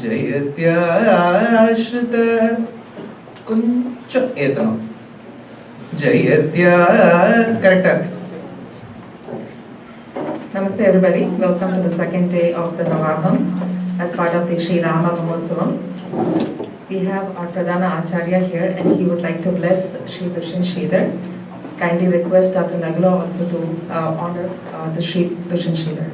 जयत्याश्रित कुंच एतम जयत्या correct. Namaste everybody, welcome to the second day of the Navaham as part of the Sri Rama Mahotsavam. We have our Pradana Acharya here and he would like to bless Sri Dushyant Sridhar. Kindly request Dr. Nagla also to honor the Sri Dushyant Sridhar.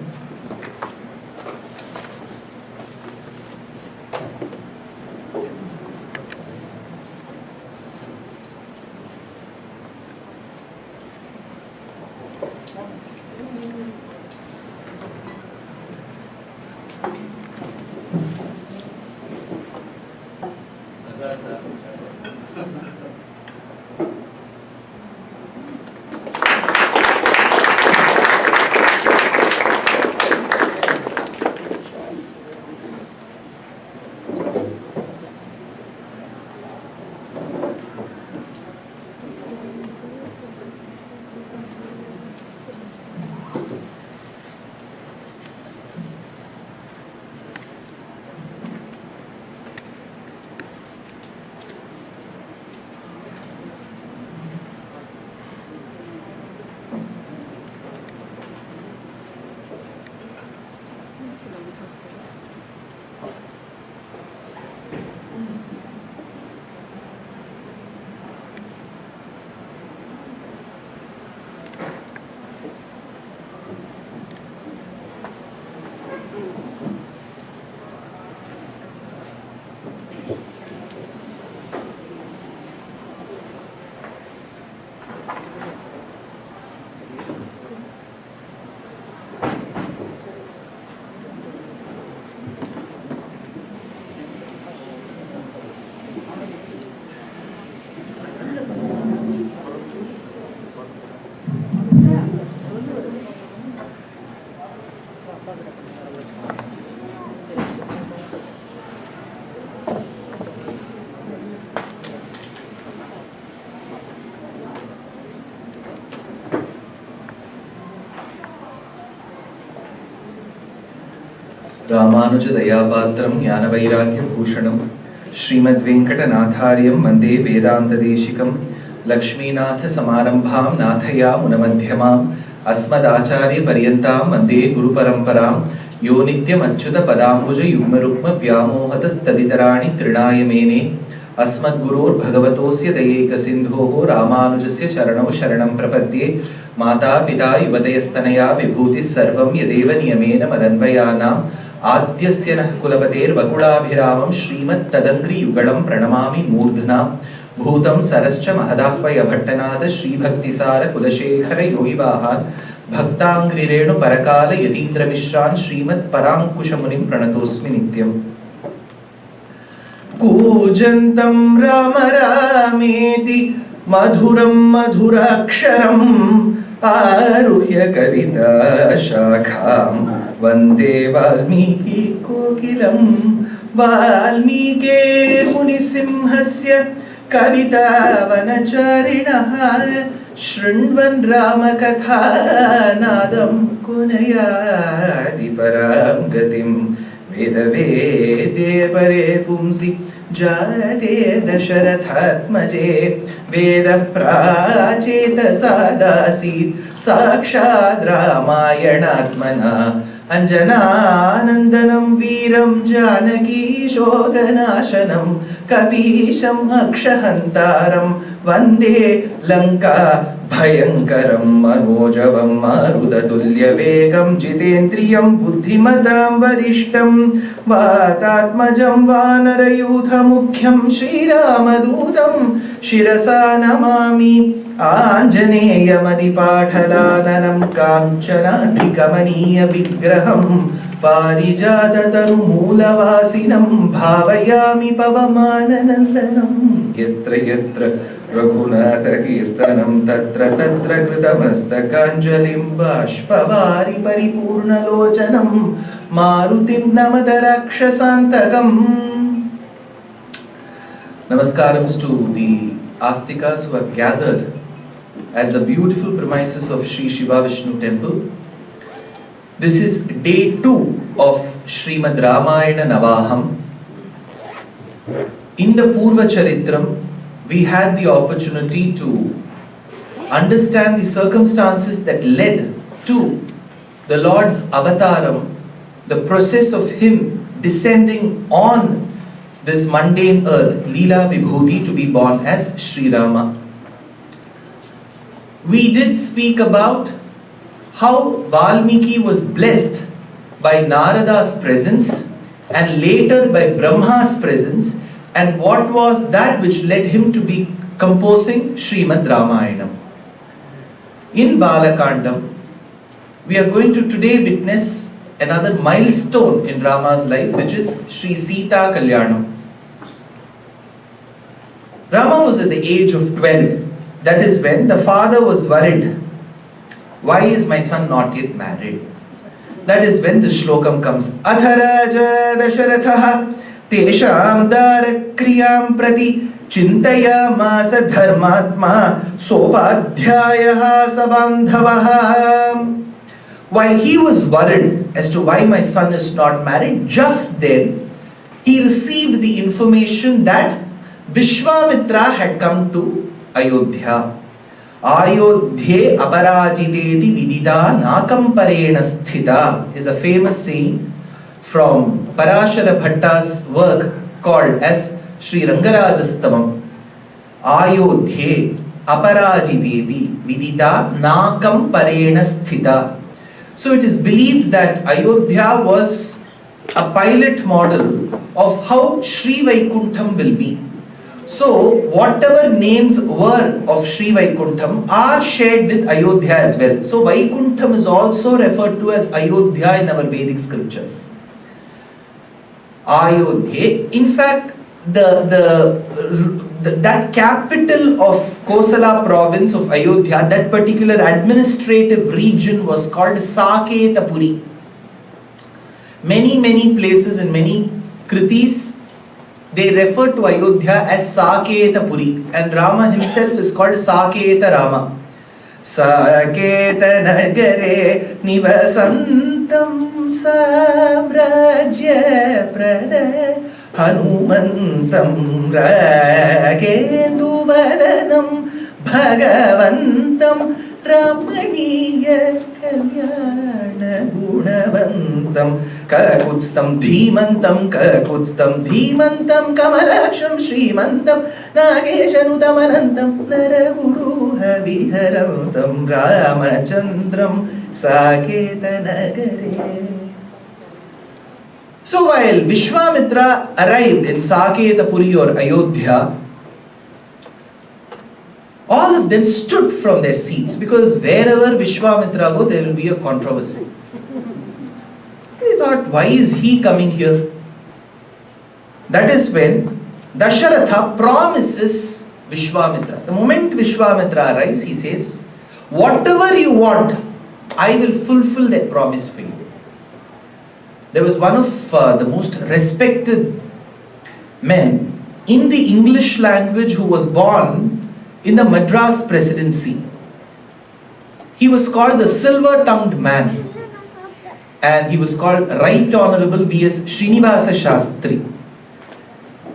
Ramanuj दयापात्रं ज्ञानवैराग्य भूषणं Shrimad वेंकटनाथार्यं वन्दे वेदान्तदेशिकं लक्ष्मीनाथ समारंभां नाथयामुनमध्यमाम् अस्मदाचार्यपर्यन्तां वन्दे गुरुपरम्परां यो नित्यमच्युत पदाम्बुज युग्मरुक्म व्यामोहतस्तदितराणि तृणाय मेने अस्मद्गुरोर्भगवतोस्य दयैकसिन्धोः रामानुजस्य चरणौ शरणं प्रपद्ये माता पिता युवतयस्तनया विभूतिः सर्वं यदेव नियमेन मदन्वयानाम् आद्यस्य नः कुलपतेर्वकुलाभिरामं श्रीमत्तदङ्घ्रियुगलं प्रणमामि मूर्ध्ना भूतं सरश्च महदाह्वय भट्टनाथ श्रीभक्तिसार कुलशेखर योगिवाहान् भक्ताङ्घ्रिरेणु परकाल यतीन्द्रमिश्रान् श्रीमत्पराङ्कुशमुनिं प्रणतोऽस्मि नित्यम्। कूजन्तं राम रामेति मधुरं मधुराक्षरम् आरुह्य कविता शाखां वन्दे वाल्मीकि कोकिलं वाल्मीके मुनिसिंहस्य कवितावनचारिणः शृण्वन् रामकथानादं कुनयादि परां गतिं वेदवेदे परे पुंसि जाते दशरथात्मजे वेदः प्राचेतसादासीत् साक्षात् रामायणात्मना अंजनानन्दनं वीरं जानकी शोकनाशनं कपीशम् अक्षहन्तारं वन्दे लङ्का भयङ्करं मनोजवं मारुततुल्यवेगं जितेन्द्रियं बुद्धिमतां वरिष्ठं वातात्मजं वानरयूथमुख्यं श्रीरामदूतं शिरसा नमामि आञ्जनेयमदिपाठलाननं काञ्चनाद्रिकमनीय विग्रहं पारिजाततरुमूलवासिनं भावयामि पवमाननन्दनं यत्र यत्र रघुनाथकीर्तनं तत्र तत्र कृतमस्तकाञ्जलिं बाष्पवारि परिपूर्णलोचनं मारुतिं नमत राक्षसान्तकम् Namaskarams to the Astikas who have gathered at the beautiful premises of Sri Shiva Vishnu Temple. This is day 2 of Srimad Ramayana Navaham. In the Purva Charitram, we had the opportunity to understand the circumstances that led to the Lord's avataram, the process of Him descending on this mundane earth, Leela Vibhuti, to be born as Sri Rama. We did speak about how Valmiki was blessed by Narada's presence and later by Brahma's presence, and what was that which led him to be composing Srimad Ramayanam. In Balakandam, we are going to today witness another milestone in Rama's life, which is Sri Sita Kalyanam. Rama was at the age of 12. That is when the father was worried. Why is my son not yet married? That is when the shlokam comes. Atharaja Dasharatha Tesham Darakriyam Prati Chintaya Masa Dharmatma Sopadhyayaha Sabandhavaha. While he was worried as to why my son is not married, just then he received the information that Vishwamitra had come to Ayodhya. Ayodhye aparajiteti vidita nakam parena sthita is a famous saying from Parashara Bhatta's work called as Sri Rangarajastamam. Ayodhye aparajiteti vidita nakam parena sthita. So it is believed that Ayodhya was a pilot model of how Sri Vaikuntham will be. So whatever names were of Sri Vaikuntham are shared with Ayodhya as well. So Vaikuntham is also referred to as Ayodhya in our Vedic scriptures. Ayodhya, in fact, that capital of Kosala province of Ayodhya, that particular administrative region was called Saketapuri. Many places in many kritis, they refer to Ayodhya as Saketapuri, and Rama himself is called Saketa Rama. Saketa Nagare Nivasantam Samrajya Pradanam Hanumantam Rakendu Vadanam Bhagavantam Ramaniya Kalyana Gunavantam Kakutstam Dhimantam Kamalaksham Shrimantam Nageshanutamanantam Naraguruha Viharantam Ramachandram Saketa Nagare. So while Vishwamitra arrived in Saketapuri or Ayodhya, all of them stood from their seats, because wherever Vishwamitra go, there will be a controversy. They thought, why is he coming here? That is when Dasharatha promises Vishwamitra. The moment Vishwamitra arrives, he says, whatever you want, I will fulfill that promise for you. There was one of the most respected men in the English language who was born in the Madras presidency. He was called the silver-tongued man, and he was called Right Honorable V.S. Srinivasa Shastri.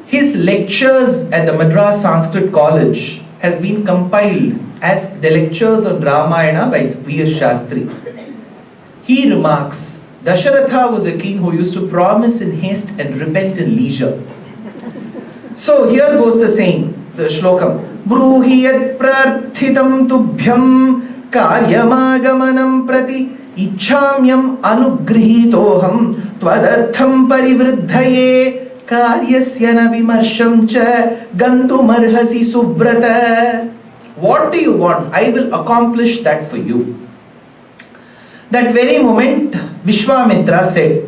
His lectures at the Madras Sanskrit College has been compiled as the lectures on Ramayana by V.S. Shastri. He remarks, Dasharatha was a king who used to promise in haste and repent in leisure. So here goes the saying, the shlokam. Bruhiyat prarthitam tubhyam karyamagamanam prati ichhamyam anugrihitoham tvadartham parivriddhaye karyasya na vimarsham cha gantumarhasi suvrata. What do you want? I will accomplish that for you. That very moment, Vishwamitra said,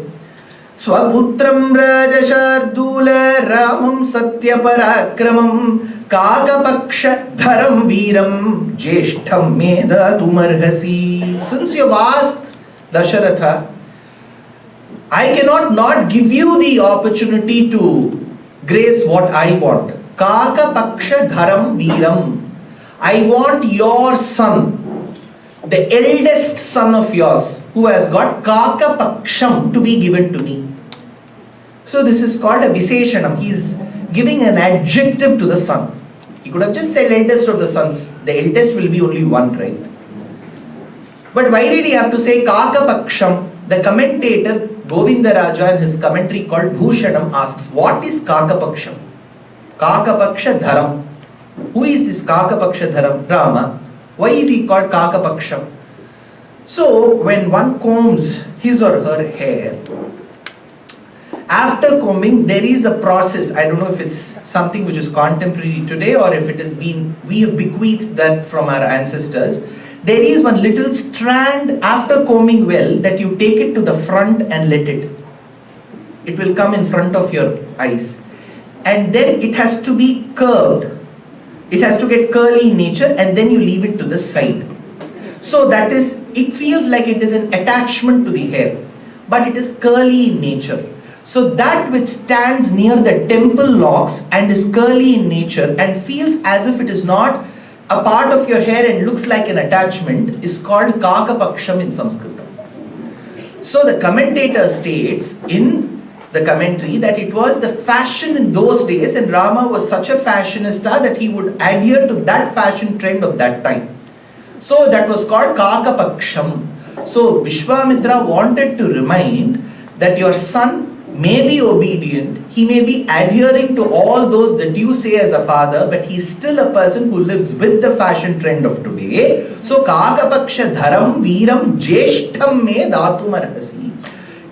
Swaputram Rajashardula Ramam Satyaparakramam Kagapaksha Dharam Veeram Jeshtham Meda Tumarhasi. Since you have asked Dasharatha, I cannot not give you the opportunity to grace what I want. Kaka Paksha Dharam Veeram. I want your son, the eldest son of yours, who has got Kaka Paksham to be given to me. So this is called a Vibheeshanam. He is giving an adjective to the son. He could have just said eldest of the sons. The eldest will be only one, right? But why did he have to say Kaka Paksham? The commentator Govindaraja in his commentary called Bhushanam asks, what is Kaka Paksham? Kaka Paksha Dharam. Who is this Kaka Paksha Dharam? Rama. Why is he called Kaka Paksham? So when one combs his or her hair, after combing there is a process. I don't know if it's something which is contemporary today or if it has been, we have bequeathed that from our ancestors. There is one little strand after combing well that you take it to the front and let it. It will come in front of your eyes. And then it has to be curved. It has to get curly in nature and then you leave it to the side. So that is, it feels like it is an attachment to the hair, but it is curly in nature. So that which stands near the temple locks and is curly in nature and feels as if it is not a part of your hair and looks like an attachment is called Kaka Paksham in Sanskrit. So the commentator states in the commentary that it was the fashion in those days, and Rama was such a fashionista that he would adhere to that fashion trend of that time. So that was called Kaka Paksham. So Vishwamitra wanted to remind that your son may be obedient, he may be adhering to all those that you say as a father, but he is still a person who lives with the fashion trend of today. So Kaka Paksha Dharam Veeram Jeshtham Me Datumarhasi.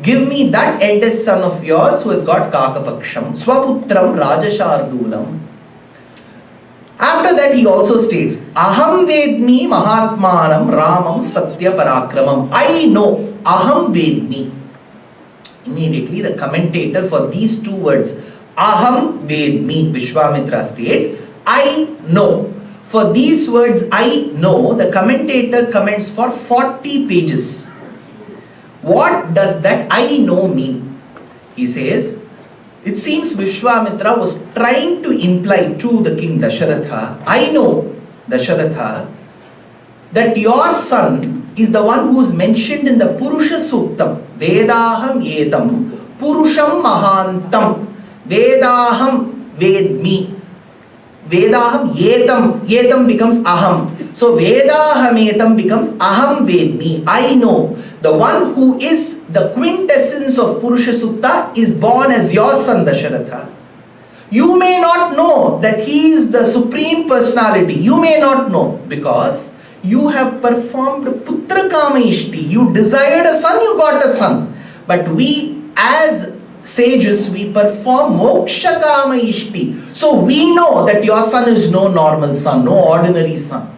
Give me that eldest son of yours who has got Kaka Paksham. Swaputram Rajashardulam. After that he also states, Aham Vedmi Mahatmanam Ramam Satya Parakramam. I know. Aham Vedmi. Immediately the commentator for these two words, Aham Vedmi, Vishwamitra states, I know. For these words, I know, the commentator comments for 40 pages. What does that I know mean? He says, it seems Vishwamitra was trying to imply to the king Dasharatha, I know, Dasharatha, that your son is the one who is mentioned in the Purusha Suktam. Vedaham Yetam, Purusham Mahantam, Vedaham Vedmi. Vedaham Yetam, Yetam becomes Aham. So Vedaham Yetam becomes Aham Vedmi. I know. The one who is the quintessence of Purusha Sukta is born as your son Dasharatha. You may not know that he is the supreme personality. You may not know because you have performed Putra Kama Ishti. You desired a son, you got a son. But we as sages, we perform Moksha Kama Ishti. So we know that your son is no normal son, no ordinary son.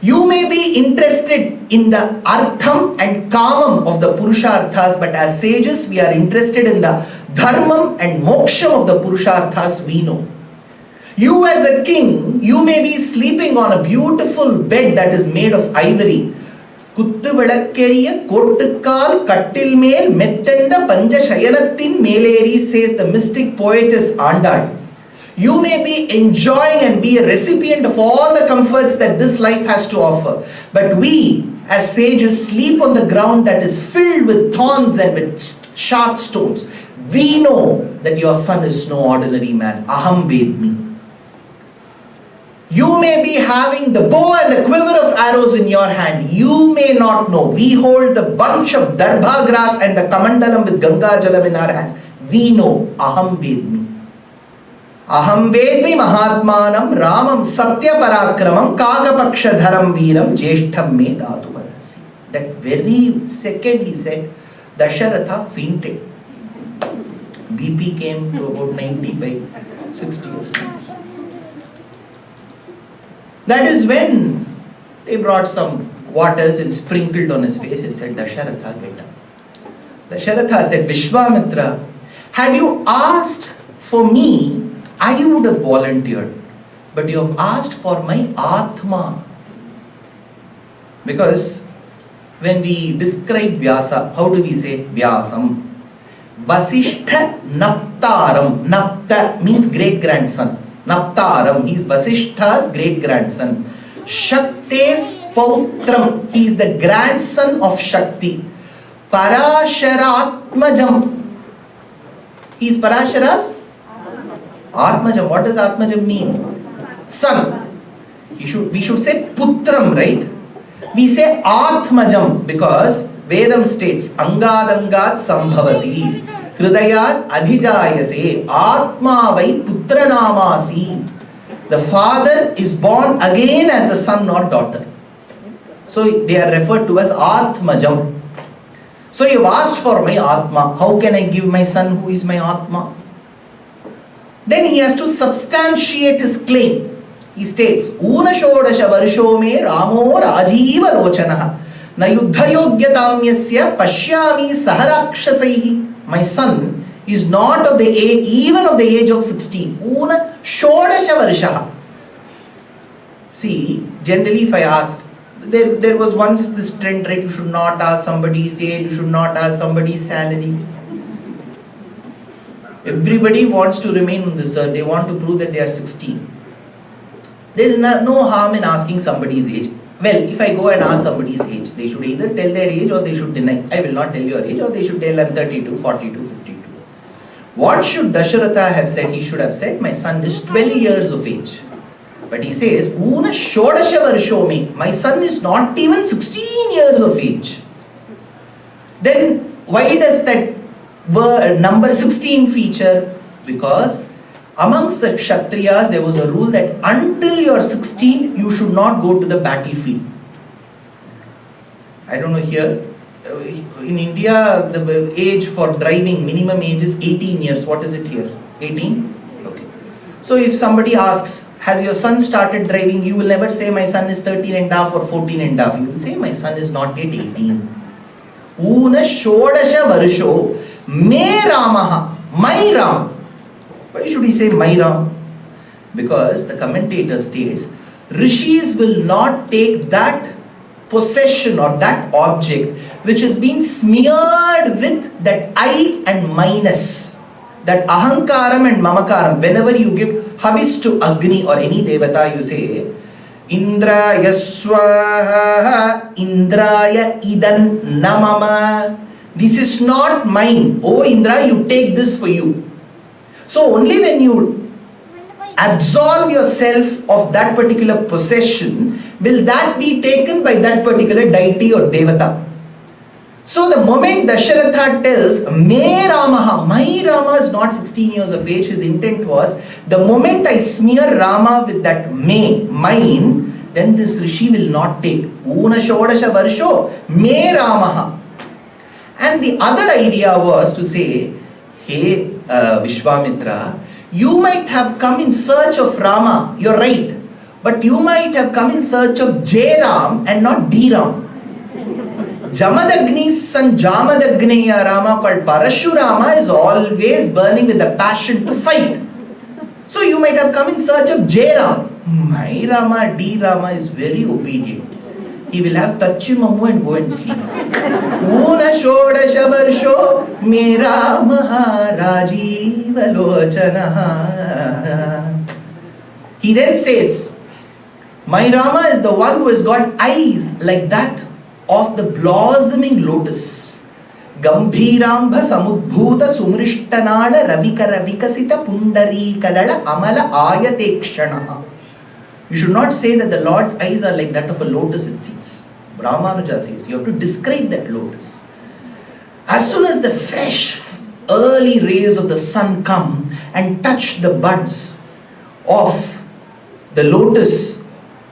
You may be interested in the Artham and Kamam of the Purusharthas, but as sages we are interested in the Dharmam and Moksham of the Purusharthas we know. You as a king, you may be sleeping on a beautiful bed that is made of ivory. Kuttu Valakkeriya Kottukkal Kattil Mel Mettenda Panja Shayanathin Meleri, says the mystic poetess Andal. You may be enjoying and be a recipient of all the comforts that this life has to offer. But we as sages sleep on the ground that is filled with thorns and with sharp stones. We know that your son is no ordinary man. Aham Vedmi. You may be having the bow and the quiver of arrows in your hand. You may not know. We hold the bunch of darbha grass and the kamandalam with Ganga Jalam in our hands. We know. Aham Vedmi. Aham Vedmi Mahatmanam Ramam Satya Parakramam Kagapaksha Dharam Veeram Jeshtham Me Datumarasi. That very second he said, Dasharatha fainted. BP came to about 90 by 60 or something. That is when they brought some waters and sprinkled on his face and said, Dasharatha, get up. Dasharatha said, Vishwamitra, had you asked for me, I would have volunteered. But you have asked for my Atma. Because when we describe Vyasa, how do we say Vyasam? Vasishtha Naptaram. Napta means great grandson. Naptaram, he is Vasishtha's great grandson. Shaktev Pautram, he is the grandson of Shakti. Parasharatmajam, he is Parashara's Atmajam. What does Atmajam mean? Son. We should say Putram, right? We say Atmajam because Vedam states Angadangat Sambhavasi Hridayat Adhijayase Atma Vai Putranamasi. The father is born again as a son or daughter. So they are referred to as Atmajam. So you have asked for my Atma. How can I give my son who is my Atma? Then he has to substantiate his claim. He states, Una Shodasha Varsho me Ramo Rajiva Lochanaha Na Yuddhayogyatamyasya Pashyami Saharakshasaihi. My son is not of the age, even of the age of 16. Una Shodasha Varshaha. See, generally if I ask, there was once this trend, right? You should not ask somebody's age, you should not ask somebody's salary. Everybody wants to remain on this earth. They want to prove that they are 16. There is no harm in asking somebody's age. Well, if I go and ask somebody's age, they should either tell their age or they should deny. I will not tell your age, or they should tell I'm 32, 42, 52. What should Dasharatha have said? He should have said, my son is 12 years of age. But he says, Una Shodasha Varsho me. My son is not even 16 years of age. Then why does that word number 16 feature? Because amongst the Kshatriyas there was a rule that until you are 16 you should not go to the battlefield. I don't know here. In India the age for driving, minimum age is 18 years. What is it here? 18? Okay. So if somebody asks, has your son started driving? You will never say my son is 13 and a half or 14 and a half. You will say my son is not yet 18. Una Shodasha Varsho Me Ramaha, my Ram. Why should he say my Ram? Because the commentator states, Rishis will not take that possession or that object which has been smeared with that I and minus, that ahankaram and mamakaram. Whenever you give havis to Agni or any devata, you say Indraya Swaha, Indraya Idan Namama. This is not mine. Oh Indra, you take this for you. So only when you absolve yourself of that particular possession will that be taken by that particular deity or devata. So the moment Dasharatha tells, Me Ramaha, my Rama is not 16 years of age, his intent was, the moment I smear Rama with that me, mine, then this Rishi will not take. Una Shodasha Varsho, Me Ramaha. And the other idea was to say, hey Vishwamitra, you might have come in search of Rama, you're right, but you might have come in search of J Ram and not D Ram. Jamadagni's son Jamadagneya Rama called Parashurama is always burning with the passion to fight. So you might have come in search of J Ram. My Rama, D Rama is very obedient. He will have Tachimamu and go and sleep. Una Shodasha Varsho Mera Maharajiva Lochanaha. He then says, my Rama is the one who has got eyes like that of the blossoming lotus. Gambhirambha Samudbhuta Sumrishtanala Ravikara Vikasita Pundari Kadala Amala Ayatekshanaha. You should not say that the Lord's eyes are like that of a lotus, it seems. Brahmanuja says, you have to describe that lotus. As soon as the fresh, early rays of the sun come and touch the buds of the lotus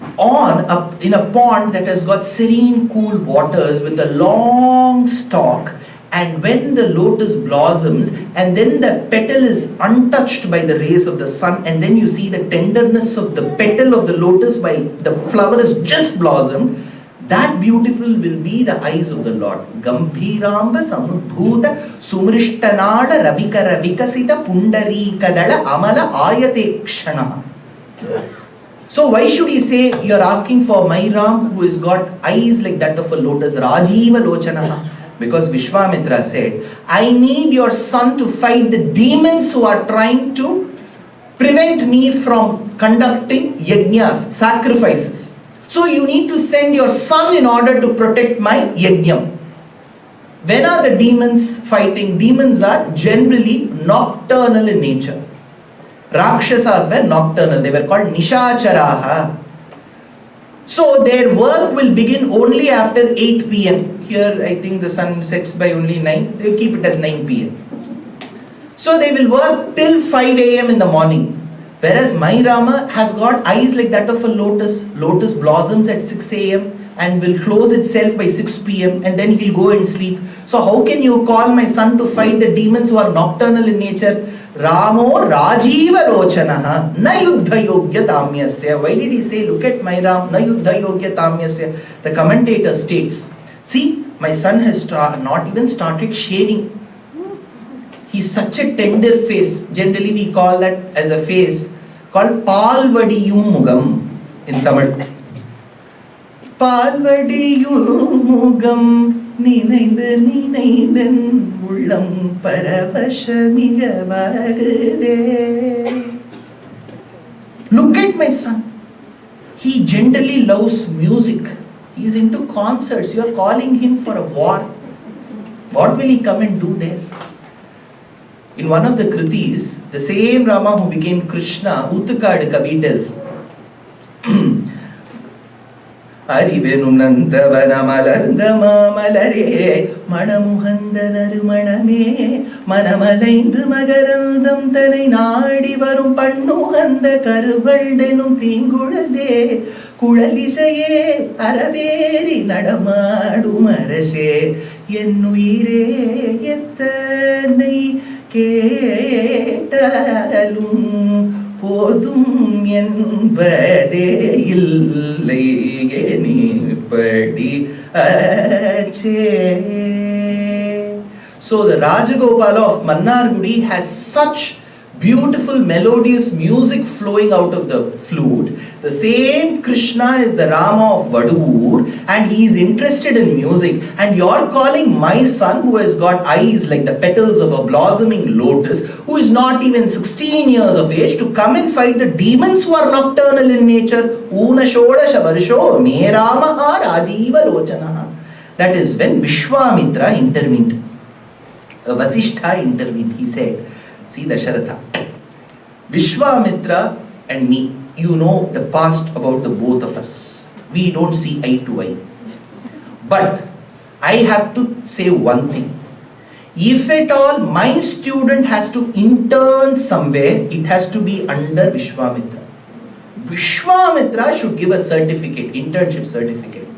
in a pond that has got serene, cool waters with a long stalk, and when the lotus blossoms and then the petal is untouched by the rays of the sun, and then you see the tenderness of the petal of the lotus while the flower is just blossomed, that beautiful will be the eyes of the Lord. Gambhiramba Samudbhuta Sumrishtanala Ravikara Vikasita Pundari Kadala Amala Ayatekshana. So why should he say you are asking for my Ram who has got eyes like that of a lotus, Rajiva Lochanaha? Because Vishwamitra said, I need your son to fight the demons who are trying to prevent me from conducting yajnas, sacrifices. So you need to send your son in order to protect my yajna. When are the demons fighting? Demons are generally nocturnal in nature. Rakshasas were nocturnal. They were called Nishacharaha. So their work will begin only after 8 p.m. Here I think the sun sets by only 9. They will keep it as 9 p.m. So they will work till 5 a.m. in the morning. Whereas my Rama has got eyes like that of a lotus. Lotus blossoms at 6 a.m. and will close itself by 6 p.m. and then he'll go and sleep. So how can you call my son to fight the demons who are nocturnal in nature? Ramo Rajiva Lochanaha Na Yuddha Yogya Tamyasya. Why did he say, look at my Ram, Na Yuddha Yogya Tamyasya? The commentator states, see, my son has not even started shaving. He's such a tender face. Generally we call that as a face called Palvadiyum Mugam in Tamil. Palvadiyum Mugam Ninaidan Ullam Paravashamiga Vagade. Look at my son. He generally loves music. He's into concerts. You are calling him for a war. What will he come and do there? In one of the Kritis, the same Rama who became Krishna, Uttukadu Kavi tells, Arivenum Nandavana Malandama Malare Manamuhandanaru Maname Manamalaindu Magarandam Tanai Nadi Varum Pannuhanda Karuvaldenum Tingudale Kudalisaye Araveri Nadamadu Marase Yennuire Yettanai Ketalum Podum Yenbade Illai Genipadi Ache. So the Rajagopala of Mannargudi has such beautiful melodious music flowing out of the flute. The same Krishna is the Rama of Vaduvur and he is interested in music, and you are calling my son who has got eyes like the petals of a blossoming lotus, who is not even 16 years of age, to come and fight the demons who are nocturnal in nature. Una Shodasha Varsho Me Ramaha Rajiva Lochanaha. That is when Vishwamitra intervened. Vasishtha intervened. He said, see Dasharatha, Vishwamitra and me, you know the past about the both of us. We don't see eye to eye. But I have to say one thing. If at all my student has to intern somewhere, it has to be under Vishwamitra. Vishwamitra should give a certificate, internship certificate,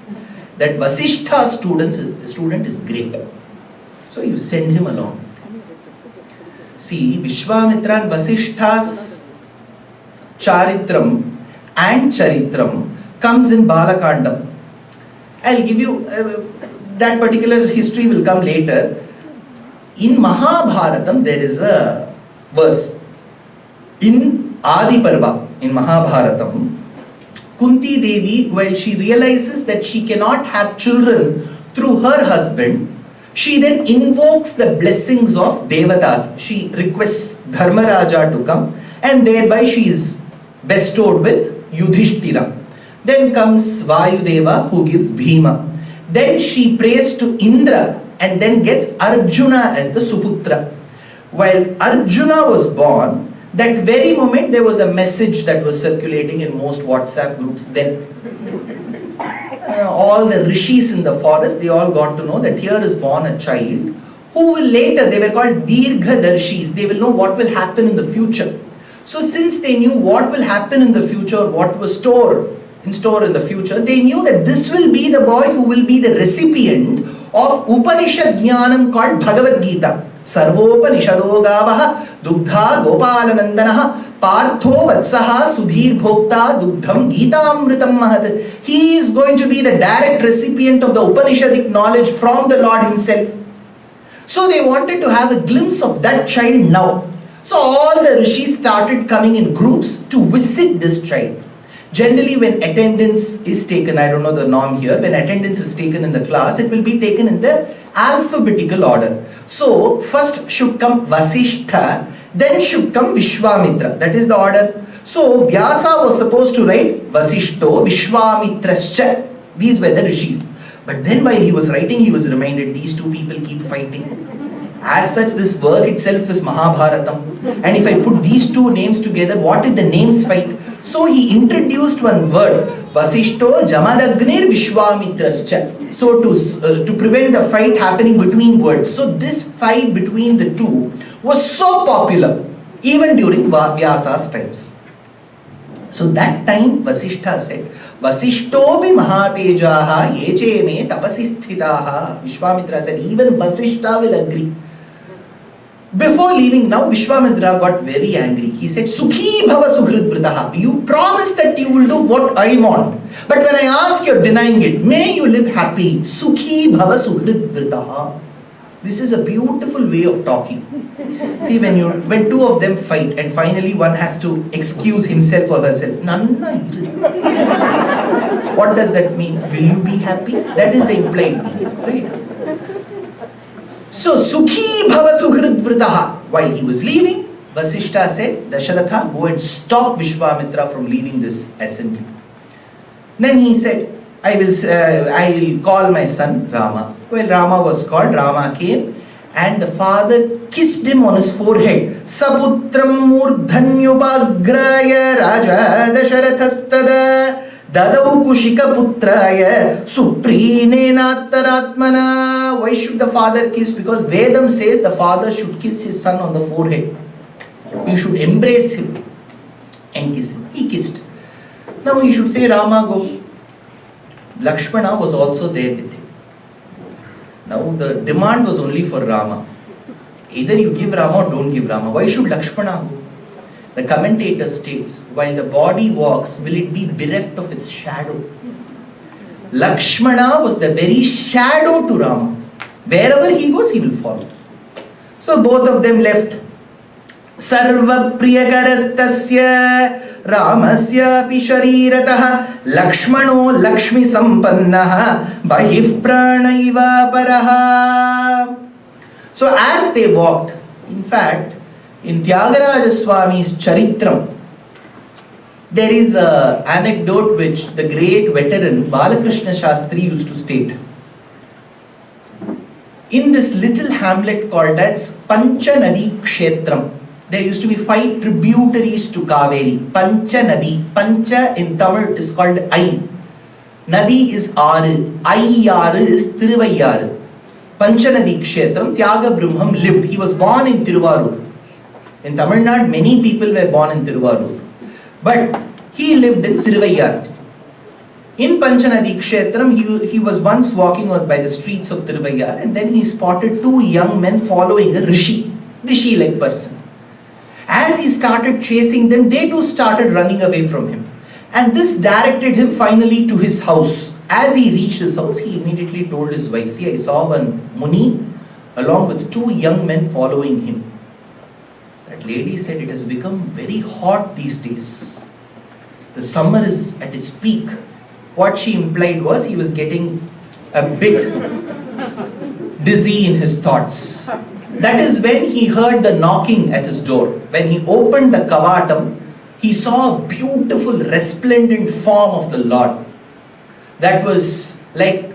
that Vasishtha's student is great. So you send him along. See, Vishwamitra and Vasishtha's Charitram and Charitram comes in Balakandam. I'll give you, that particular history will come later. In Mahabharatam there is a verse. In Adi Parva, in Mahabharatam, Kunti Devi, while she realizes that she cannot have children through her husband, she then invokes the blessings of Devatas. She requests Dharmaraja to come, and thereby she is bestowed with Yudhishthira. Then comes Vayudeva, who gives Bhima. Then she prays to Indra and then gets Arjuna as the Suputra. While Arjuna was born, that very moment there was a message that was circulating in most WhatsApp groups then. All the rishis in the forest, they all got to know that here is born a child who will later, they were called Dirghadarshis, they will know what will happen in the future. So since they knew what will happen in the future, what was in store in the future, they knew that this will be the boy who will be the recipient of Upanishad Jnanam called Bhagavad Gita. Sarvopanishado Gavaha Dugdha Gopalanandanaha Partho Vatsaha Sudhir Bhokta Dugdham Gita Amritam Mahat. He is going to be the direct recipient of the Upanishadic knowledge from the Lord himself. So they wanted to have a glimpse of that child now. So all the rishis started coming in groups to visit this child. Generally when attendance is taken, I don't know the norm here, when attendance is taken in the class, it will be taken in the alphabetical order. So first should come Vasishtha, Then should come Vishwamitra. That is the order. So Vyasa was supposed to write Vasishto Vishwamitrascha. These were the rishis. But then while he was writing, he was reminded these two people keep fighting. As such, this work itself is Mahabharatam. And if I put these two names together, what did the names fight? So he introduced one word, Vasishto Jamadagnir Vishwamitrascha. So to prevent the fight happening between words. So this fight between the two was so popular, even during Vyasa's times. So that time Vasishtha said, Vasishtopi Mahatejaha Yeche me tapasi sthitaha. Vishwamitra said, even Vasishtha will agree. Before leaving now, Vishwamitra got very angry. He said, Sukhi bhava suhrid vritaha. You promise that you will do what I want. But when I ask, you're denying it. May you live happily. Sukhi bhava suhrid vritaha. This is a beautiful way of talking. See, when two of them fight and finally one has to excuse himself or herself. What does that mean? Will you be happy? That is the implied meaning. Right? So, Sukhi bhava suhrid vritaha. While he was leaving, Vasishtha said, Dasharatha, go and stop Vishwamitra from leaving this assembly. Then he said, I will call my son Rama. Well, Rama was called, Rama came, and the father kissed him on his forehead. Saputram murdhanyupagraya raja Dasharathastada dadau kushika putraya suprine nattaratmana. Why should the father kiss? Because Vedam says the father should kiss his son on the forehead. He should embrace him and kiss him. He kissed. Now he should say, Rama, go. Lakshmana was also there with him. Now the demand was only for Rama. Either you give Rama or don't give Rama. Why should Lakshmana go? The commentator states, while the body walks, will it be bereft of its shadow? Lakshmana was the very shadow to Rama. Wherever he goes, he will follow. So both of them left. Sarva priyakarastasya Ramasya pisharirataha Lakshmano Lakshmi sampannaha Bahif pranaiva paraha. So as they walked, in fact, in Tyagaraja Swami's Charitram, there is an anecdote which the great veteran Balakrishna Shastri used to state. In this little hamlet called as Panchanadi Kshetram, there used to be 5 tributaries to Kaveri. Panchanadi. Pancha in Tamil is called I. Nadi is Aru. Aru is Thiruvaiyar. Panchanadi Kshetram, Tyaga Brahmam lived. He was born in Tiruvarur. In Tamil Nadu, many people were born in Tiruvarur. But he lived in Thiruvaiyar. In Panchanadi Kshetram, he was once walking by the streets of Thiruvaiyar, and then he spotted 2 young men following a rishi-like person. As he started chasing them, they too started running away from him. And this directed him finally to his house. As he reached his house, he immediately told his wife, see, I saw one Muni along with 2 young men following him. That lady said, it has become very hot these days. The summer is at its peak. What she implied was he was getting a bit dizzy in his thoughts. That is when he heard the knocking at his door. When he opened the kavatam, he saw a beautiful resplendent form of the Lord. That was like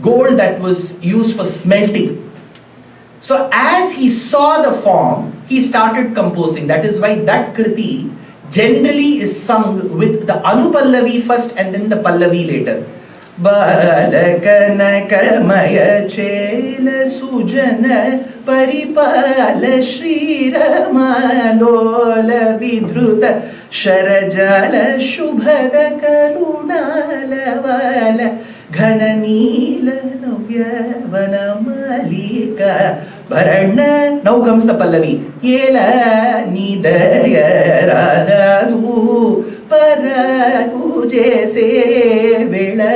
gold that was used for smelting. So as he saw the form, he started composing. That is why that kriti generally is sung with the Anupallavi first and then the Pallavi later. Balakanakamaya chela sujana paripala Shri Rama lola vidruta sharajala shubhada karunala vala ghananila navyavana malika Bharana. Now comes the Pallavi. Yela nidaya radhu parakuje se vela.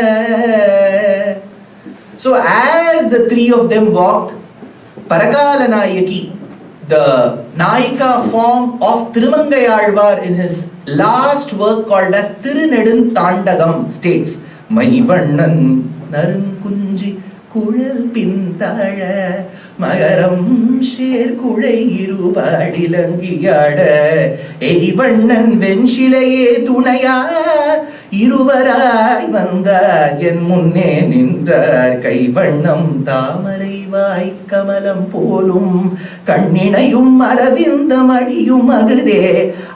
So as the 3 of them walked, Parakala Nayaki, the Nayika form of Tirumangayalvar in his last work called as Tirunedun Tandagam states, Maivannan Narunkunji Kural Pintala மகரம் ஷேர்குழை இருபாடிலங்கியாட எரிவண்ணன் வெண்சிலையே துணையா இருவராய் வந்தார் என் முன்னே நின்றார் கைவண்ணம் தாமரை வாய் கமலம் போலும் கண்ணிணையும் அரவிந்தம் அடியும் அகுதே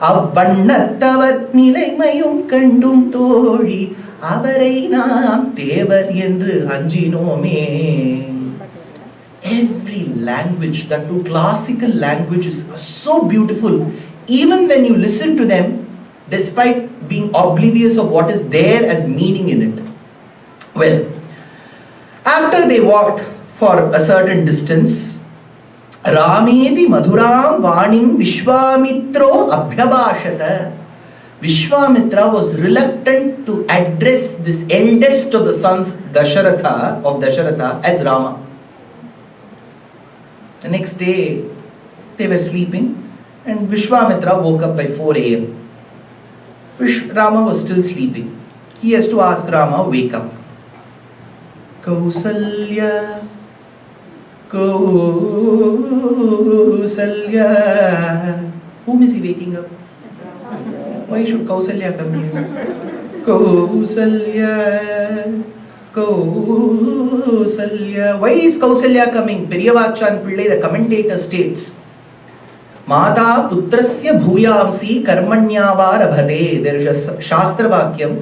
அவ்வண்ணத்தவர் நிலைமையும் கண்டும் தோழி அவரை நாம் தேவர் என்று அஞ்சினோமே. Every language, that too classical languages, are so beautiful. Even when you listen to them, despite being oblivious of what is there as meaning in it. Well, after they walked for a certain distance, Rameti Madhuram Vanim Vishwamitro Abhyabhashata. Vishwamitra was reluctant to address this eldest of the sons Dasharatha as Rama. The next day, they were sleeping and Vishwamitra woke up by 4 a.m. Rama was still sleeping. He has to ask Rama, wake up. Kausalya, Kausalya. Whom is he waking up? Why should Kausalya come here? Kausalya, Kausalya. Why is Kausalya coming? Periyavachan Pillai, the commentator, states, Mata putrasya bhuyamsi karmanyavaarabhate. There is a Shastra Vakyam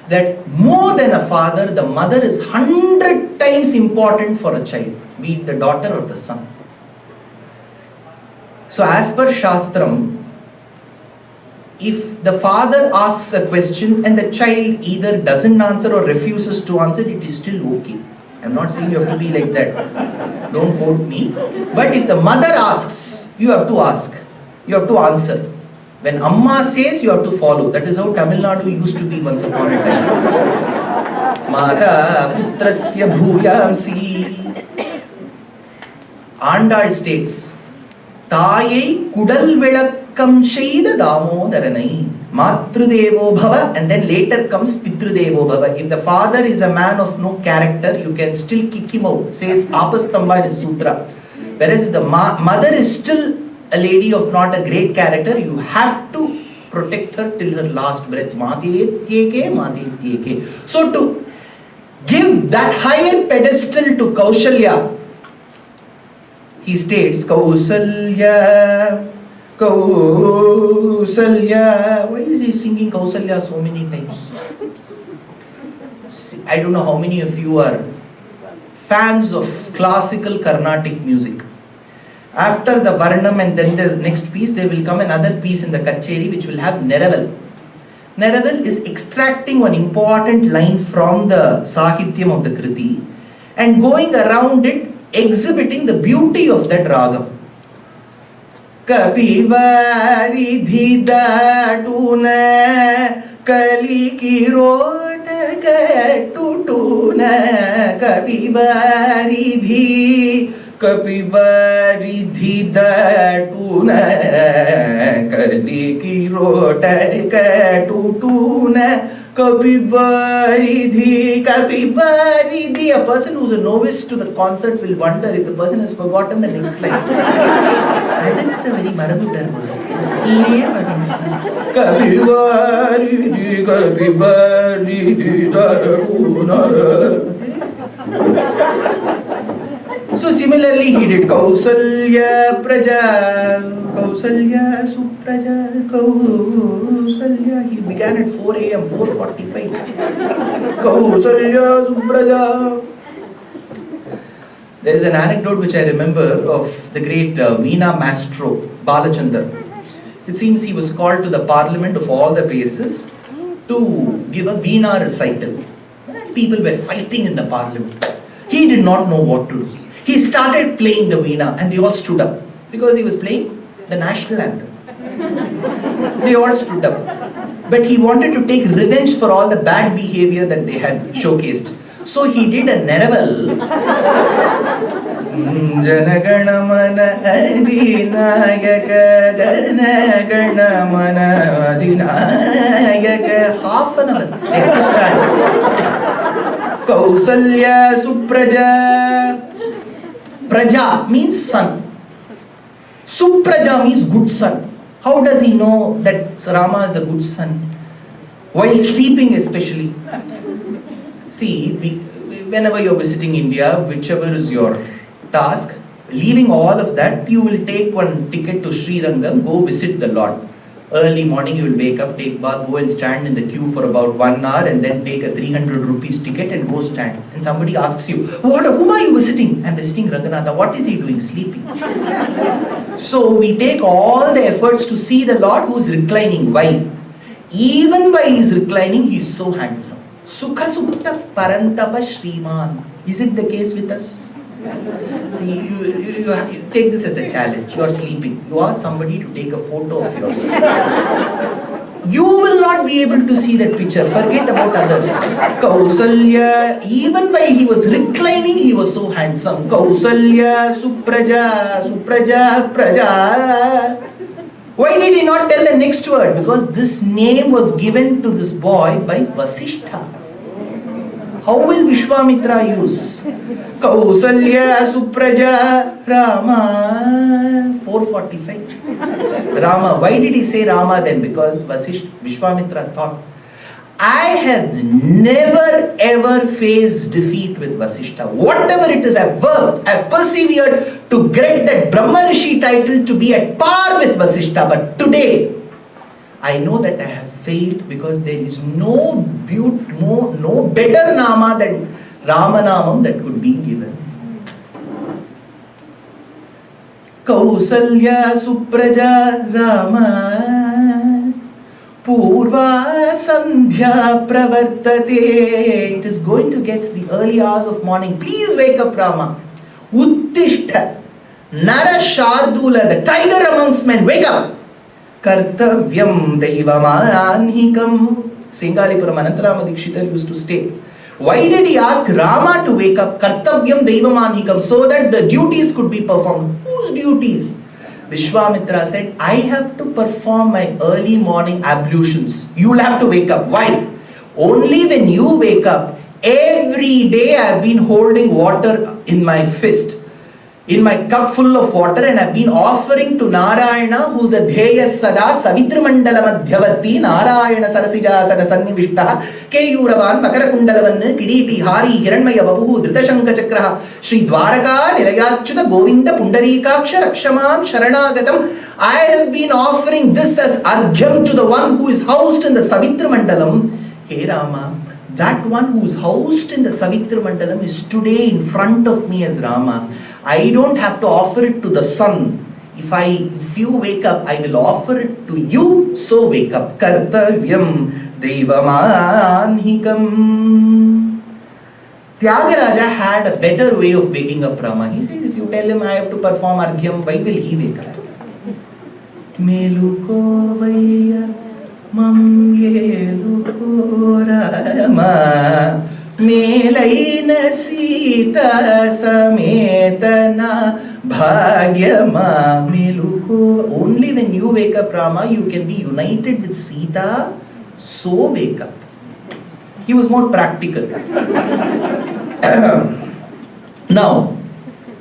that more than a father, the mother is 100 times important for a child, be it the daughter or the son. So as per Shastram, if the father asks a question and the child either doesn't answer or refuses to answer, it is still okay. I'm not saying you have to be like that. Don't quote me. But if the mother asks, you have to ask. You have to answer. When Amma says, you have to follow. That is how Tamil Nadu used to be once upon a time. Mata putrasya bhuyamsi. Andal states, Tayai kudal vilakkam sheida damodaranai. Matrudevo bhava, and then later comes Pitrudevo bhava. If the father is a man of no character, you can still kick him out. Says Apastamba in sutra. Whereas if the mother is still a lady of not a great character, you have to protect her till her last breath. So to give that higher pedestal to Kaushalya, he states, Kausalya, Kausalya. Why is he singing Kausalya so many times? See, I don't know how many of you are fans of classical Carnatic music. After the Varnam and then the next piece, there will come another piece in the Kacheri which will have Neraval. Neraval is extracting one important line from the Sahityam of the Kriti and going around it, exhibiting the beauty of that ragam. Kapivaridhi datuna kalikirotaka tutuna kapivaridhi Kapivaridhi datuna kalikirotaka tutuna Kapivaridhi. A person who is a novice to the concert will wonder if the person has forgotten the next line. Aditha very maranuttar pole. Kapivaridhi datuna. So similarly he did Kausalya Praja, Kausalya Supraja, Kausalya. He began at 4 a.m., 4:45. Kausalya Supraja. There is an anecdote which I remember of the great Veena maestro Balachandar. It seems he was called to the parliament of all the places to give a Veena recital. People were fighting in the parliament. He did not know what to do. He started playing the Veena and they all stood up because he was playing the national anthem. They all stood up. But he wanted to take revenge for all the bad behavior that they had showcased. So he did a Neraval. Janaganamana adinayaka, Janaganamana adinayaka. Half an hour. They had to stand. Kausalya Supraja. Praja means son. Supraja means good son. How does he know that Rama is the good son? While sleeping especially. See, whenever you're visiting India, whichever is your task, leaving all of that, you will take one ticket to Sri Rangam, go visit the Lord. Early morning you will wake up, take bath, go and stand in the queue for about 1 hour and then take a 300 rupees ticket and go stand. And somebody asks you, whom are you visiting? I'm visiting Ranganatha. What is he doing? Sleeping. So we take all the efforts to see the Lord who is reclining. Why? Even while he is reclining, he is so handsome. Sukha Sukta Parantapa Shriman. Is it the case with us? See, you take this as a challenge. You are sleeping. You ask somebody to take a photo of yours. You will not be able to see that picture. Forget about others. Kausalya, even while he was reclining, he was so handsome. Kausalya, Supraja, Supraja, Praja. Why did he not tell the next word? Because this name was given to this boy by Vasishtha. How will Vishwamitra use? Kausalya, Supraja, Rama. 445. Rama. Why did he say Rama then? Because Vishwamitra thought, I have never ever faced defeat with Vasishtha. Whatever it is, I've worked, I've persevered to get that Brahma Rishi title to be at par with Vasishtha. But today, I know that I have failed because there is no better Nama than Ramanamam that could be given. Kausalya Supraja Rama Purva Sandhya Pravartate. It is going to get the early hours of morning. Please wake up, Rama. Uttishta Nara Shardula, the tiger amongst men, wake up. Kartavyam Daivamanhikam. Singalipuram Anantarama Dikshitar used to state. Why did he ask Rama to wake up? Kartavyam Daivamanhikam, so that the duties could be performed. Whose duties? Vishwamitra said, I have to perform my early morning ablutions. You will have to wake up. Why? Only when you wake up, every day I have been holding water in my fist, in my cup full of water, and I have been offering to Narayana, who is a Dheya Sada, Savitrimandala Madhyavarti, Narayana Sarasija Sana Sannivishtaha, Keyuravan, Makarakundalavan, Kiriti, Hari, Hiranmaya Babu, Dhritashanka Chakraha, Sri Dwaraka, Nilayachutta, Govinda, Pundarikaksha, Rakshaman, Sharanagatam. I have been offering this as Argyam to the one who is housed in the Savitrimandalam. Hey Rama, that one who is housed in the Savitrimandalam is today in front of me as Rama. I don't have to offer it to the sun. If you wake up, I will offer it to you. So wake up. Kartavyam Daivamanhikam. Tyagaraja had a better way of waking up Rama. He says, if you tell him I have to perform Argyam, why will he wake up? Meluko vaya mam yeluko Rama Melaina Sita Sametana Bhagyama Meluko. Only when you wake up Rama, you can be united with Sita. So wake up. He was more practical. Now,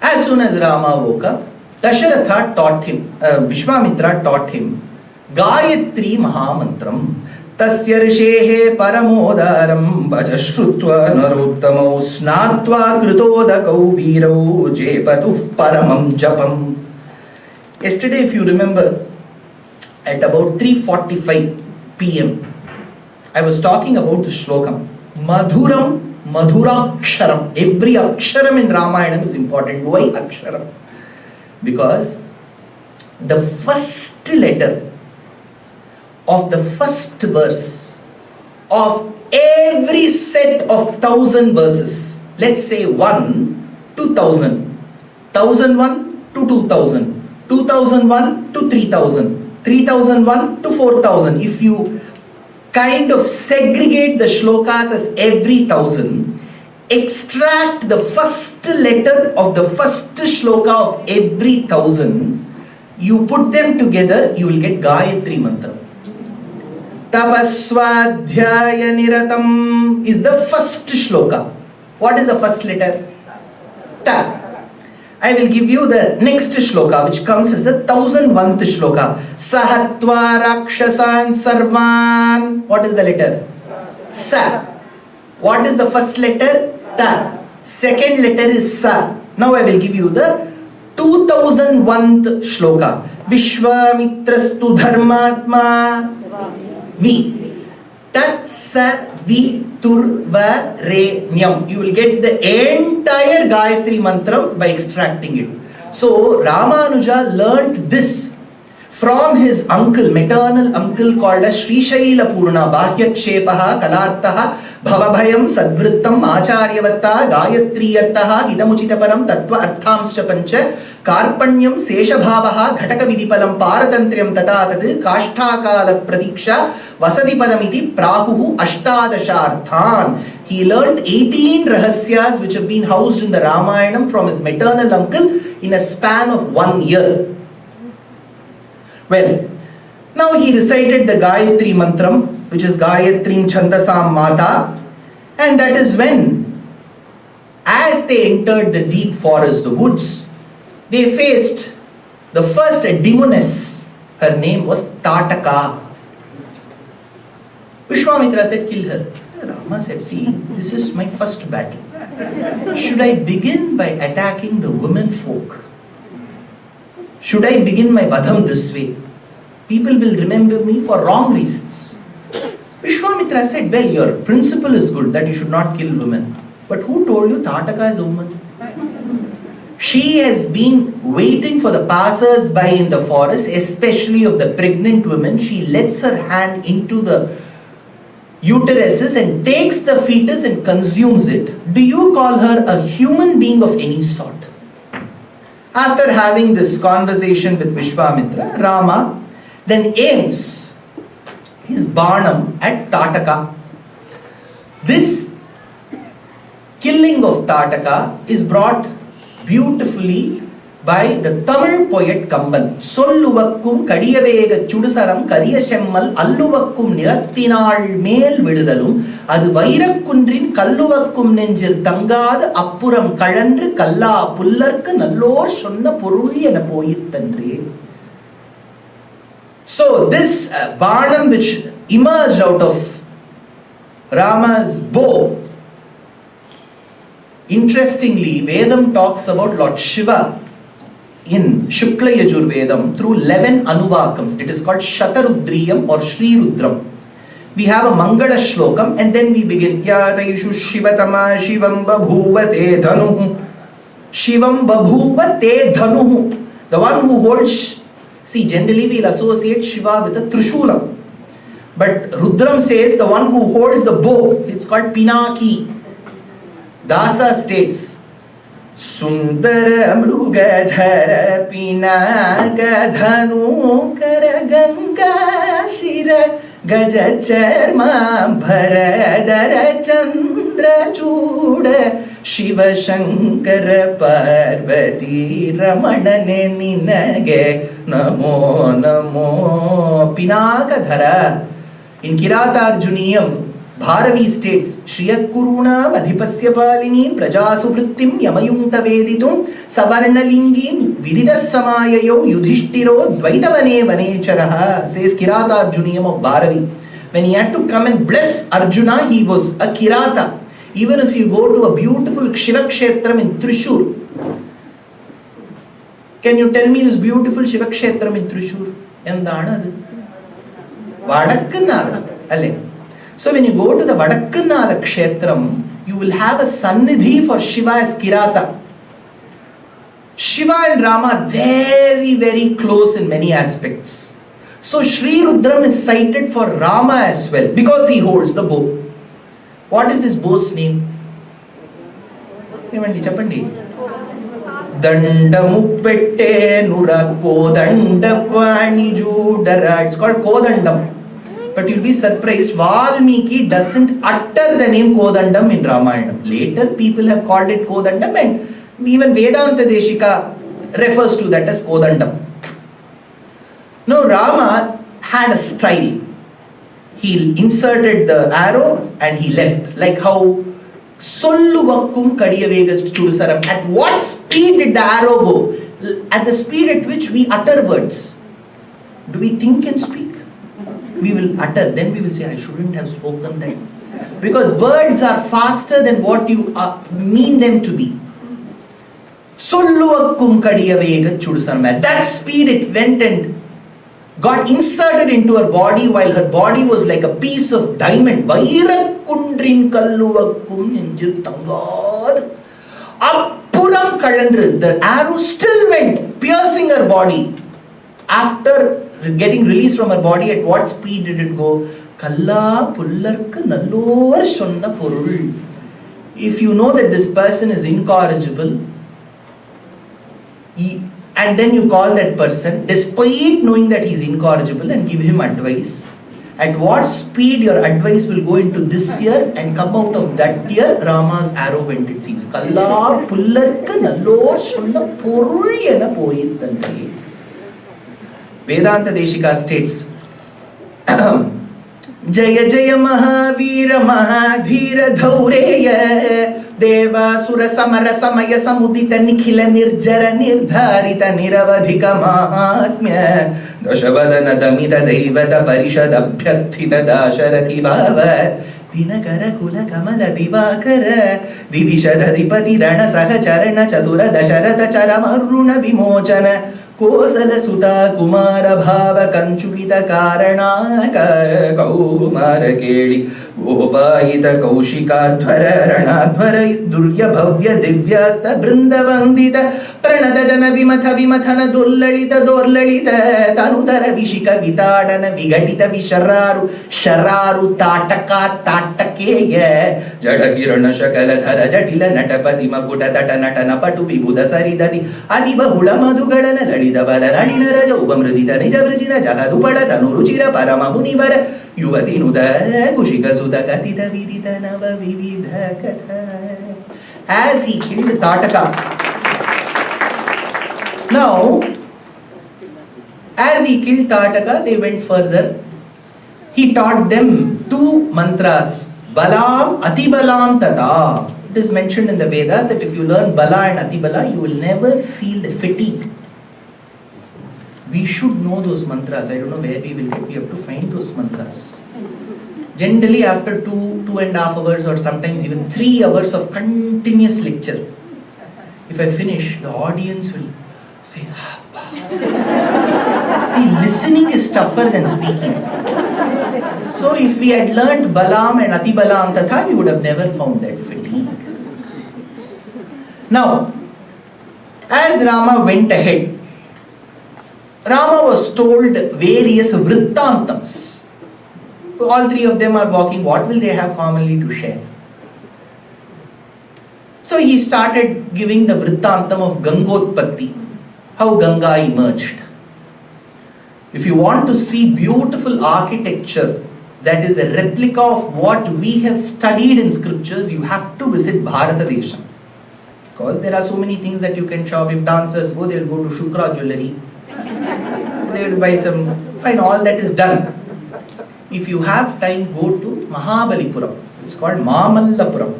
as soon as Rama woke up, Dasharatha taught him, Vishwamitra taught him, Gayatri Mahamantram. Tasya rishehe paramodaram vajashrutva narottamo snatva krutodakau virau jepatuh paramam japam. Yesterday, if you remember, at about 3:45 p.m., I was talking about the shlokam. Madhuram, madhuraksharam. Every aksharam in Ramayanam is important. Why aksharam? Because the first letter of the first verse of every set of 1,000 verses, let's say 1 to 1,000, 1,001 to 2,000, 2,001 to 3,000, 3,001 to 4,000. If you kind of segregate the shlokas as every 1,000, extract the first letter of the first shloka of every 1,000, you put them together, you will get Gayatri Mantra. Tapaswadhyaya Niratam is the first shloka. What is the first letter? Ta. I will give you the next shloka, which comes as the 1001th shloka. Sahatva rakshasan sarvan. What is the letter? Sa. What is the first letter? Ta. Second letter is Sa. Now I will give you the 2001th shloka. Vishwamitrastu dharmatma. Vi. Tat sa vi turvarenyam. You will get the entire Gayatri mantra by extracting it. So Ramanuja learnt this from his uncle, maternal uncle called as Sri Shaila Purna Bahyakshepaha Kalartaha Bhavabhayam Sadvrittam Acharyavatta Gayatriyartaha Hidamuchitaparam Tattva Arthamscha Pancha Karpanyam Seshabhavaha Ghataka Vidipalam Paratantriam Tatatat Kashtakalah Pratiksha Vasadipadamiti Prahuhu Ashtadasharthan. He learnt 18 rahasyas which have been housed in the Ramayanam from his maternal uncle in a span of 1 year. Well, now he recited the Gayatri Mantram, which is Gayatrim Chandasam Mata, and that is when, as they entered the deep forest, the woods, they faced the first demoness. Her name was Tataka. Vishwamitra said, kill her. Rama said, see, this is my first battle. Should I begin by attacking the women folk? Should I begin my vadham this way? People will remember me for wrong reasons. Vishwamitra said, well, your principle is good that you should not kill women. But who told you Tataka is a woman? She has been waiting for the passers-by in the forest, especially of the pregnant women. She lets her hand into the uteruses and takes the fetus and consumes it. Do you call her a human being of any sort? After having this conversation with Vishwamitra, Rama then aims his Banam at Tataka. This killing of Tataka is brought beautifully by the Tamil poet Kamban. Solluvakkum kadiyavega chudusaram kariyashemmal alluvakkum nirathinal mel vidudalum adu vairakundrin kalluvakkum nenjir thangada appuram kalendru kalla pullarku nallor sonna porul ena poyithendre. So this Banam which emerged out of Rama's bow, interestingly, Vedam talks about Lord Shiva in Shukla Yajurvedam through 11 Anuvakams. It is called Shatarudriyam or Shri Rudram. We have a Mangala Shlokam and then we begin Yatayishu Shivatama Shivam Babhuva Te Dhanuhu. Shivam Babhuva Te Dhanuhu. The one who holds. See, generally we will associate Shiva with a Trishulam. But Rudram says the one who holds the bow, it's called Pinaki. Dasa states, Sundara Mrugadhara Pinaka Dhanu Karaganga Shira Gajacharma Bharadara Chandra Chuda Shiva Shankara Parvati Ramanane Ninage Namo Namo Pinakadhara. In Kiratarjuniyam, Bharavi states, Shriyat Kuruna Vadhipasya Palini Prajasu Vrittim Yamayunta Veditum Savarnalingin Vididas Samayayo Yudhishtiro Dvaitavane Vanecharaha, says Kiratarjuniyam of Bharavi. When he had to come and bless Arjuna, he was a Kirata. Even if you go to a beautiful Shiva Kshetram in Trishur, can you tell me this beautiful Shiva Kshetram in Trishur? Endana Vadakkanada. So when you go to the Vadakkanada Kshetram, you will have a Sannidhi for Shiva as Kirata. Shiva and Rama are very, very close in many aspects. So Shri Rudram is cited for Rama as well because he holds the bow. What is his bow's name? Dandamuppette Nura Kodandapani Judara. It's called Kodandam. But you'll be surprised, Valmiki doesn't utter the name Kodandam in Ramayana. Later people have called it Kodandam and even Vedanta Deshika refers to that as Kodandam. Now Rama had a style. He inserted the arrow and he left. Like how Solluvakkum kadiyavega chudusaram. At what speed did the arrow go? At the speed at which we utter words. Do we think and speak? We will utter, then we will say, I shouldn't have spoken that. Because words are faster than what you mean them to be. Solluvakkum kadiyavega chudusaram. At that speed it went and got inserted into her body, while her body was like a piece of diamond. Vairakundrin kalluvakkum nenjil thangad. Appuram kalandru. The arrow still went, piercing her body. After getting released from her body, at what speed did it go? Kalla pullarku nallor sonna porul. If you know that this person is incorrigible, and then you call that person, despite knowing that he is incorrigible, and give him advice, at what speed your advice will go into this ear and come out of that ear? Rama's arrow went, it seems. Kalla pullarku nallor sonna porul ena poyithandre. Vedanta Deshika states, Jaya Jaya Mahavira Mahadhira Dhaureya Deva Sura Samara Samaya Samudita Nikhila Nirjara Nirdharita Niravadhika Mahatmya Dashavadana Damita Devata Parishad Abhyarthita Dasarathi Bhava Dinakara Kula Kamala Divakara Divishadadipati Rana Saha Charana Chatura Dasharatha Charamaruna Vimochana Kosala Suta Kumara Bhava Kanchukita Karana Kumara Keli Gopayita Kaushika Dhvara Ranadhvara Durya Bhavya Divyasta Brindavandita Pranada Jana Vimatha Vimathana Dullalita Dorlalita Tanutara Vishika Vitadana Vigatita Vishararu Shararu Tataka Tatakeya Jadakirana Shakala Dhara Jatila Natapati Makuta Tatanatana Patu Vibhuda Saridati Adibahula Madhugadana Lalita Balarani Raja Ubamrudita Nijavrajina Jahadupala Tanuruchira Paramamunivara Yuvati Nuda Kushika Sudha Katita Vidita Nava Vividha Katha. As he killed Tataka. Now, as he killed Tataka, they went further. He taught them two mantras. Balam, Atibalam, Tata. It is mentioned in the Vedas that if you learn Bala and Atibala, you will never feel the fatigue. We should know those mantras. I don't know where we will get. We have to find those mantras. Generally, after 2.5 hours, or sometimes even 3 hours of continuous lecture, if I finish, the audience will say, see, listening is tougher than speaking. So if we had learnt Balam and Atibalam Tatha, we would have never found that fatigue. Now, as Rama went ahead, Rama was told various vrittantams. All three of them are walking. What will they have commonly to share? So he started giving the vrittantam of Gangotpatti, how Ganga emerged. If you want to see beautiful architecture that is a replica of what we have studied in scriptures, you have to visit Bharata Desha. Because there are so many things that you can shop. If dancers go, they will go to Shukra jewelry. They will buy some, fine, all that is done. If you have time, go to Mahabalipuram. It's called Mamallapuram.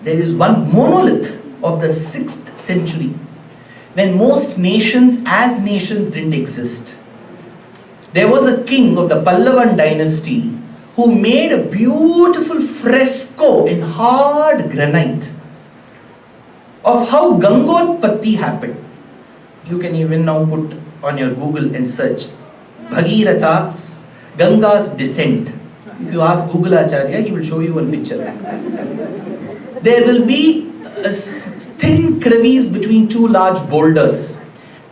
There is one monolith of the 6th century, when most nations as nations didn't exist. There was a king of the Pallavan dynasty who made a beautiful fresco in hard granite of how Gangotpatti happened. You can even now put on your Google and search Bhagiratha's Ganga's descent. If you ask Google Acharya, he will show you one picture. There will be a thin crevice between two large boulders,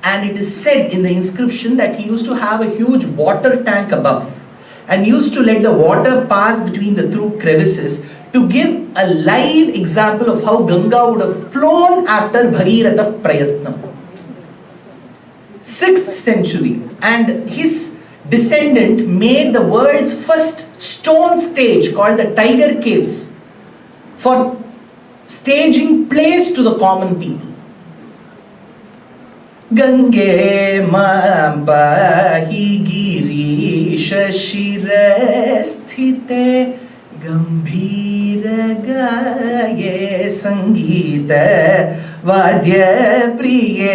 and it is said in the inscription that he used to have a huge water tank above and used to let the water pass between the two crevices to give a live example of how Ganga would have flown after Bhagiratha Prayatnam. 6th century, and his descendant made the world's first stone stage called the Tiger Caves for staging plays to the common people. Gange Mampahi Girisha Shirasthite Gambhir वीरगाये संगीत वाद्य प्रिये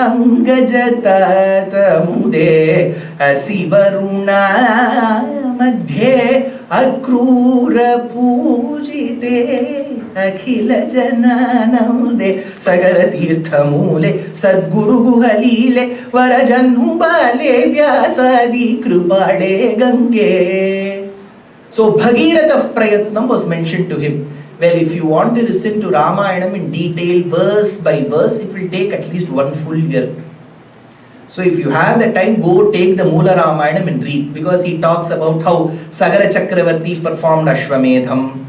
अंगजतात मुदे शिवरुणा मध्ये अक्रूर पूजिते अखिल जनानंदे सगल तीर्थ मूले सद्गुरु गुहलीले वरजन्नु बाले व्यासादि कृपाळे Gange. So Bhagiratha Prayatnam was mentioned to him. Well, if you want to listen to Ramayanam in detail, verse by verse, it will take at least 1 full year. So if you have the time, go take the Moola Ramayanam and read, because he talks about how Sagara Chakravarti performed Ashwamedham.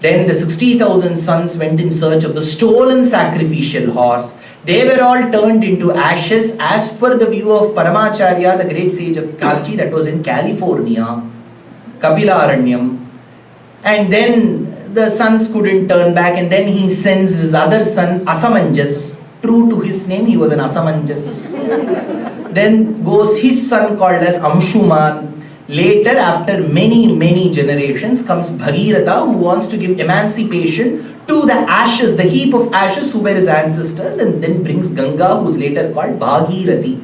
Then the 60,000 sons went in search of the stolen sacrificial horse. They were all turned into ashes as per the view of Paramacharya, the great sage of Kachi, that was in California, Kapilaranyam. And then the sons couldn't turn back, and then he sends his other son Asamanjas. True to his name, he was an Asamanjas. Then goes his son called as Amshuman. Later, after many generations, comes Bhagiratha, who wants to give emancipation to the ashes, the heap of ashes who were his ancestors, and then brings Ganga, who is later called Bhagirathi.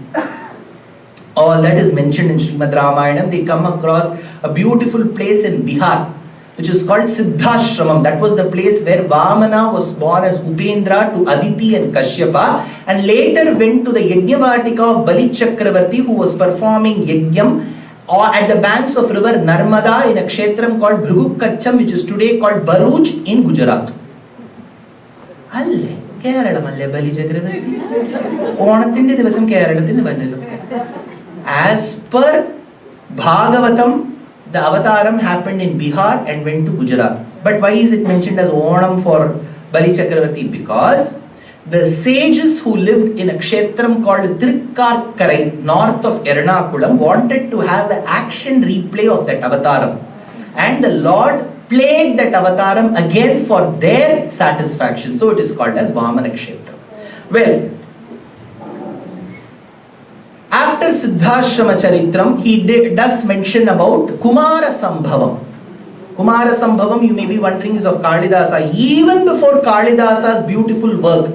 All that is mentioned in Srimad Ramayanam. They come across a beautiful place in Bihar, which is called Siddhashramam. That was the place where Vamana was born as Upendra to Aditi and Kashyapa, and later went to the Yajnavatika of Bali Chakravarti, who was performing Yajnam or at the banks of river Narmada in a kshetram called Bhrugukacham, which is today called Bharuch in Gujarat. Alle, Kerala Bali Chakravarti. Onathinte divasam Keralathinu vannallo. As per Bhagavatam, the avataram happened in Bihar and went to Gujarat. But why is it mentioned as Onam for Bali Chakravarti? Because the sages who lived in a kshetram called Trikkarkarai, north of Ernakulam, wanted to have an action replay of that avataram. And the Lord played that avataram again for their satisfaction. So it is called as Vamana Kshetram. Well, after Siddhashrama Charitram, he does mention about Kumara Sambhavam. Kumara Sambhavam, you may be wondering, is of Kalidasa. Even before Kalidasa's beautiful work,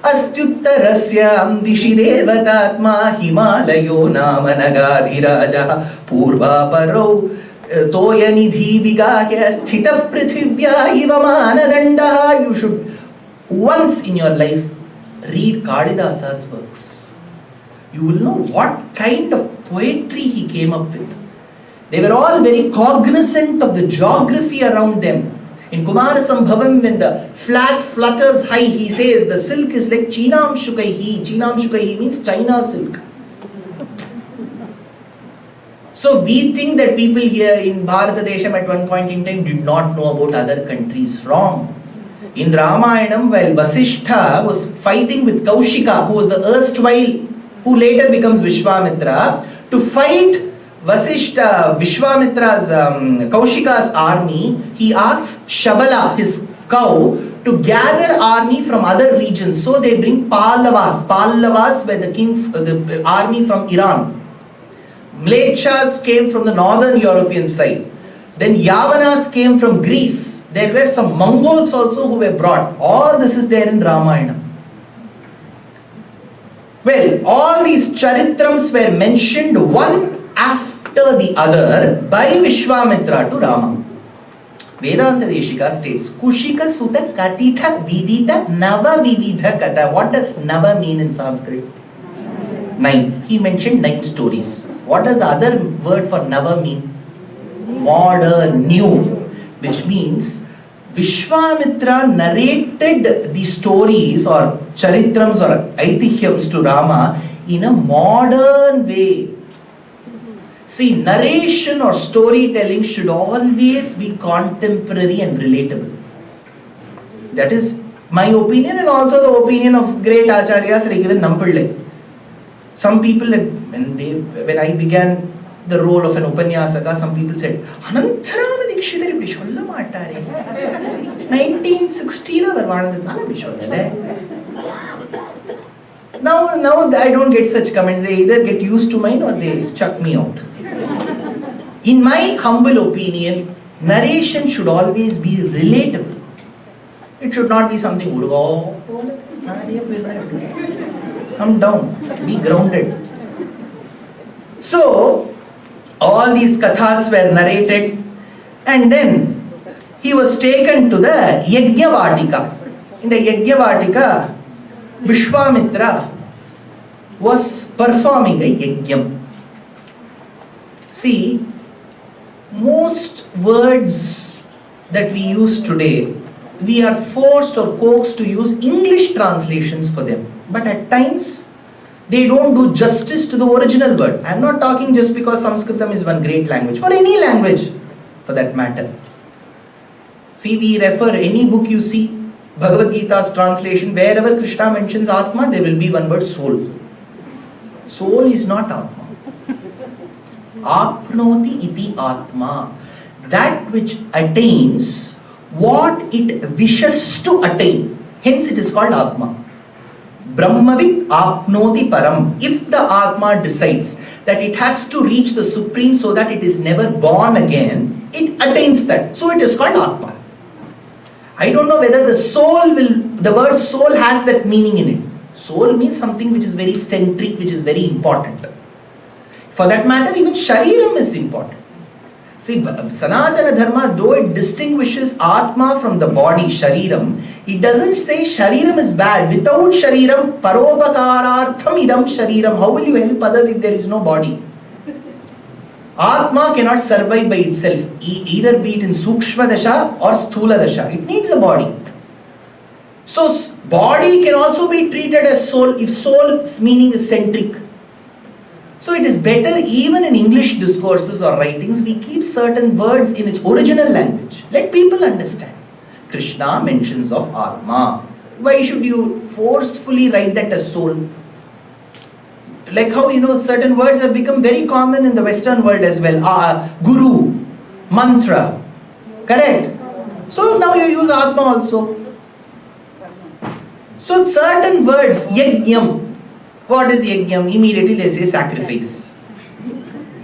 Astyuttarasyam dishi devatatma himalayo nama nagadhiraja purva paro toyanidhi vigahya sthitah prithivya iva manadanda. You should once in your life read Kalidasa's works. You will know what kind of poetry he came up with. They were all very cognizant of the geography around them. In Kumara Sambhavam, when the flag flutters high, he says the silk is like Chinam Shukaihi. Chinam Shukaihi means China silk. So we think that people here in Bharata Desham at one point in time did not know about other countries. Wrong. In Ramayanam, while Vasishtha was fighting with Kaushika, who was the erstwhile, who later becomes Vishwamitra, to fight Vasishtha, Vishwamitra's, Kaushika's army, he asks Shabala, his cow, to gather army from other regions. So they bring Pallavas. Pallavas were the army from Iran. Mlechas came from the northern European side. Then Yavanas came from Greece. There were some Mongols also who were brought. All this is there in Ramayana. Well, all these charitrams were mentioned one after the other by Vishwamitra to Rama. Vedanta Deshika states, Kushika Sutta Katitha Vidita Nava Vividha Kata. What does Nava mean in Sanskrit? 9. He mentioned 9 stories. What does the other word for Nava mean? Modern, new. Which means Vishwamitra narrated the stories or charitrams or aitihyams to Rama in a modern way. See, narration or storytelling should always be contemporary and relatable. That is my opinion, and also the opinion of great acharyas like even Nampillai. Some people, when I began the role of an Upanyasaka, some people said, Anantharama Dikshidhar ipdi solla maatare. 1960 la varvanadadnala ipdi sollale. Now I don't get such comments. They either get used to mine or they chuck me out. In my humble opinion, narration should always be relatable. It should not be something, come down, be grounded. So, all these kathas were narrated, and then he was taken to the Yajna-vatika. In the Yajna-vatika, Vishwamitra was performing a yajnam. See, most words that we use today, we are forced or coaxed to use English translations for them. But at times, they don't do justice to the original word. I am not talking just because Sanskritam is one great language. For any language, for that matter. See, we refer any book you see, Bhagavad Gita's translation, wherever Krishna mentions Atma, there will be one word, soul. Soul is not Atma. Apnoti iti Atma. That which attains what it wishes to attain. Hence it is called Atma. Brahmavit apnoti param. If the Atma decides that it has to reach the Supreme so that it is never born again, it attains that. So it is called Atma. I don't know whether the word soul has that meaning in it. Soul means something which is very centric, which is very important. For that matter, even Shariram is important. See, Sanātana Dharma, though it distinguishes Atma from the body, Shariram, it doesn't say Shariram is bad. Without Shariram, Paropakarartham idam Shariram. How will you help others if there is no body? Atma cannot survive by itself, either be it in Sukshma Dasha or Sthula Dasha. It needs a body. So, body can also be treated as soul if soul's meaning is centric. So, it is better even in English discourses or writings, we keep certain words in its original language. Let people understand. Krishna mentions of Atma. Why should you forcefully write that as soul? Like how, certain words have become very common in the Western world as well. Guru, mantra, correct? So now you use Atma also. So certain words, yajnam. What is yajnam? Immediately they say sacrifice.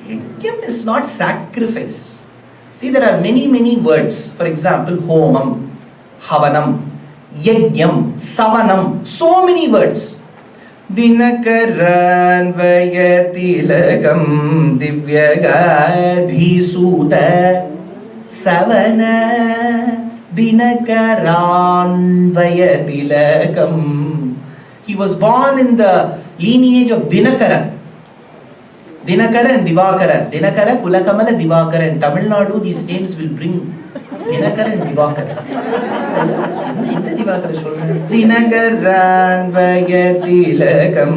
Yajnam is not sacrifice. See, there are many words. For example, homam, havanam, yajnam, savanam. So many words. Dinakaran vayatilakam divyagadhi suta savana dinakaran vayatilakam. He was born in the lineage of Dinakara. Dinakara and Divakara. Dinakara, Kulakamala, Divakara. In Tamil Nadu, these names will bring Dinakara and Divakara. Dinakaran vayatilakam.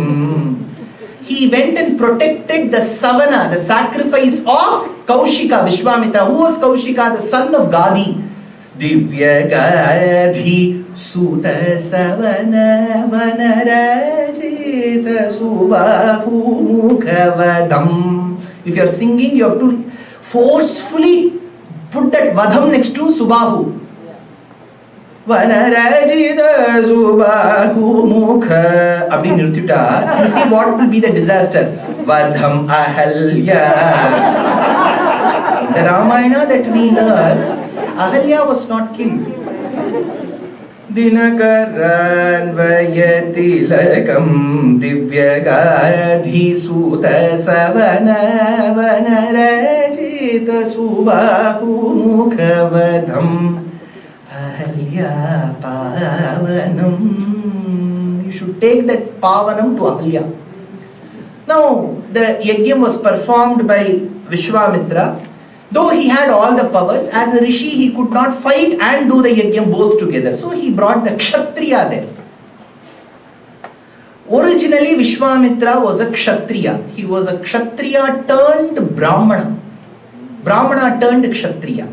He went and protected the savana, the sacrifice of Kaushika, Vishwamitra. Who was Kaushika? The son of Gadi. Divyagadhi Suta Savana Vanarajita Subahu Mukhavadam. If you are singing, you have to forcefully put that Vadham next to Subahu. Vanarajita Subahu Mukha. Abdi Nirtita. You see what will be the disaster? Vadham Ahalya. In the Ramayana that we learn, Ahalya was not killed. Dinakaran vayatilakam divyagadhi suta savana vanarajita subahu mukhavadham Ahalya pavanam. You should take that pavanam to Ahalya. Now, the yajna was performed by Vishwamitra. Though he had all the powers, as a rishi he could not fight and do the yajna both together. So he brought the kshatriya there. Originally Vishwamitra was a kshatriya. He was a kshatriya turned brahmana. Brahmana turned kshatriya.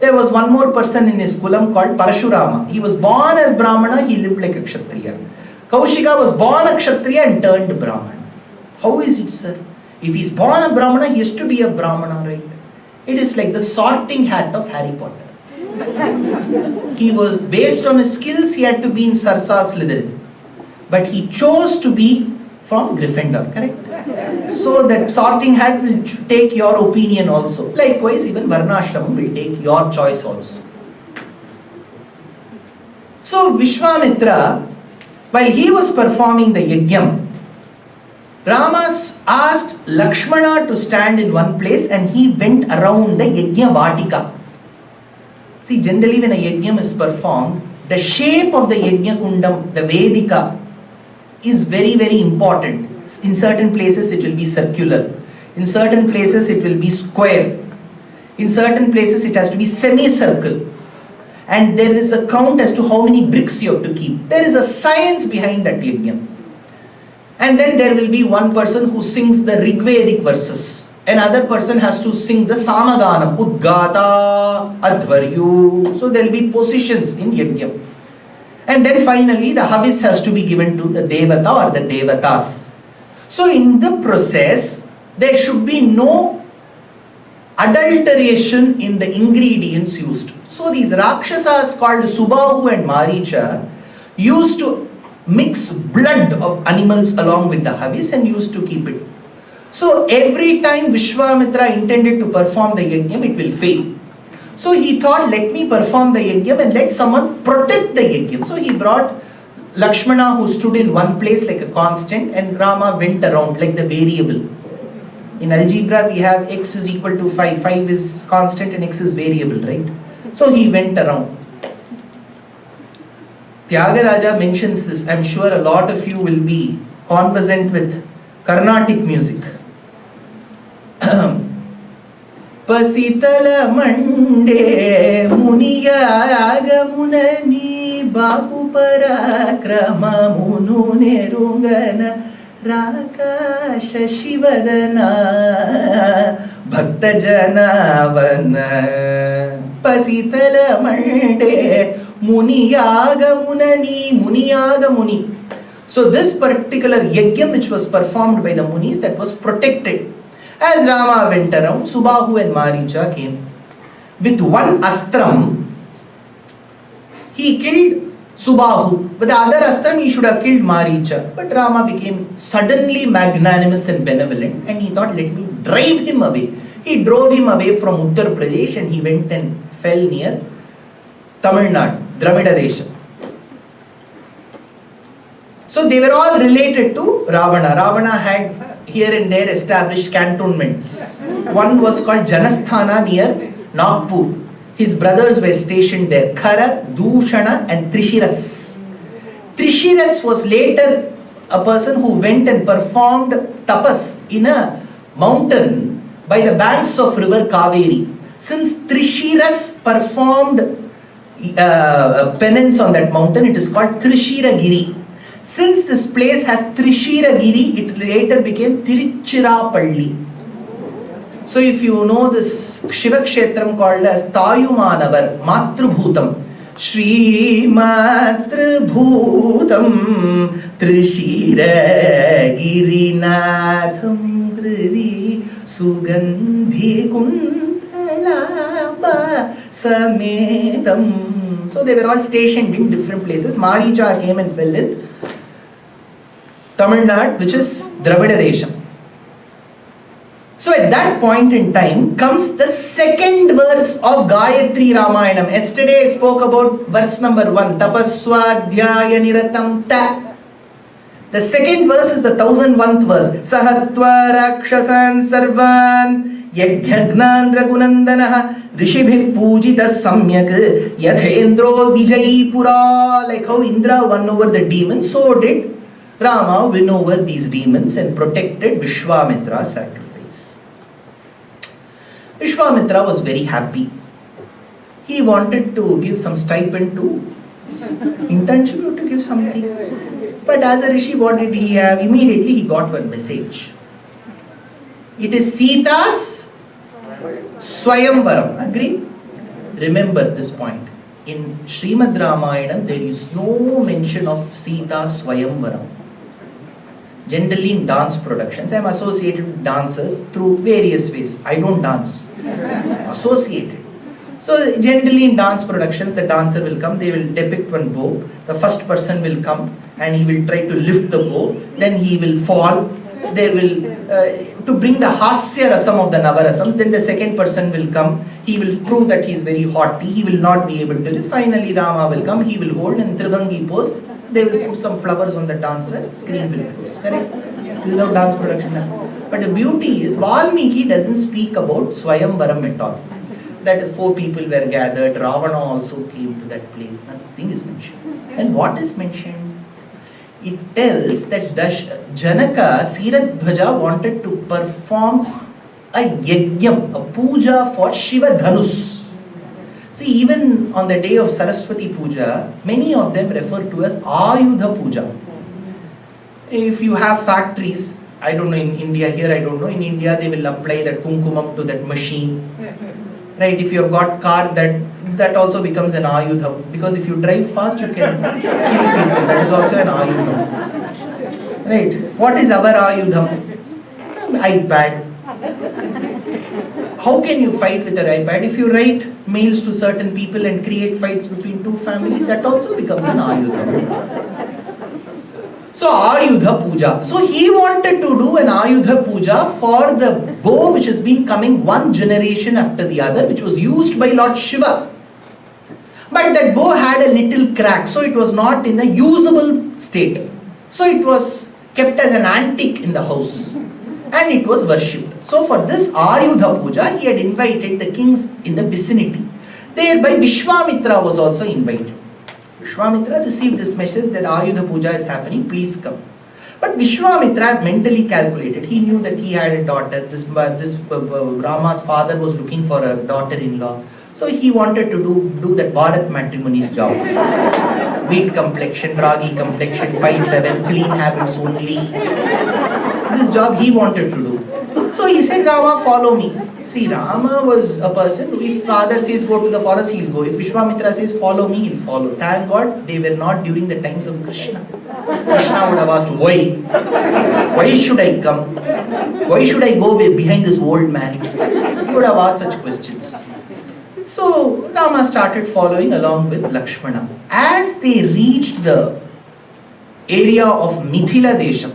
There was one more person in his kulam called Parashurama. He was born as brahmana, he lived like a kshatriya. Kaushika was born a kshatriya and turned brahmana. How is it, sir? If he is born a brahmana, he has to be a brahmana, right? It is like the sorting hat of Harry Potter. He was, based on his skills, he had to be in Sarsa Slytherin. But he chose to be from Gryffindor, correct? So that sorting hat will take your opinion also. Likewise, even Varnashramam will take your choice also. So Vishwamitra, while he was performing the yajna, Rama asked Lakshmana to stand in one place and he went around the yajna vatika. See, generally when a yajna is performed, the shape of the yajna kundam, the vedika, is very, very important. In certain places it will be circular. In certain places it will be square. In certain places it has to be semicircle. And there is a count as to how many bricks you have to keep. There is a science behind that yajna. And then there will be one person who sings the Rigvedic verses. Another person has to sing the Samaganam, Udgata, Advaryu. So there will be positions in yajna. And then finally the Havis has to be given to the Devata or the Devatas. So in the process, there should be no adulteration in the ingredients used. So these Rakshasas called Subahu and Maricha used to mix blood of animals along with the Havis and used to keep it. So every time Vishwamitra intended to perform the yajna, it will fail. So he thought, let me perform the yajna and let someone protect the yajna. So he brought Lakshmana, who stood in one place like a constant, and Rama went around like the variable. In algebra we have x is equal to 5. 5 is constant and x is variable, right? So he went around. Tyagaraja mentions this. I am sure a lot of you will be conversant with Carnatic music. Pasitala mande muniyaga munani bahuparakrama munu nerungana rakasha shivadana bhakta janavana pasitala mande muniyaga muni. So this particular yajna which was performed by the munis, that was protected. As Rama went around, Subahu and Maricha came. With one astram, he killed Subahu. With the other astram, he should have killed Maricha. But Rama became suddenly magnanimous and benevolent, and he thought, let me drive him away. He drove him away from Uttar Pradesh and he went and fell near Tamil Nadu, Dramida Desha. So they were all related to Ravana. Ravana had here and there established cantonments. One was called Janasthana near Nagpur. His brothers were stationed there, Khara, Dushana and Trishiras. Trishiras was later a person who went and performed tapas in a mountain by the banks of river Kaveri. Since Trishiras performed penance on that mountain, it is called Trishiragiri. Since this place has Trishiragiri, it later became Tiruchirappalli. So if you know this Shiva Kshetram called as Tayumanavar, Matrubhutam, Shri Matrubhutam, Trishiragirinatham Hridi Sugandhi Kundalaba Sametam. So they were all stationed in different places. Maricha came and fell in Tamil Nadu, which is Dravida Desha. So at that point in time comes the second verse of Gayatri Ramayanam. Yesterday I spoke about verse number 1, Tapaswadhyaya Niratam Ta. The second verse is the 1001st verse. Sahatva Rakshasan Sarvan Yajnagnan Raghunandanaha Rishibhi Pujita Samyak Yathendro Vijayi Pura. Like how Indra won over the demons, so did Rama win over these demons and protected Vishwamitra's sacrifice. Vishwamitra was very happy. He wanted to give some stipend to intention to give something. But as a Rishi, what did he have? Immediately he got one message. It is Sita's Swayamvaram. Agree? Remember this point. In Srimad Ramayanam, there is no mention of Sita's Swayamvaram. Generally in dance productions, I am associated with dancers through various ways. I don't dance. Associated. So generally in dance productions, the dancer will come, they will depict one bow. The first person will come and he will try to lift the bow. Then he will fall there will, to bring the hasya rasam of the navarasams, then the second person will come, he will prove that he is very haughty, he will not be able to, finally Rama will come, he will hold and Tribangi pose, they will put some flowers on the dancer, screen will close, correct? This is how dance production happens. But the beauty is, Valmiki doesn't speak about Swayamvaram at all. That 4 people were gathered, Ravana also came to that place, nothing is mentioned. And what is mentioned? It tells that Janaka, Siradhvaja wanted to perform a yajna, a puja for Shiva Dhanus. See, even on the day of Saraswati Puja, many of them refer to as Ayudha Puja. If you have factories, I don't know in India, here I don't know, in India they will apply that kumkumam to that machine. Right, if you have got car, that also becomes an ayudha, because if you drive fast you can kill people, that is also an ayudha. Right, what is our ayudha? iPad. How can you fight with an iPad? If you write mails to certain people and create fights between 2 families, that also becomes an ayudha. So Ayudha Puja. So he wanted to do an Ayudha Puja for the bow which has been coming one generation after the other, which was used by Lord Shiva. But that bow had a little crack, so it was not in a usable state. So it was kept as an antique in the house and it was worshipped. So for this Ayudha Puja, he had invited the kings in the vicinity. Thereby Vishwamitra was also invited. Vishwamitra received this message that Ayudha Puja is happening, please come. But Vishwamitra mentally calculated. He knew that he had a daughter. Rama's father was looking for a daughter-in-law. So he wanted to do that Bharat matrimony's job. Wheat complexion, ragi complexion, 5'7", clean habits only. This job he wanted to do. So he said, Rama, follow me. See, Rama was a person, if father says go to the forest, he'll go. If Vishwamitra says follow me, he'll follow. Thank God they were not during the times of Krishna. Krishna would have asked, why? Why should I come? Why should I go behind this old man? He would have asked such questions. So Rama started following along with Lakshmana. As they reached the area of Mithila Desham,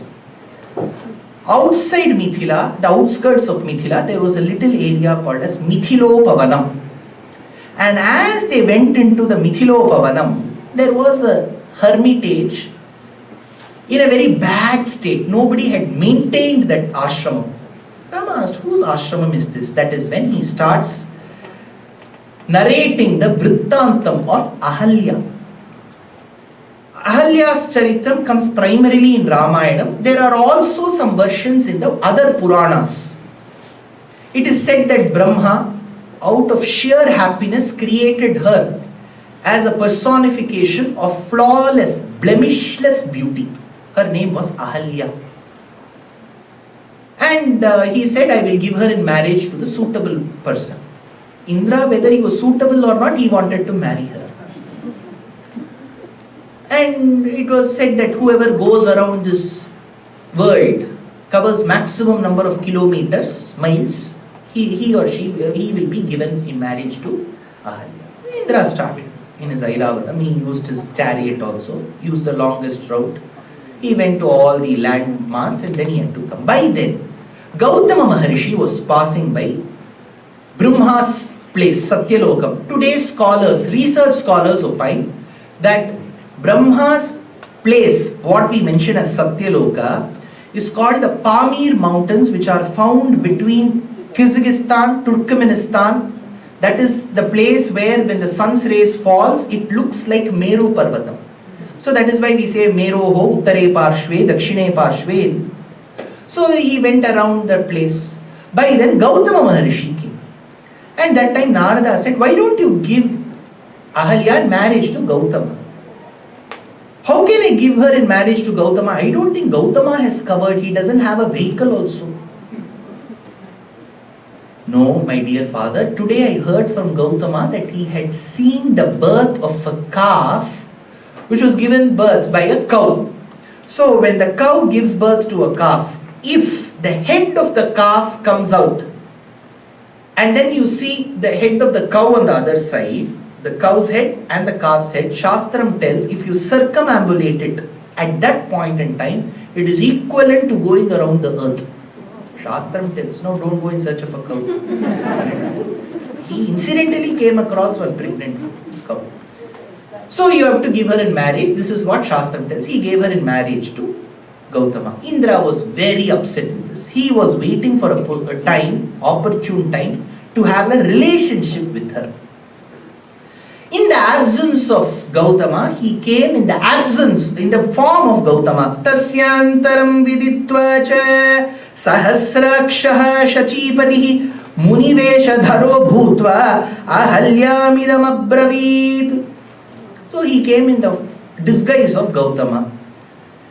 outside Mithila, the outskirts of Mithila, there was a little area called as Mithilopavanam. And as they went into the Mithilopavanam, there was a hermitage in a very bad state. Nobody had maintained that ashramam. Rama asked, whose ashramam is this? That is when he starts narrating the Vrittantam of Ahalya. Ahalya's Charitram comes primarily in Ramayanam. There are also some versions in the other Puranas. It is said that Brahma, out of sheer happiness, created her as a personification of flawless, blemishless beauty. Her name was Ahalya. And he said, I will give her in marriage to the suitable person. Indra, whether he was suitable or not, he wanted to marry her. And it was said that whoever goes around this world, covers maximum number of kilometers, miles, he or she will be given in marriage to Ahalya. Indra started in his Airavatam. He used his chariot also, used the longest route. He went to all the land mass and then he had to come. By then, Gautama Maharishi was passing by Brahma's place, Satyalokam. Today's scholars, research scholars opine that Brahma's place, what we mention as Satyaloka, is called the Pamir Mountains, which are found between Kyrgyzstan, Turkmenistan. That is the place where when the sun's rays falls, it looks like Meru Parvatam. So that is why we say Meroho Uttare Parshve, Dakshine Parshve. So he went around that place. By then Gautama Maharishi came. And that time Narada said, why don't you give Ahalya in marriage to Gautama? How can I give her in marriage to Gautama? I don't think Gautama has covered. He doesn't have a vehicle also. No, my dear father, today I heard from Gautama that he had seen the birth of a calf which was given birth by a cow. So when the cow gives birth to a calf, if the head of the calf comes out and then you see the head of the cow on the other side, the cow's head and the calf's head, Shastram tells if you circumambulate it At that point in time, it is equivalent to going around the earth. Shastram tells, no, don't go in search of a cow. He incidentally came across one pregnant cow. So you have to give her in marriage. This is what Shastram tells. He gave her in marriage to Gautama. Indra was very upset with this. He was waiting for a time, opportune time, to have a relationship with her. In the absence of Gautama, he came in the form of Gautama. Tasyantaram viditva cha sahasrakshaha shachipatihi muniveshadharo bhutva ahalyamidam abravit. So he came in the disguise of Gautama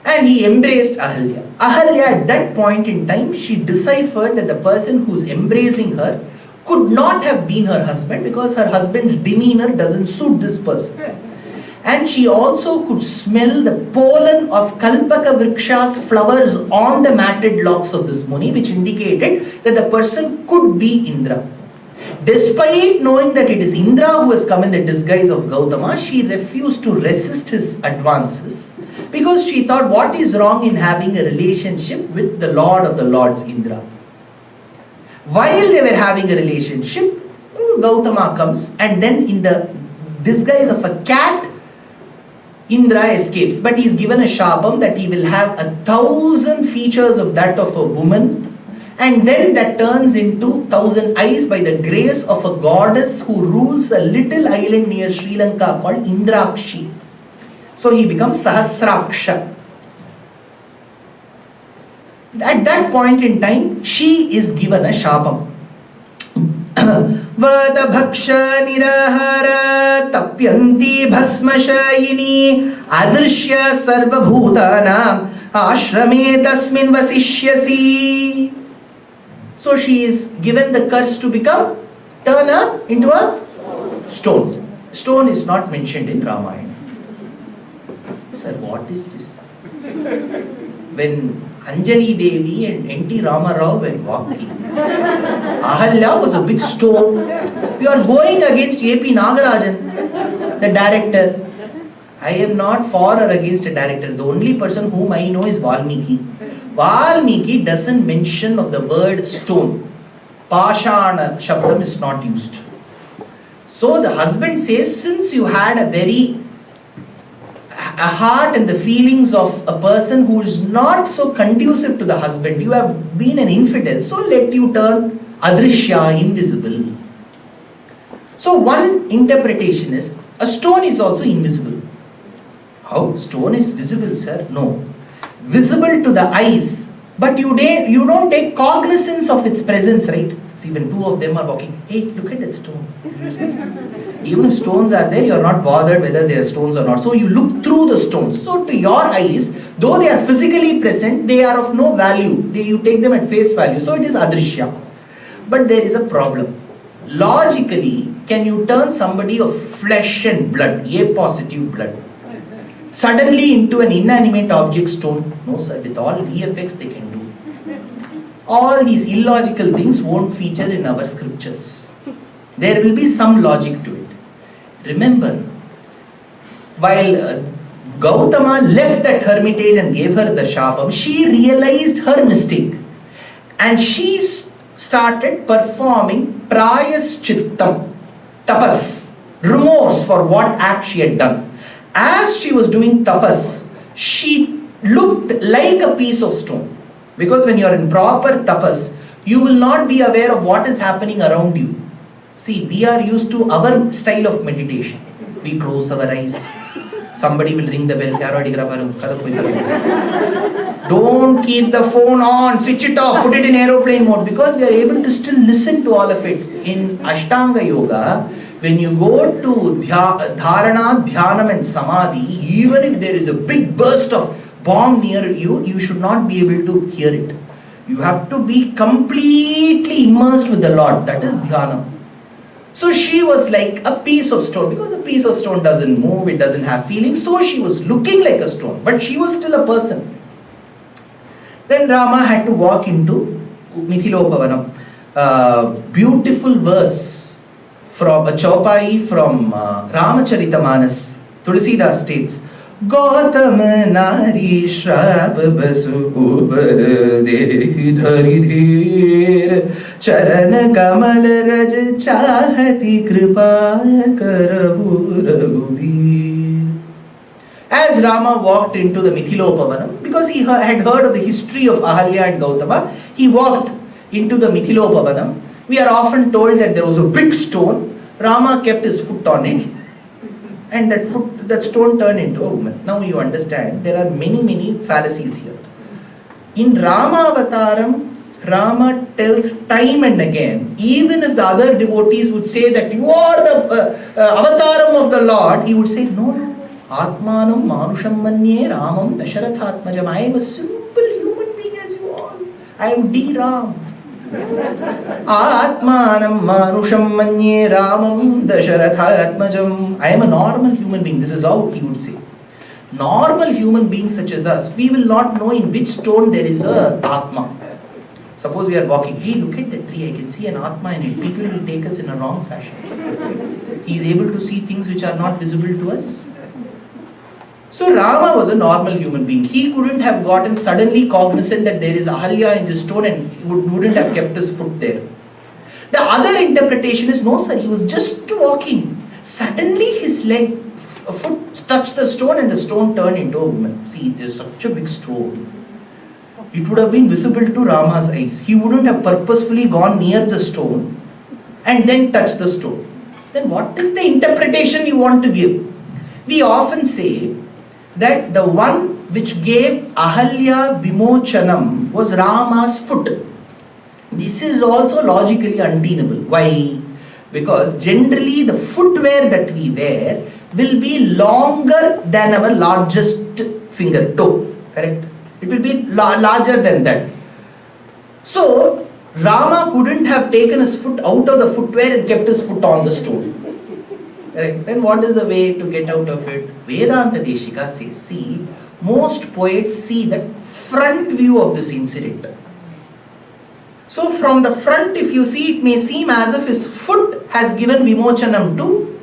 and he embraced Ahalya. Ahalya at that point in time, she deciphered that the person who's embracing her could not have been her husband because her husband's demeanor doesn't suit this person. And she also could smell the pollen of Kalpaka Vriksha's flowers on the matted locks of this Muni, which indicated that the person could be Indra. Despite knowing that it is Indra who has come in the disguise of Gautama, she refused to resist his advances because she thought, what is wrong in having a relationship with the Lord of the Lords, Indra? While they were having a relationship, Gautama comes and then in the disguise of a cat, Indra escapes. But he is given a sharpam that he will have 1,000 features of that of a woman, and then that turns into 1,000 eyes by the grace of a goddess who rules a little island near Sri Lanka called Indrakshi. So he becomes Sahasraksha. At that point in time, she is given a sharpam. Vada bhaksha nirahara tapyanti bhasmashayini adrishya sarva bhutanam ashrame tasmin vasishyasi. So she is given the curse to turn her into a stone. Stone is not mentioned in Ramayana. Sir, what is this? When Anjali Devi and N.T. Ramarao were walking, Ahalya was a big stone. We are going against A.P. Nagarajan, the director. I am not for or against a director. The only person whom I know is Valmiki. Valmiki doesn't mention of the word stone. Pashana Shabdam is not used. So the husband says, since you had a heart and the feelings of a person who is not so conducive to the husband, you have been an infidel, so let you turn adrishya, invisible. So one interpretation is, a stone is also invisible. How? Stone is visible, sir? No. Visible to the eyes, but you don't take cognizance of its presence, right? See, when two of them are walking, hey, look at that stone. Even if stones are there, you are not bothered whether they are stones or not. So you look through the stones. So to your eyes, though they are physically present, they are of no value. You take them at face value. So it is adrishya. But there is a problem. Logically, can you turn somebody of flesh and blood, A positive blood, suddenly into an inanimate object stone? No, sir. With all VFX they can do. All these illogical things won't feature in our scriptures. There will be some logic to it. Remember, while Gautama left that hermitage and gave her the sharpam, she realized her mistake. And she started performing prayaschittam, tapas, remorse for what act she had done. As she was doing tapas, she looked like a piece of stone. Because when you are in proper tapas, you will not be aware of what is happening around you. See, we are used to our style of meditation. We close our eyes. Somebody will ring the bell. Don't keep the phone on. Switch it off. Put it in aeroplane mode. Because we are able to still listen to all of it. In Ashtanga Yoga, when you go to Dharana, Dhyanam and Samadhi, even if there is a big burst of bomb near you, you should not be able to hear it. You have to be completely immersed with the Lord. That is Dhyanam. So she was like a piece of stone, because a piece of stone doesn't move, it doesn't have feelings. So she was looking like a stone, but she was still a person. Then Rama had to walk into Mithilopavanam. Beautiful verse from a Chaupai from Ramacharita Manas. Tulsidas states, Gautama Nari Shrab Basu Ubar Dehi Dhari Dhir Charana Kamal Raj Chahati Kripa Karahu Raghubir. As Rama walked into the Mithilopavanam, because he had heard of the history of Ahalya and Gautama, he walked into the Mithilopavanam. We are often told that there was a big stone. Rama kept his foot on it, and that stone turned into a woman. Now you understand, there are many fallacies here. In Rama Avataram, Rama tells time and again, even if the other devotees would say that you are the Avataram of the Lord, he would say, no. Atmanam Manusham Manye Ramam Dasharatha Atmajam. I am a simple human being as you all. I am D. Ram. Atmanam Manusham Manye Ramam Dasharatha Atmajam. I am a normal human being. This is how he would say. Normal human beings such as us, we will not know in which stone there is a Atma. Suppose we are walking. Hey, look at the tree. I can see an Atma in it. People will take us in a wrong fashion. He is able to see things which are not visible to us. So Rama was a normal human being. He couldn't have gotten suddenly cognizant that there is Ahalya in this stone and wouldn't have kept his foot there. The other interpretation is, no sir, he was just walking. Suddenly his foot touched the stone and the stone turned into a woman. See, there's such a big stone. It would have been visible to Rama's eyes. He wouldn't have purposefully gone near the stone and then touched the stone. Then what is the interpretation you want to give? We often say that the one which gave Ahalya Vimochanam was Rama's foot. This is also logically untenable. Why? Because generally the footwear that we wear will be longer than our largest finger, toe. Correct? It will be larger than that. So Rama couldn't have taken his foot out of the footwear and kept his foot on the stone. Correct. Then what is the way to get out of it? Vedanta Deshika says, see, most poets see the front view of this incident. So from the front, if you see, it may seem as if his foot has given Vimochanam to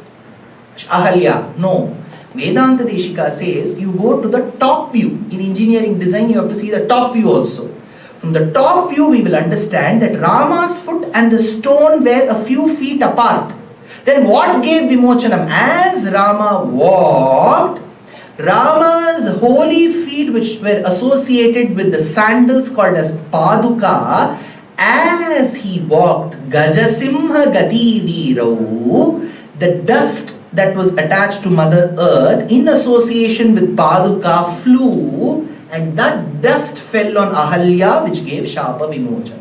Ahalya. No. Vedanta Deshika says, you go to the top view. In engineering design, you have to see the top view also. From the top view, we will understand that Rama's foot and the stone were a few feet apart. Then what gave Vimochanam? As Rama walked, Rama's holy feet, which were associated with the sandals called as Paduka, as he walked, Gajasimha Gati Virau, the dust that was attached to Mother Earth in association with Paduka flew, and that dust fell on Ahalya, which gave Shapa Vimochanam.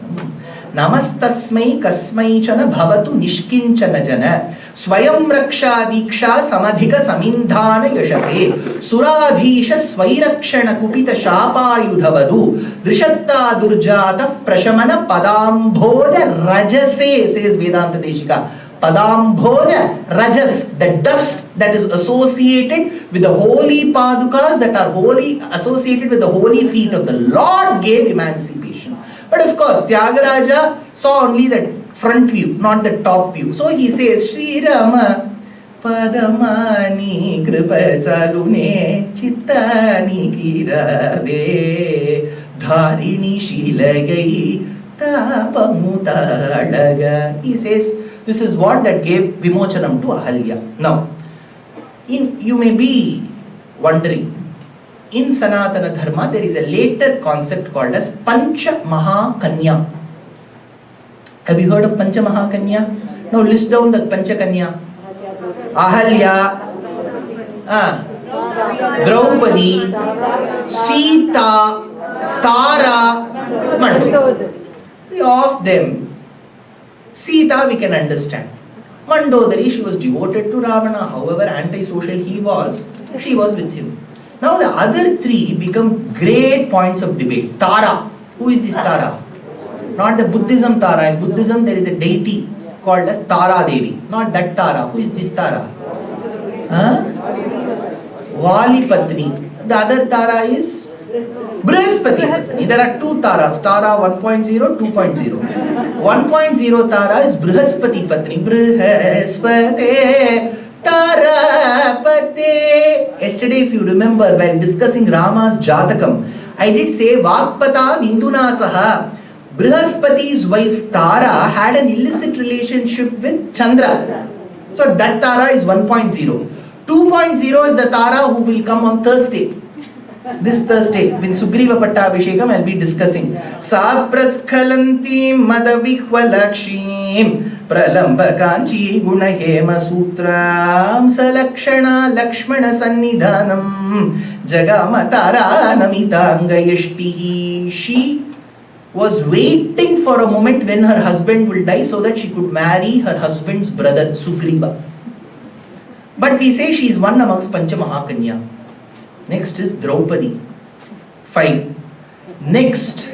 Namastasmai kasmai chana bhavatu nishkinchana jana swayam raksha diksha samadhika samindhana yashase suradhisha svairakshana kupita shapayudhavadu drishatta durjata prashamana padambhoja rajase, says Vedanta Deshika. Padambhoja rajas, the dust that is associated with the holy padukas that are holy, associated with the holy feet of the Lord, gave emancipation. But of course, Tyagaraja saw only the front view, not the top view. So he says, Shri Rama Padamani Kripachalune Chittani Kirave Dharini Shilagai Tapamutalaga. He says, this is what that gave Vimochanam to Ahalya. Now, you may be wondering, in Sanātana Dharma, there is a later concept called as Pancha Mahakanya. Have you heard of Pancha Mahakanya? Now list down the Pancha Kanya. Ahalya, Draupadi, Sita, Tara, Mandodari. Of them, Sita we can understand. Mandodari, she was devoted to Ravana. However antisocial he was, she was with him. Now the other three become great points of debate. Tara. Who is this Tara? Not the Buddhism Tara. In Buddhism there is a deity called as Tara Devi. Not that Tara. Who is this Tara? Vali Patni. The other Tara is Brihaspati Patni. There are two Taras. Tara 1.0, 2.0. 1.0 Tara is Brihaspati Patni. Brihaspati Tarapate. yesterday, if you remember, while discussing Rama's Jatakam, I did say Vakpata Vinduna Saha. Brihaspati's wife Tara had an illicit relationship with Chandra. So that Tara is 1.0. 2.0 is the Tara who will come on Thursday. This Thursday, with Sugreeva Pattabhishekam, I'll be discussing. Sapraskalanti madavihvalakshim pralamba kanchi gunahema sutram salakshana lakshmana sannidhanam jagama tara namitanga yashtihi. She was waiting for a moment when her husband will die so that she could marry her husband's brother Sugreeva. But we say she is one amongst Panchamahakanya. Next is Draupadi. 5. Next,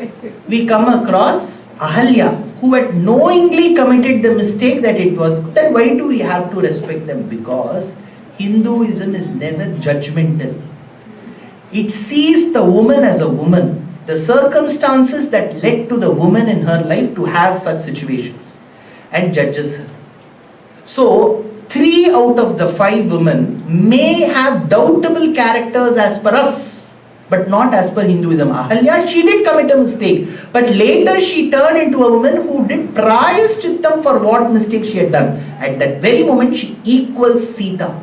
we come across Ahalya, who had knowingly committed the mistake that it was. Then why do we have to respect them? Because Hinduism is never judgmental. It sees the woman as a woman. The circumstances that led to the woman in her life to have such situations, and judges her. So, 3 out of the 5 women may have doubtable characters as per us, but not as per Hinduism. Ahalya, she did commit a mistake, but later she turned into a woman who did prayaschittam for what mistake she had done. At that very moment, she equals Sita.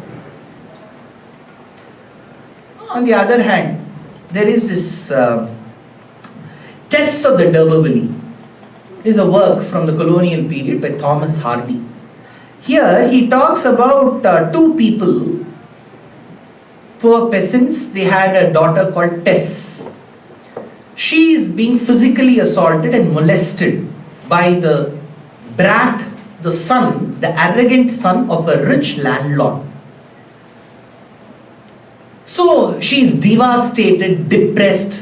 On the other hand, there is this Tests of the D'Urberville is a work from the colonial period by Thomas Hardy. Here he talks about 2 people, poor peasants. They had a daughter called Tess. She is being physically assaulted and molested by the brat, the son, the arrogant son of a rich landlord. So she is devastated, depressed.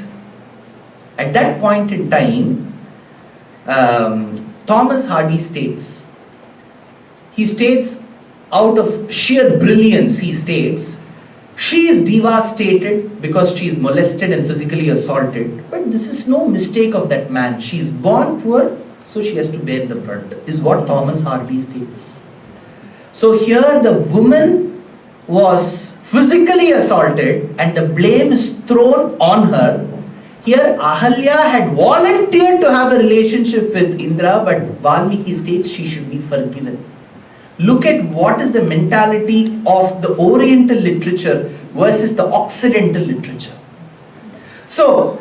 At that point in time, Thomas Hardy states, out of sheer brilliance, he states, she is devastated because she is molested and physically assaulted. But this is no mistake of that man. She is born poor, so she has to bear the brunt, is what Thomas Hardy states. So here the woman was physically assaulted and the blame is thrown on her. Here Ahalya had volunteered to have a relationship with Indra, but Valmiki states she should be forgiven. Look at what is the mentality of the Oriental literature versus the Occidental literature. So,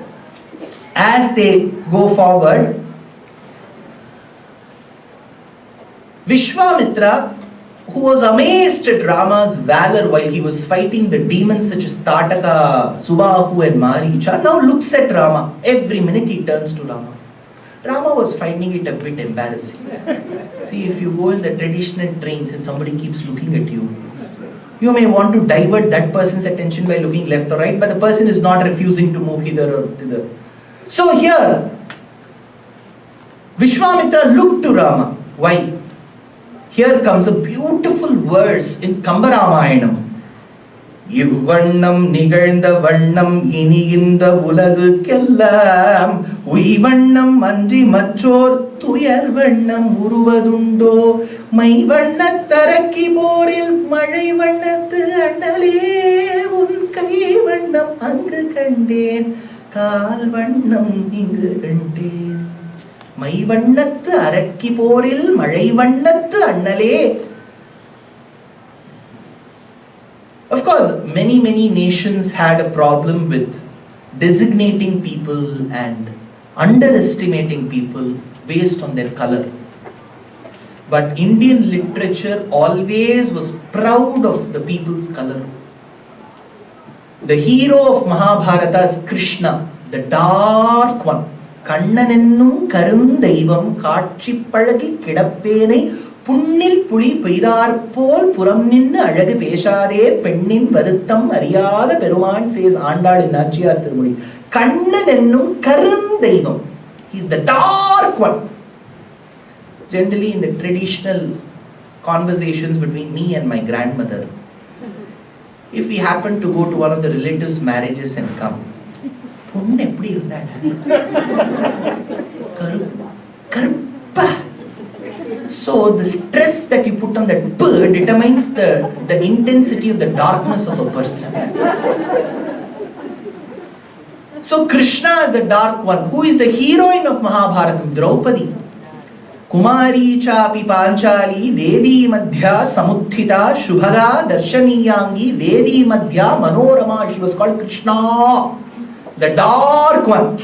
as they go forward, Vishwamitra, who was amazed at Rama's valor while he was fighting the demons such as Tataka, Subahu and Maricha, now looks at Rama. Every minute he turns to Rama. Rama was finding it a bit embarrassing. See, if you go in the traditional trains and somebody keeps looking at you, you may want to divert that person's attention by looking left or right, but the person is not refusing to move hither or thither. So here, Vishwamitra looked to Rama. Why? Here comes a beautiful verse in Kamba-Ramayanam. Ivvannam nigalnda vannam iniyinda ulagukkellam uivannam andri matchor tuyar vannam uruvadundo mai vannattarakki poril malai vannathu annale un kai vannam angu kanden kaal vannam ingu kanden. Mai vannathu arakki poril malai vannathu annale. Of course, many nations had a problem with designating people and underestimating people based on their color. But Indian literature always was proud of the people's color. The hero of Mahabharata is Krishna, the dark one. Kannanennum karundaivam kaatsi palagi kidappene புண்ணில் புலி பெய்தாற்போல் புறம் நின்று அழகு பேசாதே பெண்ணின் வருத்தம் அறியாத பெருமான் says Andal in Nachiyar திருமொழி. கண்ணன் என்னும் கருந்தெய்வம். He is the dark one. Generally in the traditional conversations between me and my grandmother, if we happen to go to one of the relatives' marriages and come, பொண்ணு எப்படி இருந்தாடா? கருப்பா. So the stress that you put on that P determines the intensity of the darkness of a person. So Krishna is the dark one. Who is the heroine of Mahabharatam? Draupadi. Kumari chapi panchali vedi madhya samuthita shubhaga darshaniyangi vedi madhya manorama. She was called Krishna, the dark one.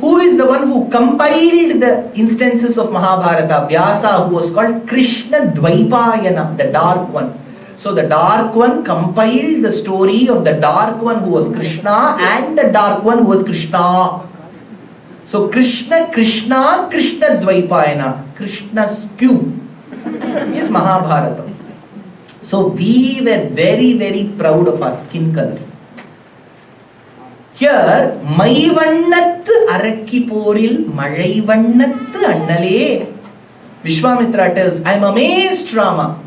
Who is the one who compiled the instances of Mahabharata? Vyasa, who was called Krishna Dvaipayana, the dark one. So the dark one compiled the story of the dark one who was Krishna and the dark one who was Krishna. So Krishna Dvaipayana, Krishna's cube is Mahabharata. So we were very, very proud of our skin color. Here, Maivannathu Arakki Poril Malaivannathu Annale. Vishwamitra tells, I am amazed, Rama.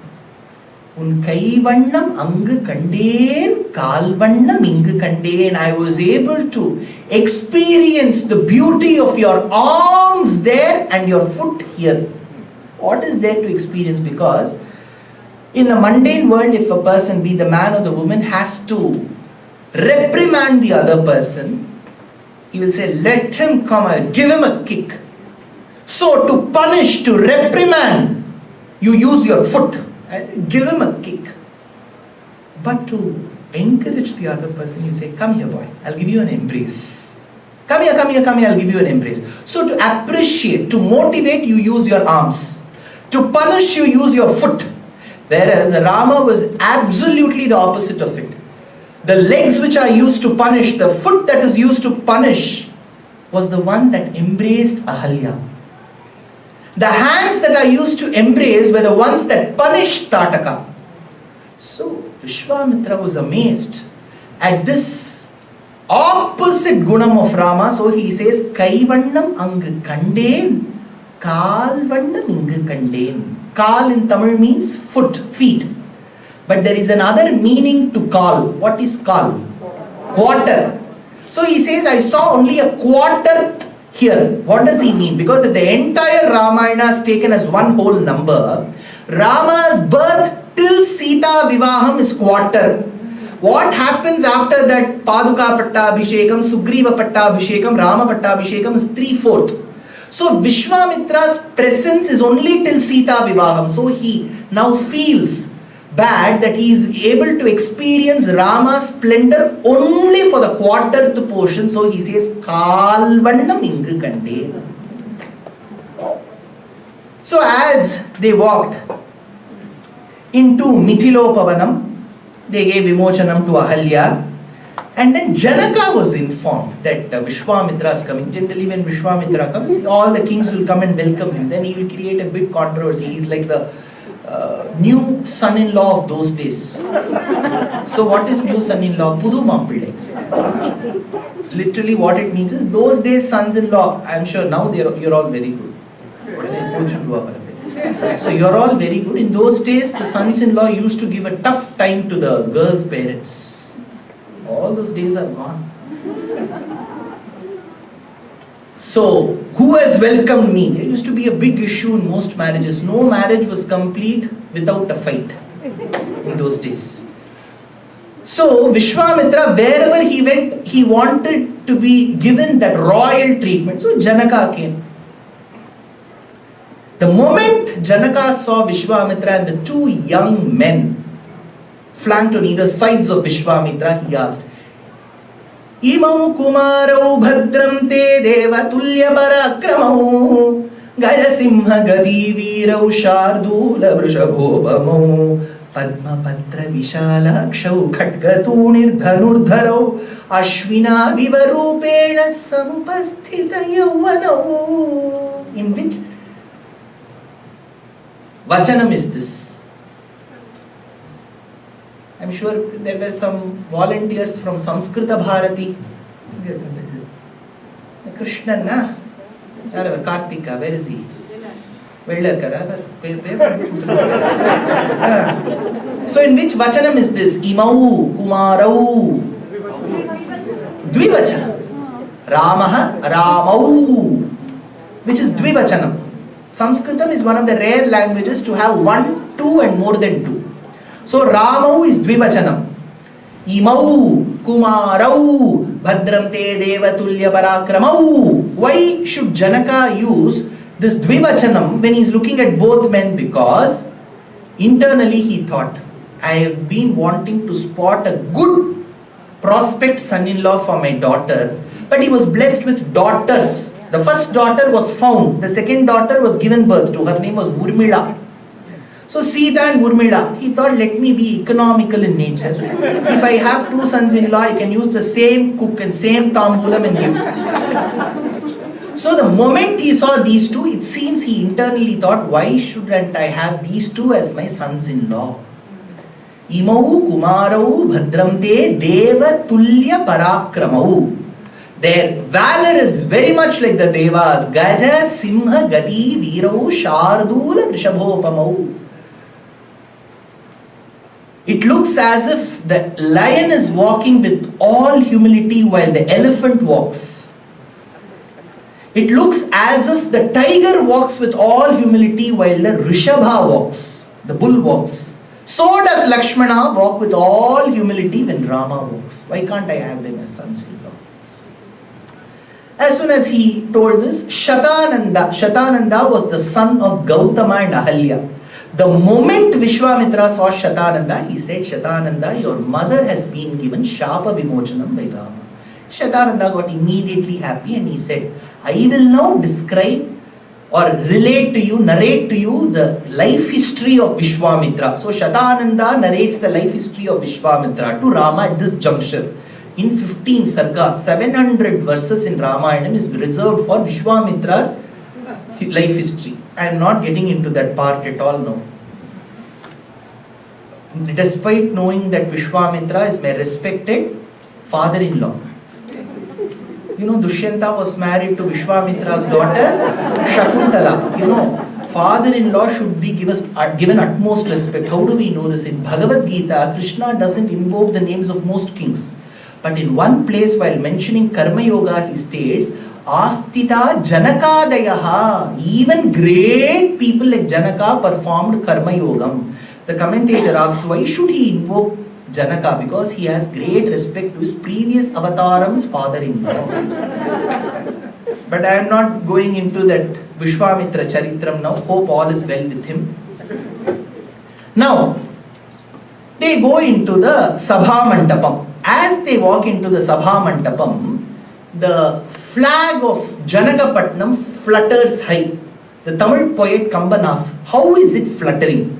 Un kaivannam angu kandeen, kalvannam ingu kandeen. I was able to experience the beauty of your arms there and your foot here. What is there to experience? Because in a mundane world, if a person, be the man or the woman, has to reprimand the other person, he will say, let him come, I'll give him a kick. So to punish, to reprimand, you use your foot. I say, give him a kick. But to encourage the other person, you say, come here boy, I'll give you an embrace. Come here, I'll give you an embrace. So to appreciate, to motivate, you use your arms. To punish, you use your foot. Whereas Rama was absolutely the opposite of it. The legs which are used to punish, the foot that is used to punish, was the one that embraced Ahalya. The hands that are used to embrace were the ones that punished Tataka. So Vishwamitra was amazed at this opposite gunam of Rama. So he says, Kaivannam angu kandeen, kalvannam ingu kandeen. Kal in Tamil means foot, feet. But there is another meaning to kal. What is kal? Quarter. So he says, I saw only a quarter here. What does he mean? Because if the entire Ramayana is taken as one whole number, Rama's birth till Sita Vivaham is quarter. What happens after that? Paduka Pattabhishekam, Sugreeva Pattabhishekam, Rama Pattabhishekam is 3/4. So Vishwamitra's presence is only till Sita Vivaham. So he now feels bad that he is able to experience Rama's splendor only for the quarter portion. So he says, Kalvannam ingu kande. So as they walked into Mithilopavanam, they gave Vimochanam to Ahalya. And then Janaka was informed that Vishwamitra is coming. Generally when Vishwamitra comes, all the kings will come and welcome him. Then he will create a big controversy. He is like the new son-in-law of those days. So what is new son-in-law? Pudu Mappille. Literally what it means is, those days sons-in-law, I am sure now you're all very good. So you're all very good. In those days the sons-in-law used to give a tough time to the girl's parents. All those days are gone. So, who has welcomed me? There used to be a big issue in most marriages. No marriage was complete without a fight in those days. So, Vishwamitra, wherever he went, he wanted to be given that royal treatment. So, Janaka came. The moment Janaka saw Vishwamitra and the two young men flanked on either sides of Vishwamitra, he asked, Imau kumarau bhadram te deva tulya parakramau Gajasimha gati virau shardula vrishabhobamau Padma patra vishalakshau khatgatu nirdhanurdharau Ashvina vivarupena samupasthita yauvanau. In which Vachanam is this? I'm sure there were some volunteers from Samskrita Bharati. Krishna, na? Kartika, where is he? So in which Vachanam is this? Imau, Kumarau. Dvivachanam. Ramaha, Ramau. Which is Dvivachanam. Sanskritam is one of the rare languages to have 1, 2 and more than 2. So Ramau is Dvivachanam. Imau, Kumarau, Bhadram te Devatulya Parakramau. Why should Janaka use this Dvivachanam when he is looking at both men? Because internally he thought, I have been wanting to spot a good prospect son-in-law for my daughter, but he was blessed with daughters. The first daughter was found, the second daughter was given birth to. Her name was Urmila. So Sita and Urmila, he thought, let me be economical in nature. If I have 2 sons-in-law, I can use the same cook and same tambulam and give. So the moment he saw these 2, it seems he internally thought, why shouldn't I have these 2 as my sons-in-law? Imau Kumarau Bhadramte Deva Tulya Parakramau. Their valor is very much like the Devas. Gaja Simha Gati Virau Shardula Vrishabhopamau. It looks as if the lion is walking with all humility while the elephant walks. It looks as if the tiger walks with all humility while the Rishabha walks, the bull walks. So does Lakshmana walk with all humility when Rama walks. Why can't I have them as sons-in-law? As soon as he told this, Shatananda was the son of Gautama and Ahalya. The moment Vishwamitra saw Shatananda, he said, Shatananda, your mother has been given Shapa Vimochanam by Rama. Shatananda got immediately happy and he said, I will now describe or relate to you, narrate to you the life history of Vishwamitra. So Shatananda narrates the life history of Vishwamitra to Rama at this juncture. In 15 sargas, 700 verses in Ramayanam is reserved for Vishwamitra's life history. I am not getting into that part at all now. Despite knowing that Vishwamitra is my respected father-in-law. You know, Dushyanta was married to Vishwamitra's daughter, Shakuntala. You know, father-in-law should be given utmost respect. How do we know this? In Bhagavad Gita, Krishna doesn't invoke the names of most kings. But in one place, while mentioning Karma Yoga, he states, Astita Janakadayaha. Even great people like Janaka performed Karma Yogam. The commentator asks, why should he invoke Janaka? Because he has great respect to his previous avataram's father-in-law. But I am not going into that Vishwamitra Charitram now. Hope all is well with him. Now, they go into the Sabha Mandapam. As they walk into the Sabha Mandapam, the flag of Janakapatnam flutters high. The Tamil poet Kamban asks, how is it fluttering?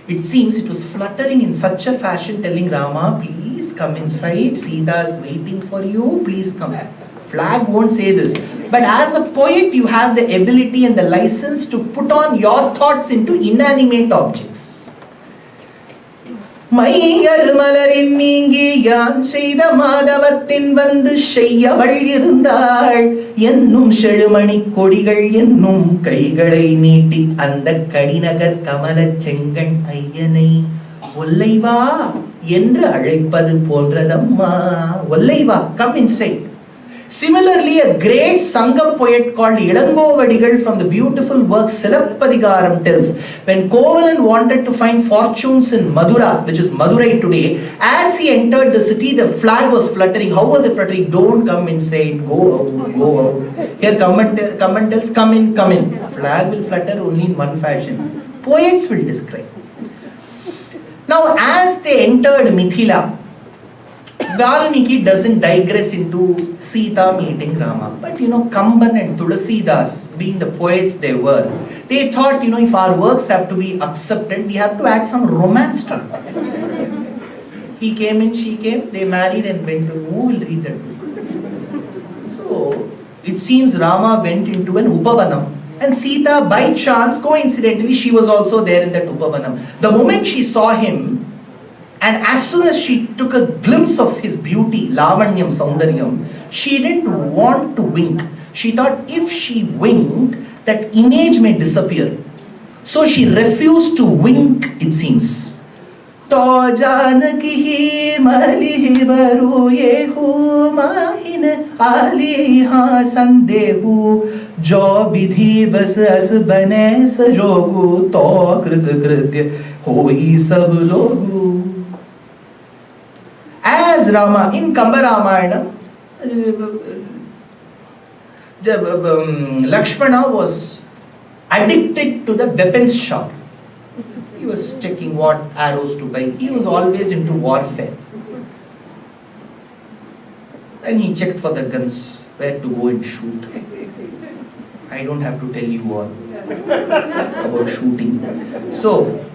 It seems it was fluttering in such a fashion, telling Rama, please come inside, Sita is waiting for you, please come. Flag won't say this. But as a poet, you have the ability and the license to put on your thoughts into inanimate objects. மையர் மலரின் நீங்கி யான் செய்த மாதவத்தின் வந்து செய்யவள் இருந்தாள் என்னும் செழுமணி கொடிகள் என்னும் கைகளை நீட்டி அந்த கடிநகர் கமலச் செங்கண் ஐயனை ஒல்லைவா என்று அழைப்பது போன்றதம்மா. ஒல்லைவா, come inside. Similarly, a great Sangha poet called Ilangovadigal from the beautiful work Silappadigaram tells, when Kovalan wanted to find fortunes in Madura, which is Madurai today, as he entered the city, the flag was fluttering. How was it fluttering? Don't come inside, go out, go out. Here Kamban tells, come in, come in. Flag will flutter only in one fashion. Poets will describe. Now, as they entered Mithila, Valmiki doesn't digress into Sita meeting Rama. But you know, Kamban and Tulasidas, being the poets they were, they thought, you know, if our works have to be accepted, we have to add some romance to it. He came in, she came, they married and went to, who will read that book? So, it seems Rama went into an Upavanam. And Sita, by chance, coincidentally, she was also there in that Upavanam. The moment she saw him, and as soon as she took a glimpse of his beauty, Lavanyam, Saundaryam, she didn't want to wink. She thought if she winked, that image may disappear. So she refused to wink, it seems. To Janaki मलिहि बरु येहु माहिन आली हाँ संदेहु जो विधि बस अस बने सजोगु तो कृत कृत्य होई सब लोगु. As Rama in Kamba Ramayana, Lakshmana was addicted to the weapons shop. He was checking what arrows to buy. He was always into warfare. And he checked for the guns, where to go and shoot. I don't have to tell you all about shooting. So,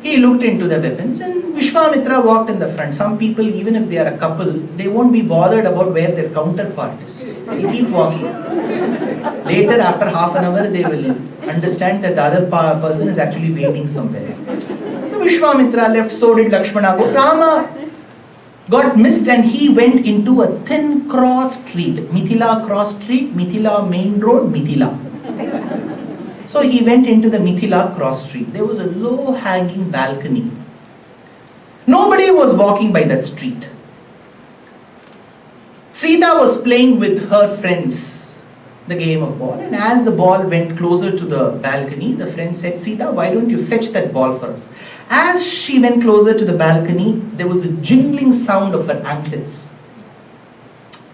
he looked into the weapons and Vishwamitra walked in the front. Some people, even if they are a couple, they won't be bothered about where their counterpart is. They'll keep walking. Later, after half an hour, they will understand that the other person is actually waiting somewhere. So Vishwamitra left, so did Lakshmana go. Rama got missed and he went into a thin cross street. Mithila cross street, Mithila main road, Mithila. So he went into the Mithila cross street. There was a low hanging balcony. Nobody was walking by that street. Sita was playing with her friends the game of ball, and as the ball went closer to the balcony, the friend said, Sita, why don't you fetch that ball for us? As she went closer to the balcony, there was a jingling sound of her anklets.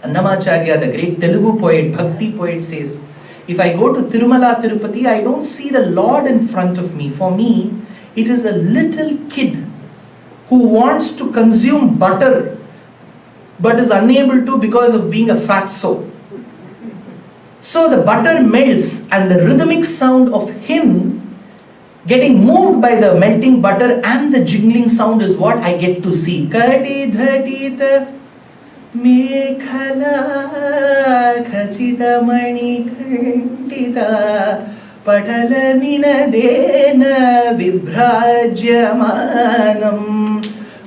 Annamacharya, the great Telugu poet, Bhakti poet, says, if I go to Tirumala Tirupati, I don't see the Lord in front of me. For me, it is a little kid who wants to consume butter but is unable to because of being a fatso. So the butter melts and the rhythmic sound of him getting moved by the melting butter and the jingling sound is what I get to see. Kati dhati ta Mekhala khachita mani kantita patala minadena vibhrajyamanam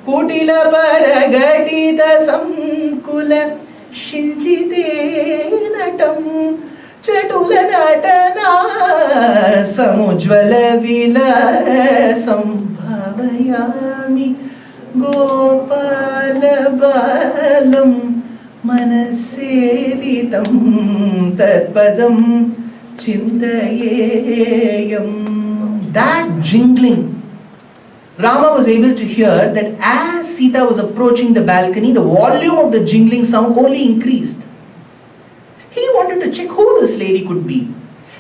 kutila paragatita samkula shinjitenatam chatula natana samujvala vilasam bhavayami Gopala balam manasevitam tatpadam chintayeyam. That jingling, Rama was able to hear that as Sita was approaching the balcony, the volume of the jingling sound only increased. He wanted to check who this lady could be.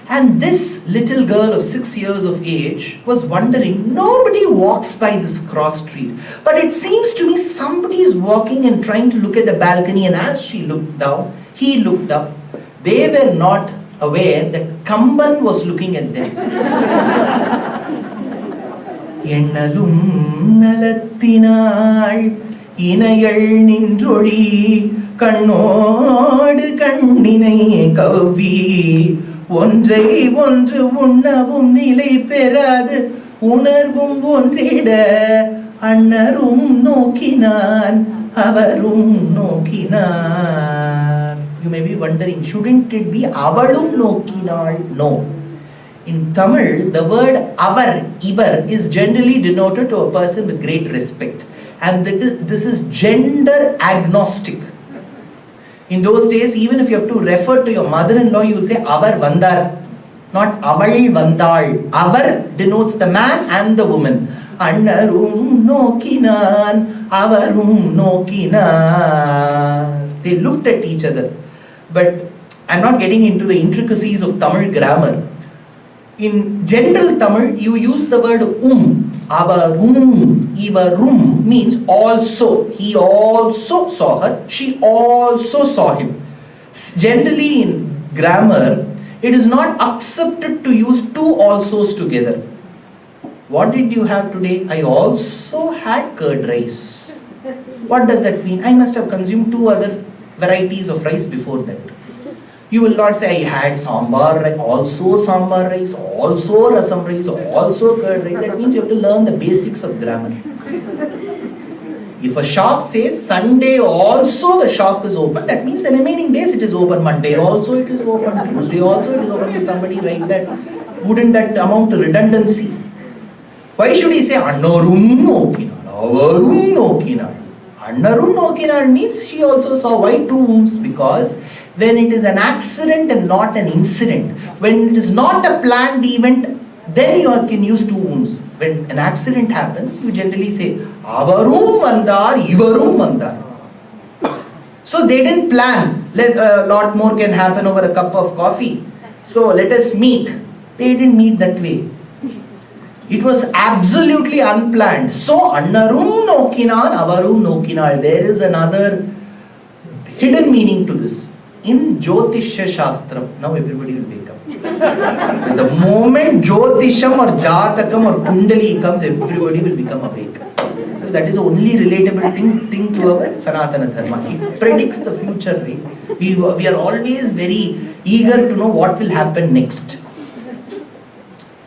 And this little girl of 6 years of age was wondering, nobody walks by this cross street. But it seems to me somebody is walking and trying to look at the balcony, and as she looked down, he looked up. They were not aware that Kamban was looking at them. Ennalum nalathinal inayal ninjodi kannod kanninai kavvi ஒன்றை ஒன்று உண்ணவும் நிலை பெறாது உணர்வும் ஒன்றிட அண்ணரும் நோக்கினான் அவரும் நோக்கினார். You may be wondering, shouldn't it be avalum nokkinal? No. In Tamil, the word avar, ivar, is generally denoted to a person with great respect. And this is gender agnostic. In those days, even if you have to refer to your mother-in-law, you will say avar vandar, not aval vandal. Avar denotes the man and the woman. Annarum nokinan, avarum nokinan. They looked at each other. But I'm not getting into the intricacies of Tamil grammar. In general Tamil, you use the word Avarum, ivarum means also. He also saw her, she also saw him. Generally in grammar, it is not accepted to use two alsos together. What did you have today? I also had curd rice. What does that mean? I must have consumed two other varieties of rice before that. You will not say I had sambar rice, also sambar rice, also rasam rice, also curd rice. That means you have to learn the basics of grammar. If a shop says Sunday also the shop is open, that means the remaining days it is open. Monday also it is open, Tuesday also it is open. Will somebody write that? Wouldn't that amount to redundancy? Why should he say Annarum nokinar, Avarum nokinar, Annarum Nokinal means she also saw. Why 2 wombs? Because when it is an accident and not an incident, when it is not a planned event, then you can use 2 wombs. When an accident happens, you generally say, Avarum Vandar, Ivarum Vandar. So they didn't plan. A lot more can happen over a cup of coffee. So let us meet. They didn't meet that way. It was absolutely unplanned. So Annarum Nokinan, Avarum Nokinal. There is another hidden meaning to this. In Jyotishya Shastram, now everybody will wake up. The moment Jyotisham or Jatakam or Kundali comes, everybody will become awake. Because that is the only relatable thing to our Sanātana Dharma. It predicts the future. Right? We are always very eager to know what will happen next.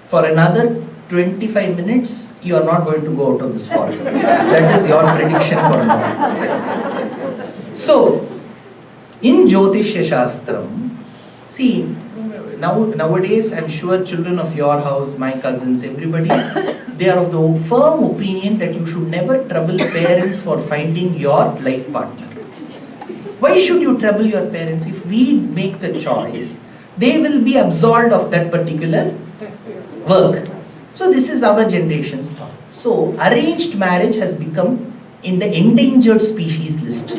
For another 25 minutes, you are not going to go out of this hall. That is your prediction for now. So, in Jyotishya Shastram, see, nowadays I'm sure children of your house, my cousins, everybody, they are of the firm opinion that you should never trouble parents for finding your life partner. Why should you trouble your parents? If we make the choice, they will be absolved of that particular work. So this is our generation's thought. So arranged marriage has become in the endangered species list.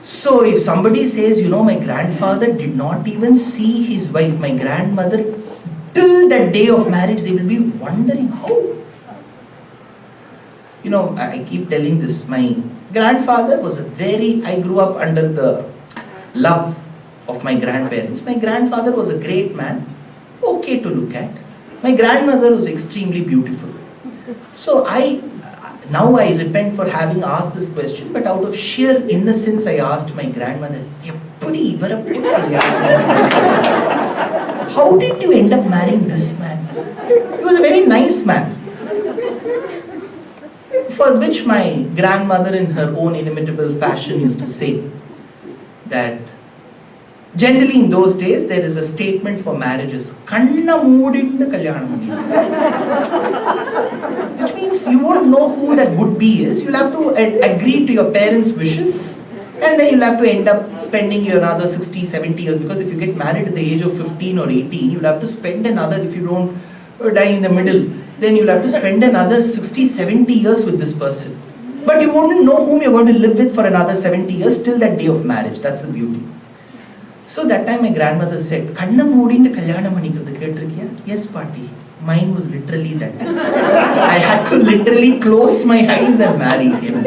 So if somebody says, my grandfather did not even see his wife, my grandmother, till that day of marriage, they will be wondering how. I keep telling this, my grandfather was I grew up under the love of my grandparents. My grandfather was a great man, okay to look at. My grandmother was extremely beautiful. So now I repent for having asked this question, but out of sheer innocence I asked my grandmother, how did you end up marrying this man? He was a very nice man. For which my grandmother in her own inimitable fashion used to say that generally in those days there is a statement for marriages, Kanna moodinda Kalyanam. Which means you won't know who that would-be is. You'll have to agree to your parents' wishes, and then you'll have to end up spending your another 60, 70 years, because if you get married at the age of 15 or 18, you'll have to spend another, if you don't die in the middle, then you'll have to spend another 60, 70 years with this person. But you won't know whom you're going to live with for another 70 years till that day of marriage. That's the beauty. So that time my grandmother said, Kanna moodinda Kalyanam manikirudhu ketirkiya? Yes, Paati. Mine was literally that. I had to literally close my eyes and marry him.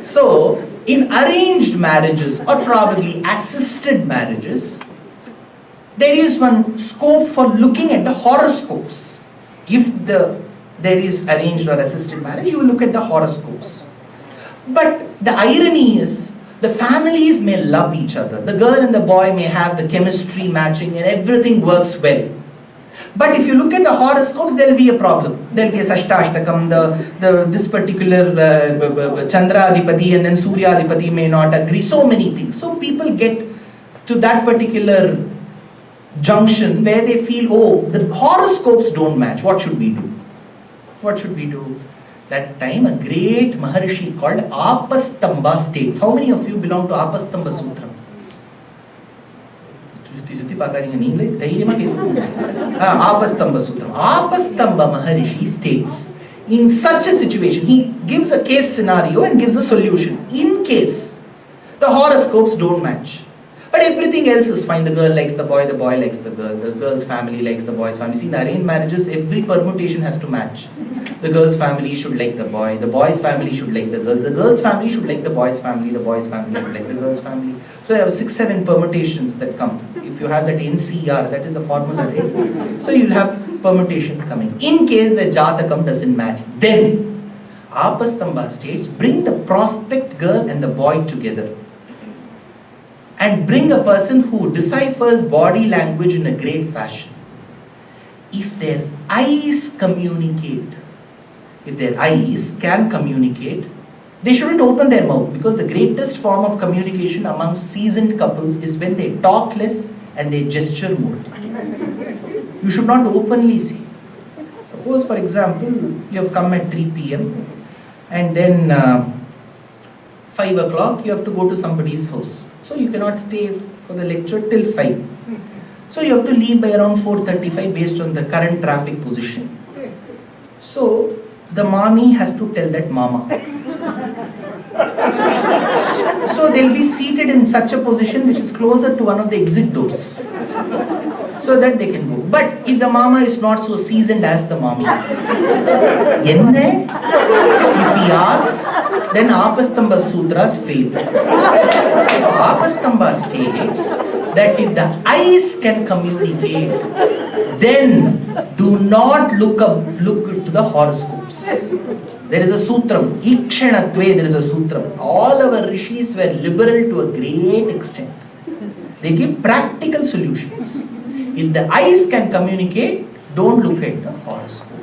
So, in arranged marriages or probably assisted marriages, there is one scope for looking at the horoscopes. If there is arranged or assisted marriage, you will look at the horoscopes. But the irony is, the families may love each other. The girl and the boy may have the chemistry matching and everything works well. But if you look at the horoscopes, there will be a problem. There will be a Sashtashtakam, this particular Chandra Adhipati and then Surya Adhipati may not agree. So many things. So people get to that particular junction where they feel, oh, the horoscopes don't match. What should we do? What should we do? That time a great Maharishi called Apastamba states. How many of you belong to Apastamba Sutra? Apastamba Sutra. Apastamba Maharishi states, in such a situation, he gives a case scenario and gives a solution. In case the horoscopes don't match, but everything else is fine. The girl likes the boy likes the girl's family likes the boy's family. See, in the arranged marriages, every permutation has to match. The girl's family should like the boy's family should like the girl's family should like the boy's family should like the girl's family. So there are 6-7 permutations that come. If you have that NCR, that is the formula, right? So you'll have permutations coming. In case the Jatakam doesn't match, then Apastamba states, bring the prospect girl and the boy together. And bring a person who deciphers body language in a great fashion. If their eyes communicate, if their eyes can communicate, they shouldn't open their mouth, because the greatest form of communication amongst seasoned couples is when they talk less and they gesture more. You should not openly say. Suppose, for example, you have come at 3 p.m. and then 5 o'clock you have to go to somebody's house. So you cannot stay for the lecture till 5. So you have to leave by around 4:35 based on the current traffic position. So the mommy has to tell that mama. So they'll be seated in such a position which is closer to one of the exit doors, so that they can go. But if the mama is not so seasoned as the mommy, Yenne? If he asks, then Apastamba Sutras fail. So Apastamba states that if the eyes can communicate, then do not look to the horoscopes. There is a sutram, Ikshanatve, there is a sutram. All our rishis were liberal to a great extent. They give practical solutions. If the eyes can communicate, don't look at the horoscope.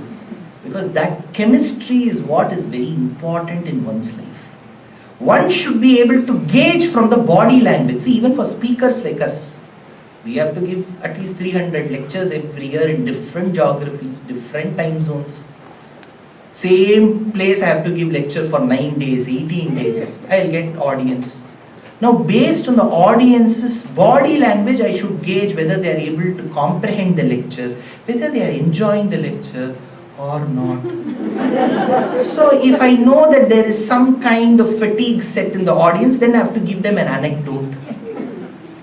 Because that chemistry is what is very important in one's life. One should be able to gauge from the body language. See, even for speakers like us, we have to give at least 300 lectures every year in different geographies, different time zones. Same place I have to give lecture for 9 days, 18 days. I'll get audience. Now, based on the audience's body language, I should gauge whether they are able to comprehend the lecture, whether they are enjoying the lecture or not. So, if I know that there is some kind of fatigue set in the audience, then I have to give them an anecdote.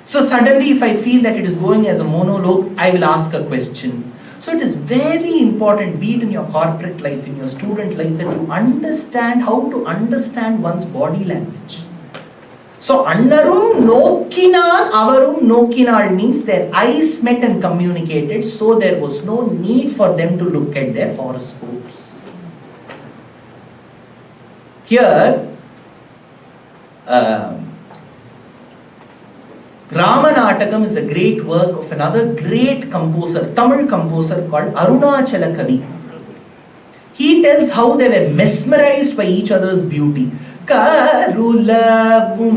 So, suddenly if I feel that it is going as a monologue, I will ask a question. So, it is very important, be it in your corporate life, in your student life, that you understand how to understand one's body language. So, Annarum Nokkinal, Avarum Nokkinal means their eyes met and communicated, so there was no need for them to look at their horoscopes. Here, Ramanatakam is a great work of another great composer, Tamil composer called Arunachala Kavi. He tells how they were mesmerized by each other's beauty. Karulavum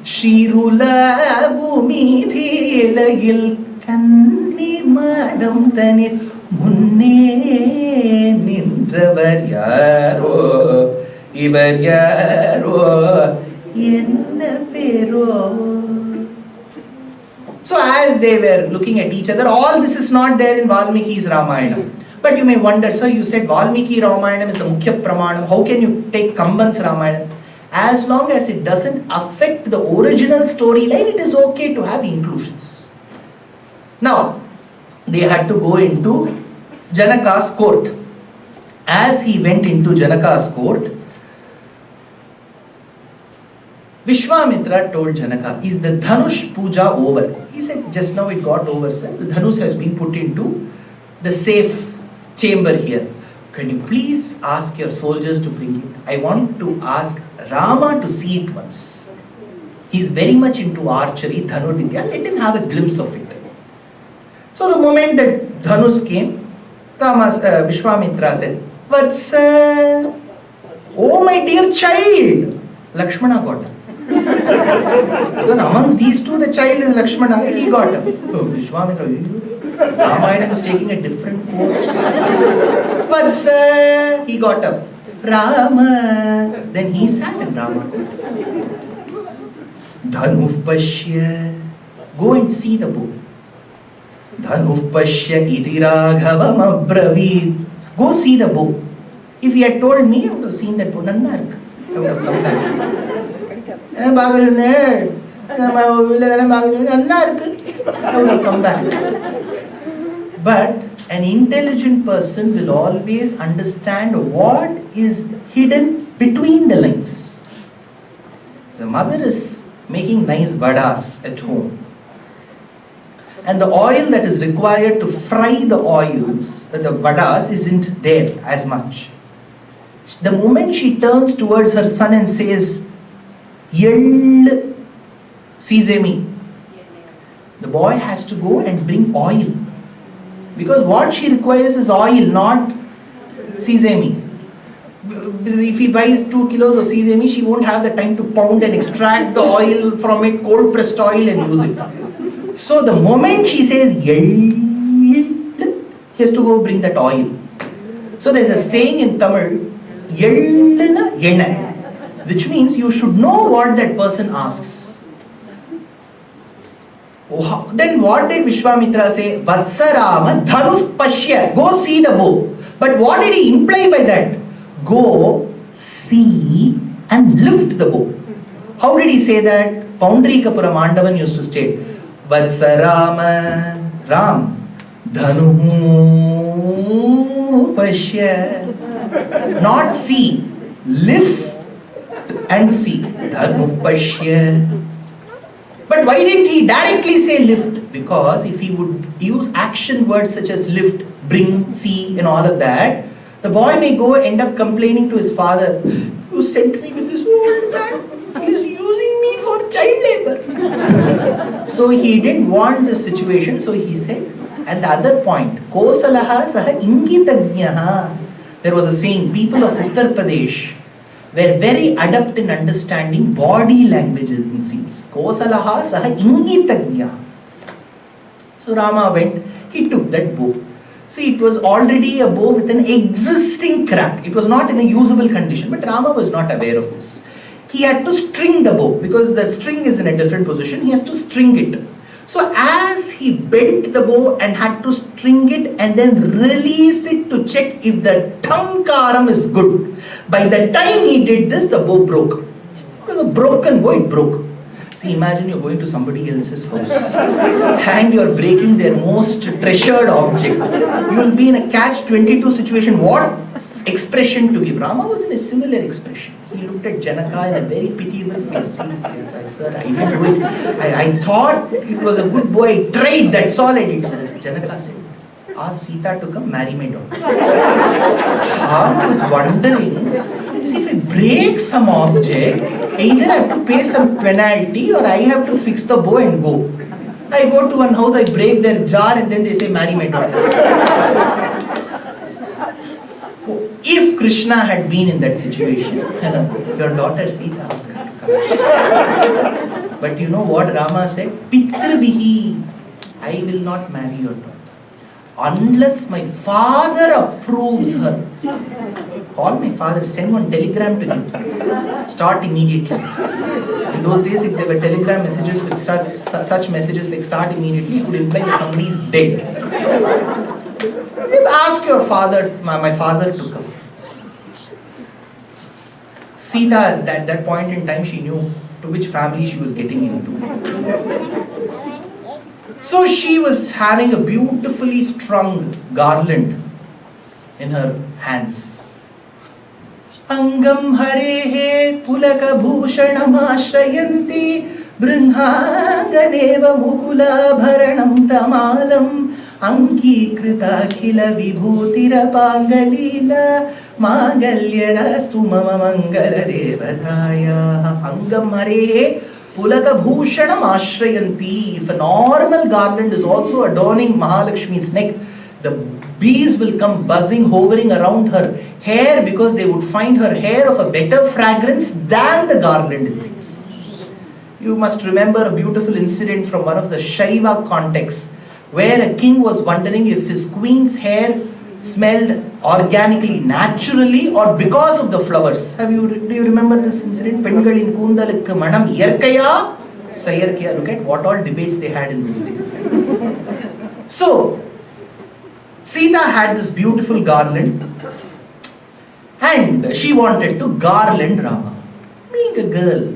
Shirulavum Mithilayil Kanni Madam Tanir Munne Nintravar Yaro Ivar Yaro Yenna Pero. So as they were looking at each other, all this is not there in Valmiki's Ramayanam. But you may wonder, sir, you said Valmiki Ramayanam is the Mukhya Pramanam. How can you take Kamban's Ramayanam? As long as it doesn't affect the original storyline, it is okay to have inclusions. Now, they had to go into Janaka's court. As he went into Janaka's court, Vishwamitra told Janaka, is the Dhanush Puja over? He said, just now it got over, sir. The Dhanush has been put into the safe chamber here. Can you please ask your soldiers to bring it? I want to ask Rama to see it once. He is very much into archery, Dhanurvidya. Let him have a glimpse of it. So the moment that Dhanush came, Vishwamitra said, Vatsa, oh my dear child, Lakshmana got up. Because amongst these two, the child is Lakshmana, and he got up. Oh, Vishwamitra, Ramayana is taking a different course. But he got up. Rama. Then he sat in Rama. Dhanufpashya. Go and see the book. Dhanufpashya iti raghavam abravid. Go see the book. If he had told me, I would have seen that book. I would have come back. I would have come back. But an intelligent person will always understand what is hidden between the lines. The mother is making nice vadas at home. And the oil that is required to fry the oils, the vadas, isn't there as much. The moment she turns towards her son and says, Yell sesame, the boy has to go and bring oil. Because what she requires is oil, not sesame. If he buys 2 kilos of sesame, she won't have the time to pound and extract the oil from it, cold pressed oil, and use it. So the moment she says, Yell, he has to go bring that oil. So there's a saying in Tamil, Yellina Yena. Which means you should know what that person asks. Then what did Vishwamitra say? Vatsarama Dhanush Pashya. Go see the bow. But what did he imply by that? Go see and lift the bow. How did he say that? Paundrikapura Mandavan used to state Vatsarama Ram Dhanu Pashya. Not see, lift and see. Dhanu Pashya. But why didn't he directly say lift? Because if he would use action words such as lift, bring, see and all of that, the boy may go end up complaining to his father, you sent me with this old man, he is using me for child labor. So he didn't want this situation, so he said, and the other point, Kosalaha saha ingitagnaha. There was a saying, people of Uttar Pradesh were very adept in understanding body languages in scenes. Kosalaha saha ingitagnaha. So Rama went, he took that bow. See, it was already a bow with an existing crack. It was not in a usable condition, but Rama was not aware of this. He had to string the bow because the string is in a different position. He has to string it. So as he bent the bow and had to string it and then release it to check if the tankaram is good. By the time he did this, the bow broke. It was a broken bow, it broke. See, imagine you're going to somebody else's house and you're breaking their most treasured object. You will be in a catch-22 situation. What expression to give? Rama was in a similar expression. He looked at Janaka in a very pitiable face. Yes, sir, I didn't do it. I thought it was a good boy. I tried, that's all I did, sir. Janaka said, ask Sita to come marry my daughter. Rama was wondering, see, if I break some object, either I have to pay some penalty or I have to fix the bow and go. I go to one house, I break their jar and then they say, marry my daughter. If Krishna had been in that situation, your daughter Sita asked her to come. But you know what Rama said? Pitrabihi, I will not marry your daughter unless my father approves her. Call my father, send one telegram to him. Start immediately. In those days, if there were telegram messages with such messages like start immediately, it would imply that somebody is dead. Ask your father, my father to come. Sita, at that point in time, she knew to which family she was getting into. So she was having a beautifully strung garland in her hands. Angam harehe pulaka bhushanam ashrayanti brihhanganeva mukula bharanam tamalam ankikrita khila vibhutira pangalila Magalyadastu mama mangala devataya. Angam harehe pulaka bhushanam ashrayanti. If a normal garland is also adorning Mahalakshmi's neck, the bees will come buzzing, hovering around her hair because they would find her hair of a better fragrance than the garland, it seems. You must remember a beautiful incident from one of the Shaiva contexts where a king was wondering if his queen's hair smelled organically, naturally, or because of the flowers. Do you remember this incident? Pengalin kundalukku manam yerkaya sayarkaya. Look at what all debates they had in those days. So, Sita had this beautiful garland and she wanted to garland Rama. Being a girl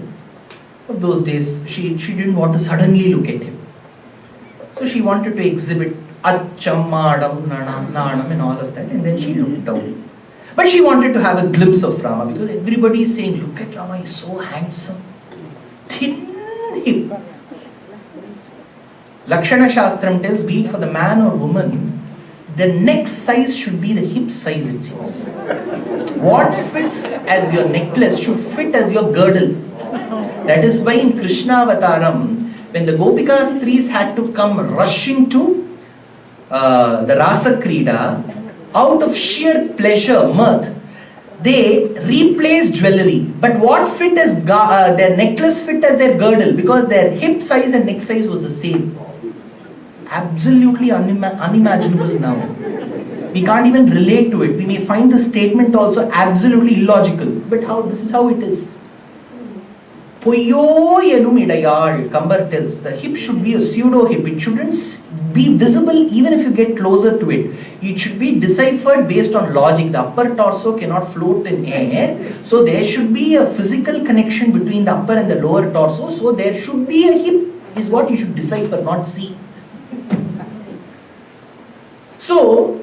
of those days, she didn't want to suddenly look at him. So she wanted to exhibit Acham, Madam, Nanam and all of that, and then she looked down. But she wanted to have a glimpse of Rama because everybody is saying, look at Rama, he's so handsome. Thin hip. Lakshana Shastram tells, be it for the man or woman, the neck size should be the hip size, it seems. What fits as your necklace should fit as your girdle. That is why in Krishna Avataram, when the Gopika Stris had to come rushing to the Rasa Krida, out of sheer pleasure, mirth, they replaced jewelry. But what fit as their necklace fit as their girdle because their hip size and neck size was the same. Absolutely unimaginable now. We can't even relate to it. We may find the statement also absolutely illogical. But this is how it is. Poyo yenumidayal, Kambar tells, the hip should be a pseudo hip. It shouldn't be visible even if you get closer to it. It should be deciphered based on logic. The upper torso cannot float in air. So there should be a physical connection between the upper and the lower torso. So there should be a hip, is what you should decipher, not see. So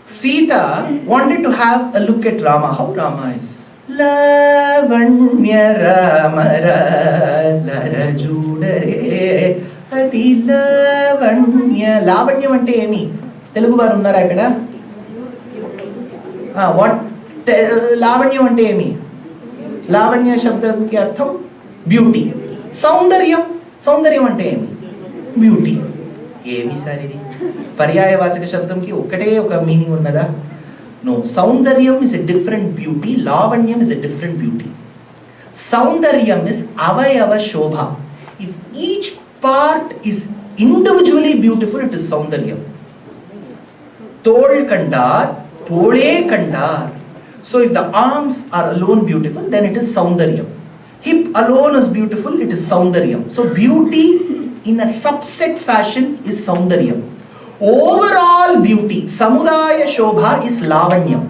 Sita wanted to have a look at Rama, how Rama is. Lavanya Ramara Larajudare Ati Lavanya. Lavanyam ante emi? Telugu varu unnara ikkada? What Lavanyam ante emi? Lavanya shabdam ki artham beauty. Saundaryam ante emi? Beauty. Emi saridi? Paryayavachaka shabdam ki okkate oka meaning unnada? No, Saundaryam is a different beauty, Lavanyam is a different beauty. Saundaryam is Avayava Shobha. If each part is individually beautiful, it is Saundaryam. Tol Kandar, Tole Kandar. So if the arms are alone beautiful, then it is Saundaryam. Hip alone is beautiful, it is Saundaryam. So beauty in a subset fashion is Saundaryam. Overall beauty, Samudaya Shobha is Lavanyam.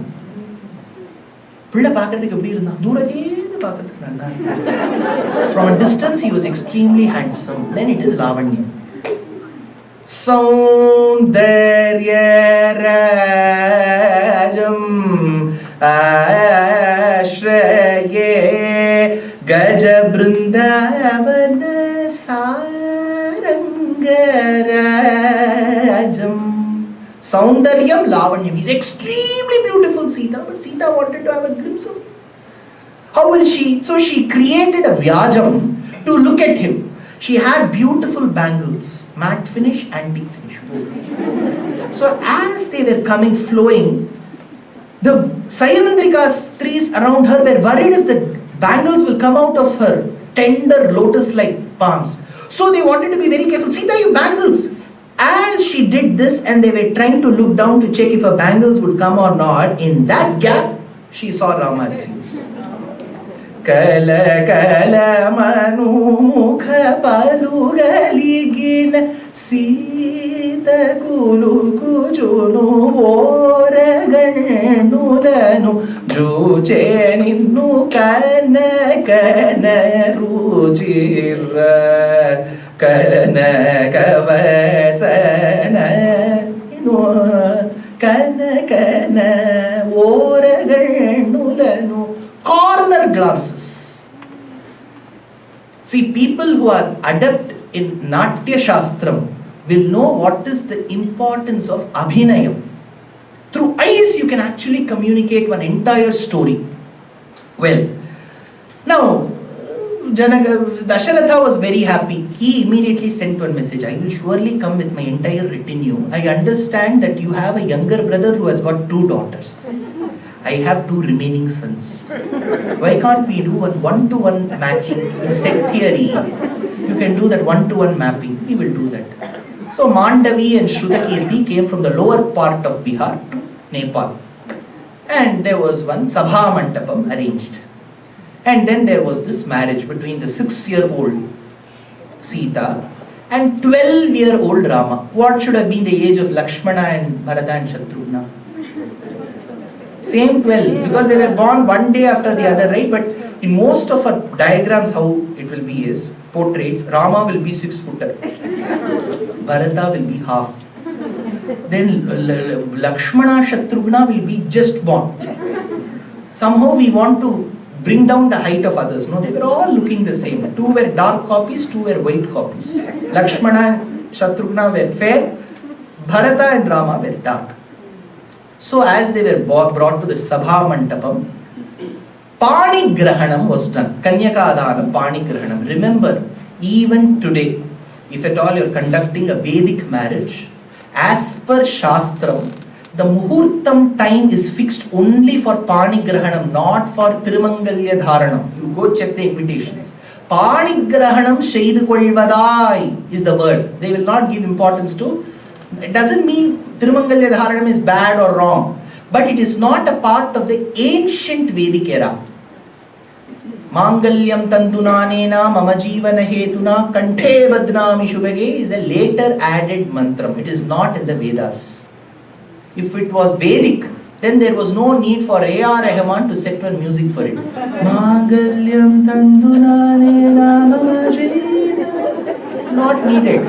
From a distance he was extremely handsome. Then it is Lavanyam. Saundarya Rajam Ashraye Gaja Brindavana Sarangarajam. Saundaryam Lavanyam. He's extremely beautiful, Sita, but Sita wanted to have a glimpse of him. How will she? So she created a Vyajam to look at him. She had beautiful bangles, matte finish, antique finish. So as they were coming, flowing, the Sairandrika trees around her were worried if the bangles will come out of her tender lotus-like palms. So they wanted to be very careful. Sita, you bangles. As she did this and they were trying to look down to check if her bangles would come or not, in that gap, she saw Rama, it seems. Kala kala manu mukha palugaligin Sita kulu kujunu voraganulanu Juche ninnu kana kana rujira Kana kavasana Kana kana voraganulanu. Corner glances. See, people who are adept in Natya Shastram will know what is the importance of Abhinayam. Through eyes you can actually communicate one entire story. Well, now Dasharatha was very happy. He immediately sent one message. I will surely come with my entire retinue. I understand that you have a younger brother who has got 2 daughters. I have 2 remaining sons. Why can't we do a one-to-one matching in set theory? You can do that one-to-one mapping. We will do that. So Mandavi and Shrutakirti came from the lower part of Bihar to Nepal. And there was one Sabha Mantapam arranged. And then there was this marriage between the 6-year-old Sita and 12-year-old Rama. What should have been the age of Lakshmana and Bharata and Shatrughna? Same 12, because they were born one day after the other, right? But in most of our diagrams, how it will be is portraits. Rama will be 6-footer, Bharata will be half. Then Lakshmana, Shatrughna will be just born. Somehow we want to bring down the height of others. No, they were all looking the same. 2 were dark copies, 2 were white copies. Lakshmana and Shatrughna were fair, Bharata and Rama were dark. So as they were brought to the Sabha Mantapam, Pani Grahanam was done. Kanyakadhanam, Pani Grahanam. Remember, even today, if at all you are conducting a Vedic marriage, as per Shastram, the Muhurtam time is fixed only for Pani Grahanam, not for Trimangalya Dharanam. You go check the invitations. Pani Grahanam Shaidu Kolvadai is the word. They will not give importance to It doesn't mean Tirumangalya Dharanam is bad or wrong, but it is not a part of the ancient Vedic era. Mangalyam Tantunanena Mama Jivana Hetuna Kanthe Vadnami Shubhage is a later added mantram. It is not in the Vedas. If it was Vedic, then there was no need for A.R. Rahman to set one music for it. Mangalyam Tantunanena Mama Jivana. Not needed.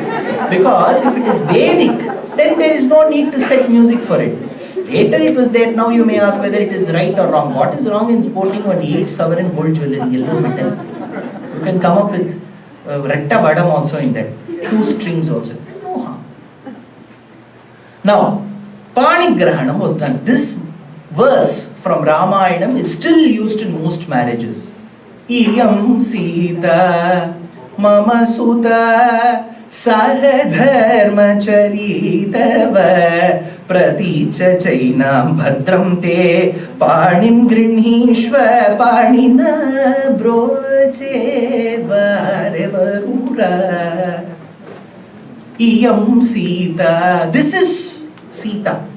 Because if it is Vedic, then there is no need to set music for it. Later it was there. Now you may ask whether it is right or wrong. What is wrong in sporting an 8 sovereign gold jewelry, yellow metal? You can come up with Ratta Vadam also in that. 2 strings also. No harm. Now, Panigrahanam was done. This verse from Ramayanam is still used in most marriages. Iyam Sita Mama Sutta Saradharma Charitava Praticha Chainam Bhadram Te Panim Grinhishva Panina Broche Varevarura Iyam Sita. This is Sita.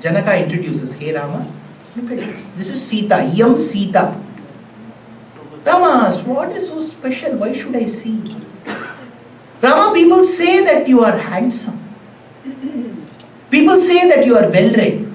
Janaka introduces, hey Rama, look at this. This is Sita, Iyam Sita. Rama asked, what is so special? Why should I see? Rama, people say that you are handsome. People say that you are well read.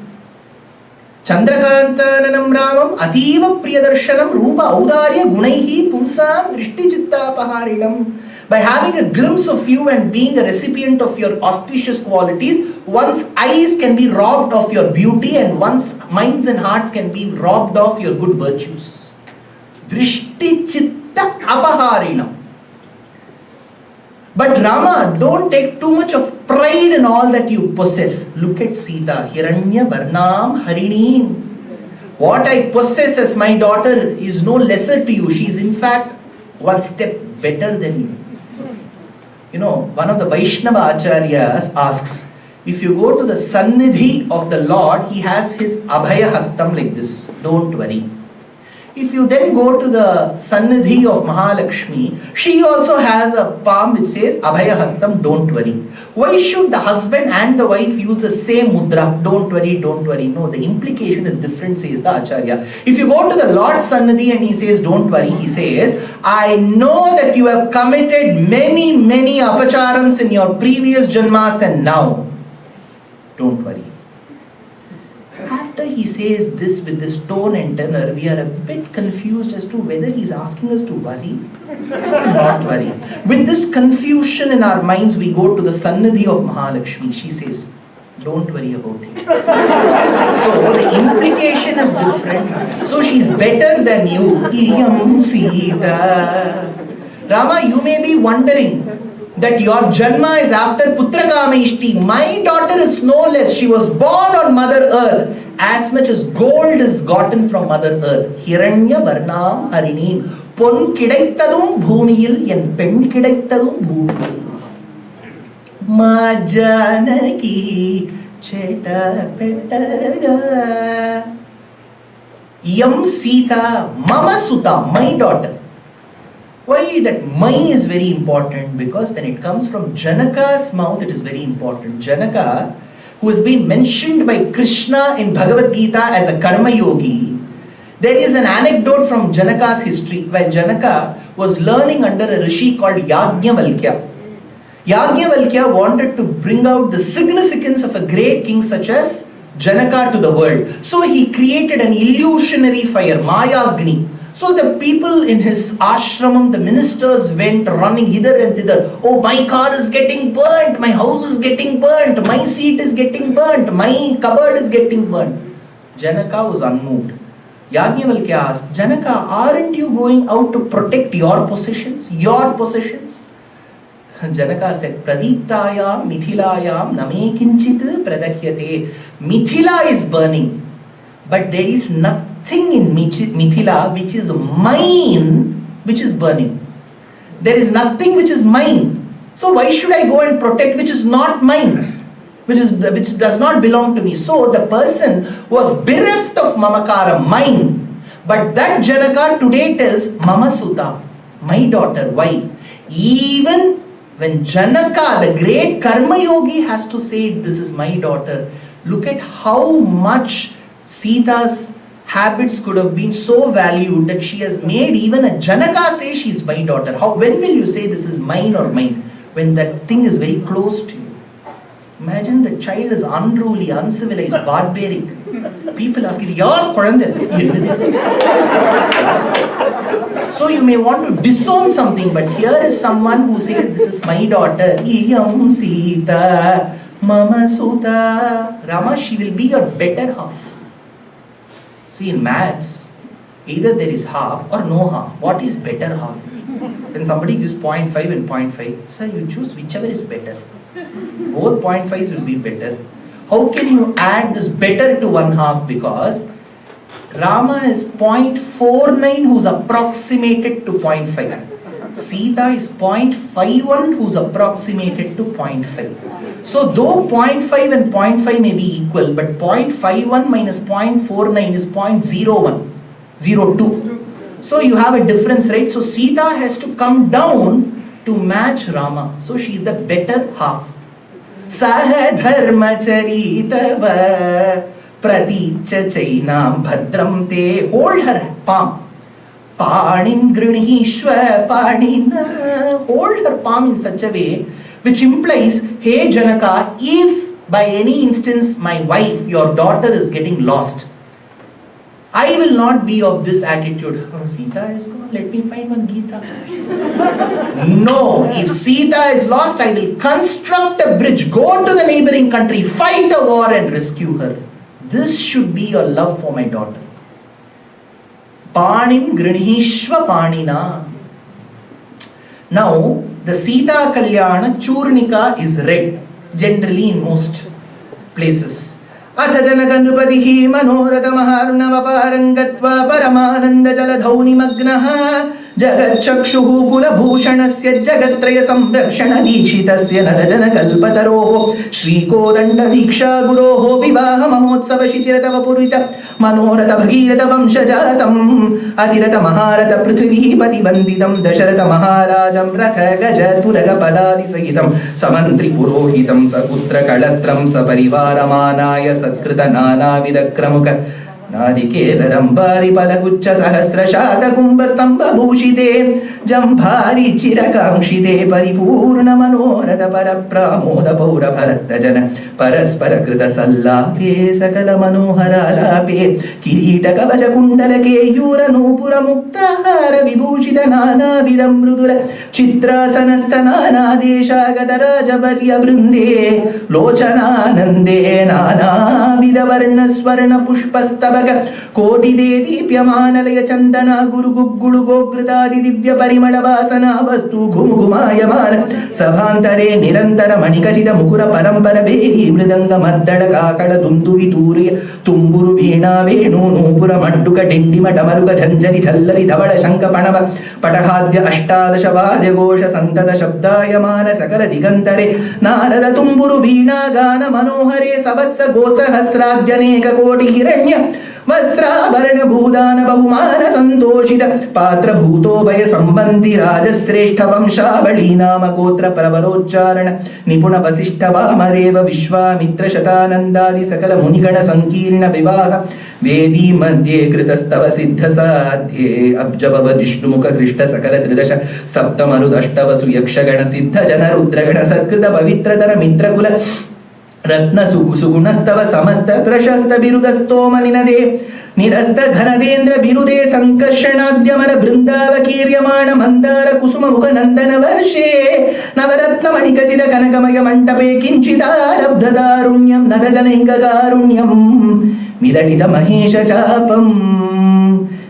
Chandrakantananam Ramam Ativa Priyadarshanam Rupa Audarya Gunaihi Pumsam Drishti Chittapaharinam. By having a glimpse of you and being a recipient of your auspicious qualities, one's eyes can be robbed of your beauty and one's minds and hearts can be robbed of your good virtues. Drishti Chitta Apaharinam. But Rama, don't take too much of pride in all that you possess. Look at Sita, Hiranya Varnam Harinim. What I possess as my daughter is no lesser to you. She is in fact one step better than you. You know, one of the Vaishnava Acharyas asks, if you go to the Sannidhi of the Lord, he has his Abhaya Hastam like this. Don't worry. If you then go to the Sannidhi of Mahalakshmi, she also has a palm which says Abhaya Hastam, don't worry. Why should the husband and the wife use the same mudra? Don't worry, don't worry. No, the implication is different, says the Acharya. If you go to the Lord's Sannidhi and he says, don't worry, he says, I know that you have committed many, many apacharams in your previous janmas and now, don't worry. After he says this with this tone and tenor, we are a bit confused as to whether he is asking us to worry or not worry. With this confusion in our minds, we go to the Sannidhi of Mahalakshmi. She says, don't worry about him. So the implication is different. So she is better than you. Iyam Sita. Rama, you may be wondering that your janma is after Putrakama Ishti. My daughter is no less. She was born on Mother Earth. As much as gold is gotten from Mother Earth. Hiranya Varnam Harinim. Pon Kidaittadum Bhumiyil Yen Pen Kidaittadum Bhumiyil. Ma Janaki Cheta Petaga. Yam Sita Mama Sutta, my daughter. Why that Mai is very important? Because when it comes from Janaka's mouth, it is very important. Janaka, who has been mentioned by Krishna in Bhagavad Gita as a karma yogi, there is an anecdote from Janaka's history where Janaka was learning under a rishi called Yagna. Yagna wanted to bring out the significance of a great king such as Janaka to the world. So he created an illusionary fire, Mayagni. So the people in his ashramam, the ministers went running hither and thither. Oh, my car is getting burnt, my house is getting burnt, my seat is getting burnt, my cupboard is getting burnt. Janaka was unmoved. Yagnavalkya asked, Janaka, aren't you going out to protect your possessions? Your possessions? Janaka said, Pradiptayam Mithilayam name kinchit pradahyate. Mithila is burning, but there is nothing in Mithila which is mine, which is burning. There is nothing which is mine. So why should I go and protect which is not mine, which does not belong to me? So the person was bereft of Mamakara, mine. But that Janaka today tells Mama Sutta, my daughter. Why? Even When Janaka, the great Karma Yogi, has to say, this is my daughter, look at how much Sita's habits could have been so valued that she has made even a Janaka say she's my daughter. When will you say this is mine or mine? When that thing is very close to you. Imagine the child is unruly, uncivilized, barbaric. People ask, yaar kolande? So you may want to disown something, but here is someone who says, this is my daughter. Iyam Sita, Mama Suta. Rama, she will be your better half. See, in maths, either there is half or no half. What is better half? When somebody gives 0.5 and 0.5, sir, you choose whichever is better. Both 0.5s will be better. How can you add this better to one half? Because Rama is 0.49 who's approximated to 0.5. Sita is 0.51 who's approximated to 0.5. So though 0.5 and 0.5 may be equal, but 0.51 minus 0.49 is 0.02. So you have a difference, right? So Sita has to come down to match Rama. So she is the better half. Saha dharma charitava praticha chainam bhadram te. Hold her palm. Panin grinihishva panina. Hold her palm in such a way which implies, hey Janaka, if by any instance my wife, your daughter is getting lost, I will not be of this attitude. Oh, Sita is gone, let me find one Gita. No, if Sita is lost, I will construct a bridge, go to the neighboring country, fight a war and rescue her. This should be your love for my daughter. Panin grinihishva panina. Now, the Sita Kalyana Churnika is read generally in most places. Atha Janakanrupatihi Manoratha Maharunavaparangatva Paramananda Jaladhauni Magnaha Jagat Chakshuhu Kulabhushanasya Jagatraya Samrakshana Dikshitasya Nadajana Kalpataroho Shri Kodanda Diksha Guroho Vivaha Mahotsava Shitiratava Purita Manoratha Bhagirata Vamshajatam Adirata Maharata Prithvi Patibanditam Dasharatha Maharajam Ratha Gaja Turaga Padadi Sahitam Samantri Purohitam Saputra Kalatram Saparivaramānāya Satkrita Nāna Vidakramuka Narikela Rambari Padagucha Sahasra Shata Kumbastamba Bhushite Jambhari Chirakamshite Paripurna Manorata Parapramoda Paura Bharattajana Paraspara Krita Sallape Sakala Manohara Lape Kirita Kavacha Kundalake Yura Nupura Muktahara Vibhushita Nana Vidam Mrudula Chitrasanastana Desha Gataraja Varya Brunde Lochana Nande Nana Vidavarna Swarna Pushpastava Koti Dedi Pyamanalaya Chandana Guru Gugulu Gogritadi Divya Parimala Vasana Vastu Gumugumayamana Sabhantare Nirantara Manikachita Mukura Parampara Vedi Mridanga Maddala Kakala Dundu Vituri Tumburu Veena Venu Nupura Madduka Dindima Damaruka Janjari Challari Davada Shanka Panava Patahadya Ashtadasha Vadya Gosha Santata Shabdayamana Sakala Digantare Narada Tumburu Veena Gana Manohare Savatsa Gosa Hasradyaneka Koti Hiranya Vasravarna Bhudana Bahumana Santoshita Patra Bhuto Vaya Sambandhi Rajasreshta Vamshavali Nama Gotra Pravaroccharana Nipuna Vasishta Vamadeva Vishwamitra Shatanandadi Sakala Munigana Sankirna Vivaha Vedi Madhye Kritastava Siddha Sadhye Abjabava Vishnumuka Krishta Sakala Tridasha Saptamarudashtava Suyakshagana Siddha Jana Rudragana Satkrita Pavitratara Mitrakula Ratna Sugunastava Samasta Prashasta Birudastoma Ninade Nirasta Dhanadendra Birude Sankashanadhyamara Brindava Kiryamana Mandara Kusuma Mukhanandana Vashe Navaratna Manikachita Kanakamaya Mantape Kinchita Rabdadarunyam Nadajanainka Karunyam Midadita Mahesha Chapam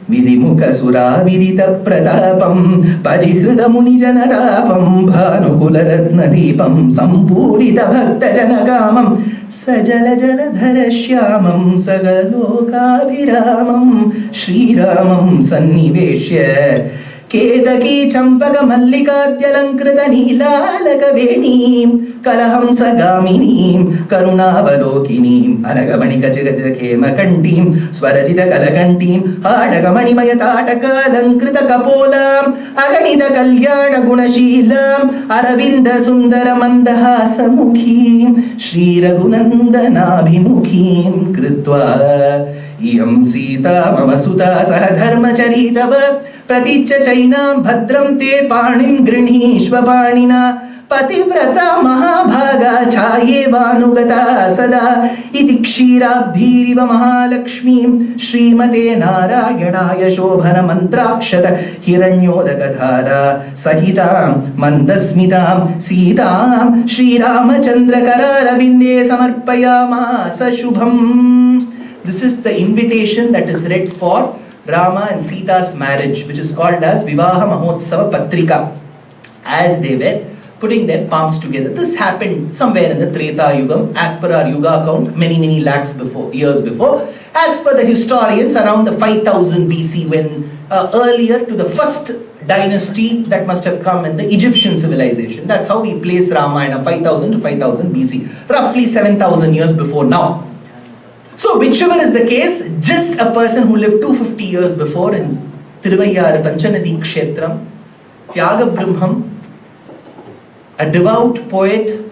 Vidimukha Sura Vidita Pratapam Parihrita Muni Janatapam Bhanukula Ratna Deepam Sampurita Bhakta Janakamam Sajala Jaladhara Shyamam Sagaloka Viramam Shri Ramam Sanniveshya केतकी चम्पक मल्लिकाद्यलङ्कृत नीलालकवेणीं कलहंसगामिनीं करुणावलोकिनीं अनगमणिकचिगतिकेमकण्ठीं स्वरजितकलकण्ठीं हाडगमणिमयताटकालङ्कृत कपोलाम् अगणित कल्याणगुणशीलाम् अरविन्दसुन्दरमन्दहासमुखीं श्रीरघुनन्दनाभिमुखीं कृत्वा इयं सीता मम सुता सह धर्मचरितव प्रतीच्य चैनां भद्रं ते पाणिं गृह्णीष्व पाणिना पतिव्रता महाभागा छायेवानुगता सदा इति क्षीराब्धिरिव महालक्ष्मीं श्रीमते नारायणाय शोभनमन्त्राक्षत हिरण्योदकधारा सहितां मन्दस्मितां सीतां श्रीरामचन्द्रकरारविन्दे समर्पयामास शुभम्. This is the invitation that is read for Rama and Sita's marriage, which is called as Vivaha Mahotsava Patrika, as they were putting their palms together. This happened somewhere in the Treta Yugam, as per our Yuga count, many lakhs years before. As per the historians, around the 5000 BC, when earlier to the first dynasty that must have come in the Egyptian civilization. That's how we place Ramayana, 5000 to 5000 BC, roughly 7000 years before now. So whichever is the case, just a person who lived 250 years before in Tiruvayyar Panchanadi Kshetram, Tyaga Brahmam, a devout poet,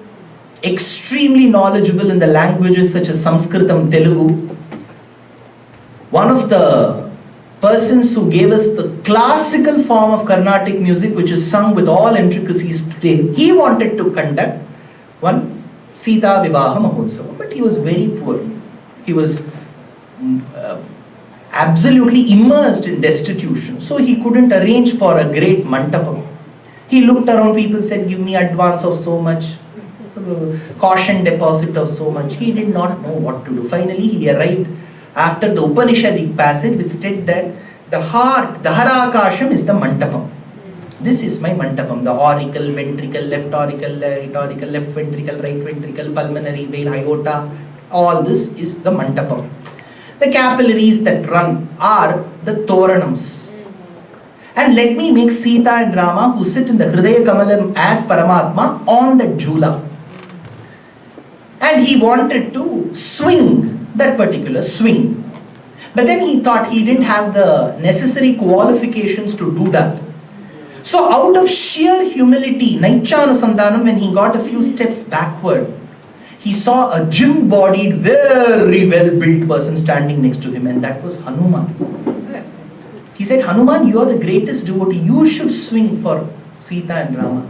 extremely knowledgeable in the languages such as Sanskritam, Telugu, one of the persons who gave us the classical form of Carnatic music, which is sung with all intricacies today. He wanted to conduct one Sita Vivaha Mahotsavam, but he was very poor. He was absolutely immersed in destitution, so he couldn't arrange for a great mantapam. He looked around, people said, give me advance of so much, caution deposit of so much. He did not know what to do. Finally he arrived after the Upanishadic passage which said that the heart, the Harakasham, is the mantapam. This is my mantapam, the auricle, ventricle, left auricle, right auricle, left ventricle, right ventricle, pulmonary vein, aorta, all this is the mantapam. The capillaries that run are the toranams. And let me make Sita and Rama, who sit in the Hridaya Kamalam as Paramatma, on the Jhula. And he wanted to swing that particular swing. But then he thought he didn't have the necessary qualifications to do that. So out of sheer humility, Naichanusandanam, when he got a few steps backward, he saw a gym-bodied, very well-built person standing next to him, and that was Hanuman. He said, Hanuman, you are the greatest devotee. You should swing for Sita and Rama.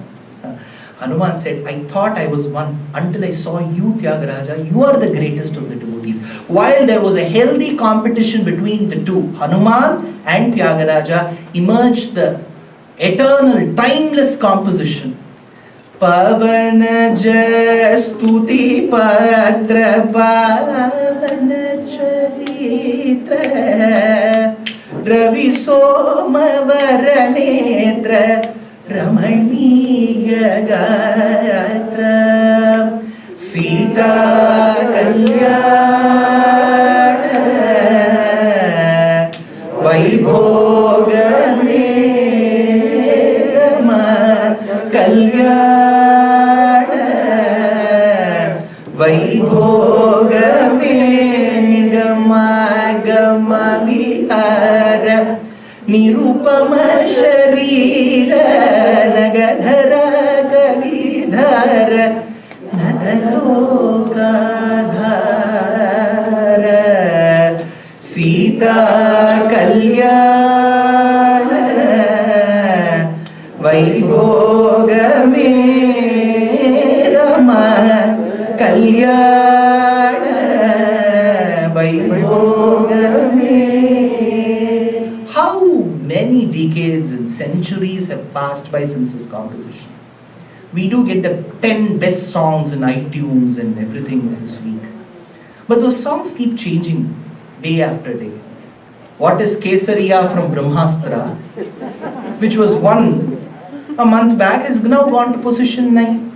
Hanuman said, I thought I was one until I saw you, Tyagaraja. You are the greatest of the devotees. While there was a healthy competition between the two, Hanuman and Tyagaraja, emerged the eternal, timeless composition. Pavana Stuti Patra Pavana Charitra Ravi Soma Varanetra Ramaniya Gatra Sita Kalyana Vaibhogame Rama Kalyana Vaibhogame Nigamagama Vihara Nirupama Sharira Nagadhara Gavidhara Nadalokadhara Sita Kalyana Vaibhogame Rama Kalyana Vaibhogame. How many decades and centuries have passed by since this composition? We do get the 10 best songs in iTunes and everything of this week. But those songs keep changing day after day. What is Kesariya from Brahmastra, which was one a month back, has now gone to position 9.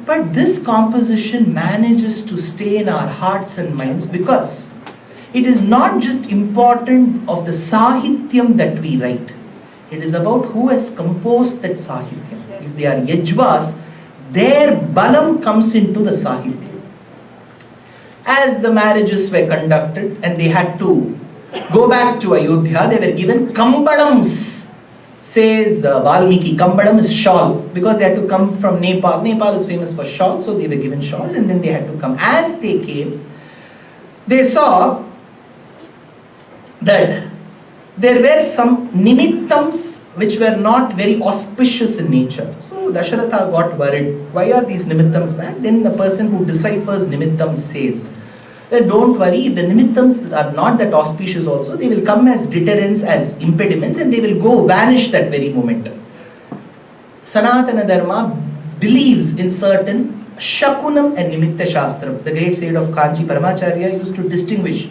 But this composition manages to stay in our hearts and minds because it is not just important of the sahityam that we write. It is about who has composed that Sahityam. If they are Yajvas, their balam comes into the Sahityam. As the marriages were conducted and they had to go back to Ayodhya, they were given kambalams. Says Valmiki, kambalam is shawl, because they had to come from Nepal. Nepal is famous for shawls, so they were given shawls and then they had to come. As they came, they saw that there were some nimittams which were not very auspicious in nature. So Dasharatha got worried. Why are these nimittams bad? Then the person who deciphers nimittams says that don't worry, if the nimittams are not that auspicious also, they will come as deterrents, as impediments, and they will go vanish that very moment. Sanātana Dharma believes in certain Shakunam and Nimitta Shastram. The great sage of Kanchi Paramacharya used to distinguish.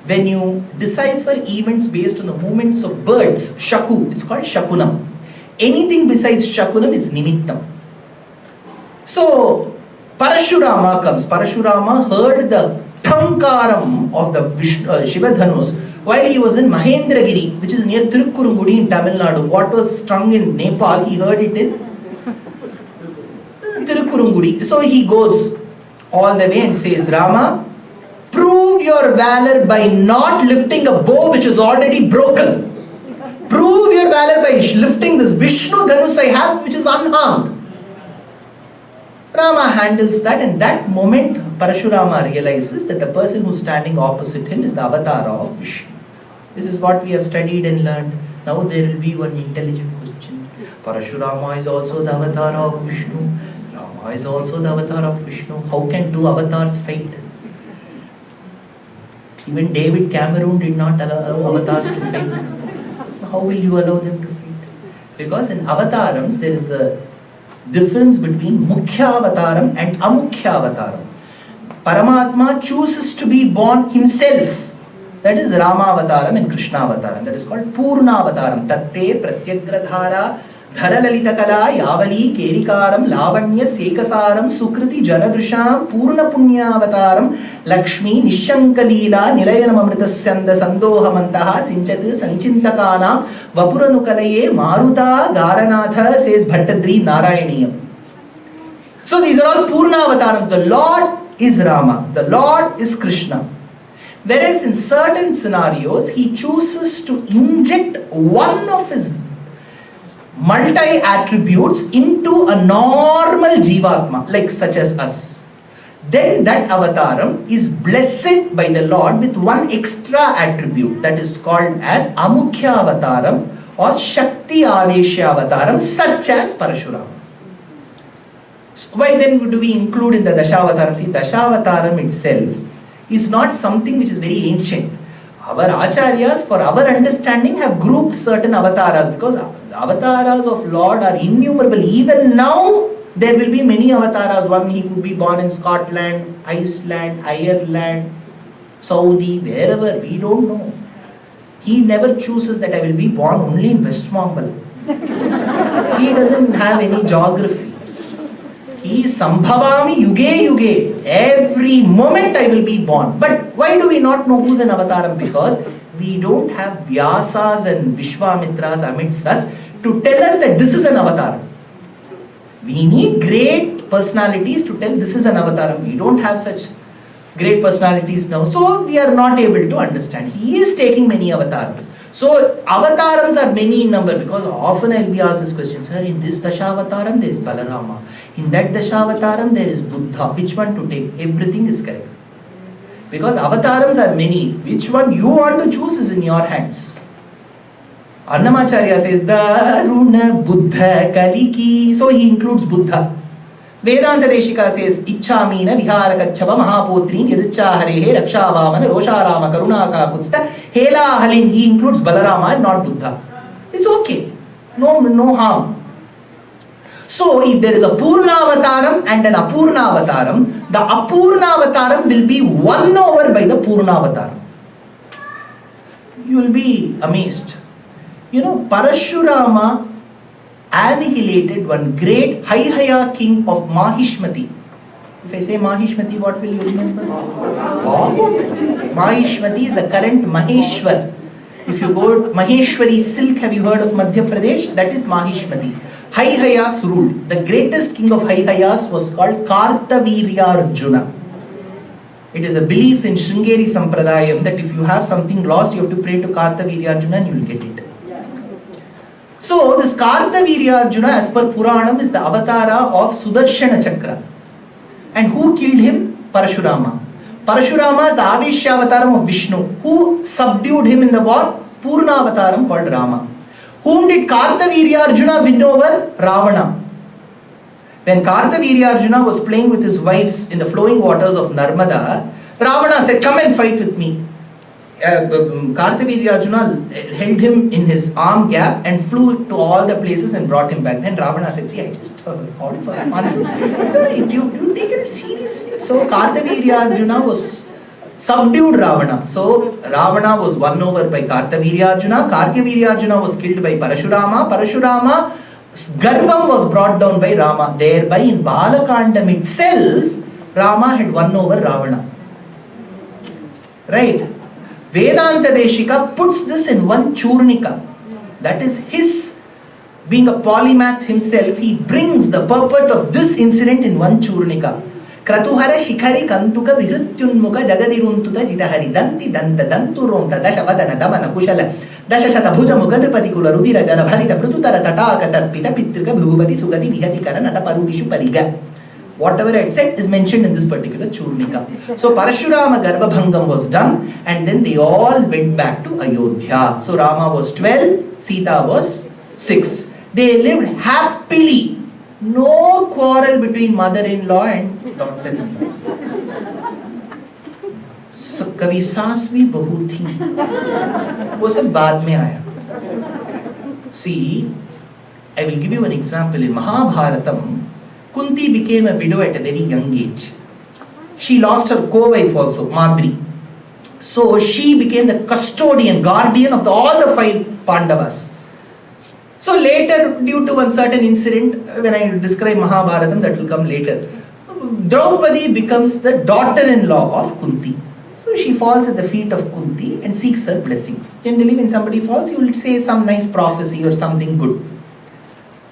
When you decipher events based on the movements of birds, Shaku, it's called Shakunam. Anything besides Shakunam is Nimittam. So, Parashurama comes. Parashurama heard the Thankaram of the Shiva Dhanus while he was in Mahendragiri, which is near Tirukurungudi in Tamil Nadu. What was strung in Nepal, he heard it in Tirukurungudi. So he goes all the way and says, Rama, prove your valor by not lifting a bow which is already broken. Prove your valor by lifting this Vishnu Dhanus I have, which is unharmed. Rama handles that, and that moment Parashurama realizes that the person who's standing opposite him is the avatar of Vishnu. This is what we have studied and learned. Now there will be one intelligent question. Parashurama is also the avatar of Vishnu. Rama is also the avatar of Vishnu. How can two avatars fight? Even David Cameron did not allow avatars to fight. How will you allow them to fight? Because in avatarams there is a difference between Mukhya Avataram and Amukhya Avataram. Paramatma chooses to be born himself. That is Rama Avataram and Krishna Avataram. That is called Purna Avataram. Tatte Pratyagradhara Dharalalita Kala Yavali Kerikaram Lavanya Sekasaram Sukriti Janadrisham Purna Punya Avataram Lakshmi Nishankalila Nilayanam Amritasyanda Sandohamantaha Sinchatu Sanchintakana Vapuranukalaye Maruta Garanatha, says Bhattadri Narayaniyam. So these are all Purna Avatarams. The Lord is Rama, the Lord is Krishna. Whereas in certain scenarios, he chooses to inject one of his multi-attributes into a normal Jivatma, like such as us. Then that avataram is blessed by the Lord with one extra attribute that is called as Amukhya Avataram or Shakti Aveshya Avataram, such as Parashurama. So why then do we include in the Dashavataram? See, Dashavataram itself is not something which is very ancient. Our acharyas, for our understanding, have grouped certain avataras, because the avatars of Lord are innumerable. Even now, there will be many avatars. One, he could be born in Scotland, Iceland, Ireland, Saudi, wherever, we don't know. He never chooses that I will be born only in West Bengal. He doesn't have any geography. He is Sambhavami Yuge Yuge. Every moment I will be born. But why do we not know who's an avataram? Because we don't have Vyasas and Vishwamitras amidst us to tell us that this is an avatar. We need great personalities to tell this is an avatar. We don't have such great personalities now. So we are not able to understand. He is taking many avatars. So avatarams are many in number, because often I will be asked this question, sir, in this Dashavataram there is Balarama. In that Dashavataram there is Buddha. Which one to take? Everything is correct. Because avatarams are many. Which one you want to choose is in your hands. Annamacharya says, Daruna Buddha Kaliki. So he includes Buddha. Vedanta Deshika says, Ichamina Viharakachava Mahapotrin Yadichaharehe Rakshavamana Rosharama Karunaka Kutsta Hela Halin. He includes Balarama and not Buddha. It's okay. No harm. So if there is a Purna Avataram and an Apurna Avataram, the Apurna Avataram will be won over by the Purna Avataram. You will be amazed. You know, Parashurama annihilated one great Haihaya king of Mahishmati. If I say Mahishmati, what will you remember? Mahishmati is the current Maheshwar. If you go to Maheshwari silk, have you heard of Madhya Pradesh? That is Mahishmati. Haihayas ruled. The greatest king of Haihayas was called Kartavirya-Arjuna. It is a belief in Sringeri Sampradayam that if you have something lost, you have to pray to Kartavirya-Arjuna and you will get it. So this Kartavirya-Arjuna, as per Puranam, is the avatara of Sudarshana Chakra. And who killed him? Parashurama. Parashurama is the Aveshya avataram of Vishnu. Who subdued him in the war? Purna avataram called Rama. Whom did Kartavirya-Arjuna win over? Ravana. When Kartavirya-Arjuna was playing with his wives in the flowing waters of Narmada, Ravana said, come and fight with me. Kartavirya-Arjuna held him in his arm gap and flew to all the places and brought him back. Then Ravana said, see, I just called for fun. You take it seriously. So Kartavirya-Arjuna was subdued Ravana. So Ravana was won over by Kartavirya-Arjuna. Kartavirya-Arjuna was killed by Parashurama. Parashurama's Garvam was brought down by Rama. Thereby in Balakandam itself, Rama had won over Ravana. Right? Vedanta Deshika puts this in one Churnika. That is his, being a polymath himself, he brings the purport of this incident in one Churnika. Kratuhara Shikhari Kantuka Virutyunmuka Jagadiruntuda Jitahari Danti Danta Danturunta Dashavadana Damana Kushala Dashashata Bhuja Mugadripadikula Rudira Jana Bharita Prututara Tataka Tarpita Pitrika Bhugupati Sugati Vihati Karanata Parutishu Pariga. Whatever I had said is mentioned in this particular Churnika. So Parashurama Garbhabhangam was done and then they all went back to Ayodhya. So Rama was 12, Sita was 6. They lived happily. No quarrel between mother-in-law and daughter-in-law. कभी सास भी बहू थी, वो सब बाद में आया. See, I will give you an example. In Mahabharatam, Kunti became a widow at a very young age. She lost her co-wife also, Madri. So she became the custodian, guardian of all the 5 Pandavas. So later, due to one certain incident, when I describe Mahabharatam, that will come later, Draupadi becomes the daughter-in-law of Kunti. So she falls at the feet of Kunti and seeks her blessings. Generally, when somebody falls, you will say some nice prophecy or something good.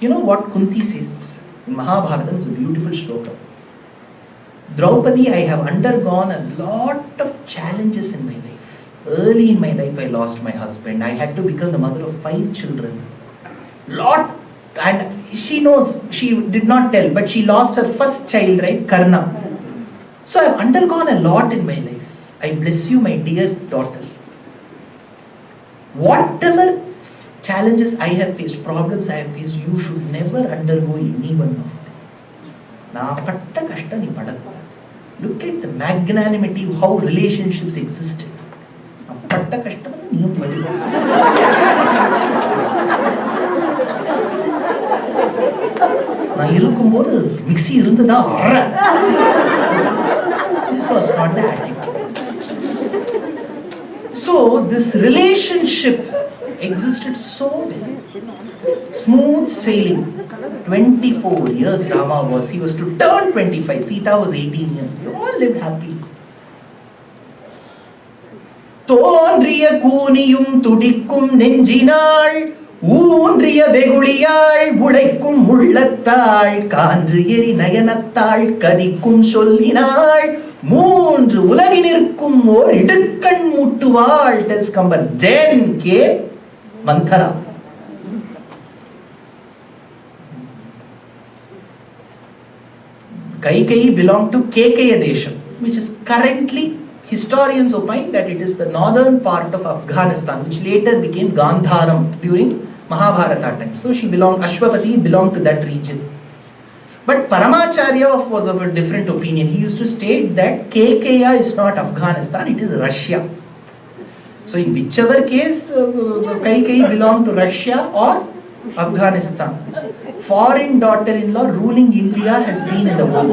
You know what Kunti says? In Mahabharata is a beautiful shloka. Draupadi, I have undergone a lot of challenges in my life. Early in my life, I lost my husband. I had to become the mother of 5 children. Lot, and she knows, she did not tell, but she lost her first child, right, Karna. So I have undergone a lot in my life. I bless you, my dear daughter. Whatever challenges I have faced, problems I have faced, you should never undergo any one of them. Look at the magnanimity of how relationships existed. This was not the attitude. So this relationship existed so well. Smooth sailing. 24 years Rama was. He was to turn 25. Sita was 18 years. They all lived happily. Tondriya kuniyum tudikkum nenjinal ஊன்றிய வெகுளியாள் உழைக்கும் உள்ளத்தாள் கான்று எரி நயனத்தாள் கதிக்கும் சொல்லினாள் மூன்று உலகினிற்கும் ஓர் இடுக்கண் முட்டுவாள் tells Kambar. Then came Manthara. Kaikeyi belonged to Kekeya Desham, which is currently, historians opine that it is the northern part of Afghanistan, which later became Gandharam during Mahabharata time. So she belonged, Ashwapati belonged to that region. But Paramacharya was of a different opinion. He used to state that Kekeya is not Afghanistan, it is Russia. So in whichever case, Kaikeyi belonged to Russia or Afghanistan. Foreign daughter-in-law ruling India has been in the world.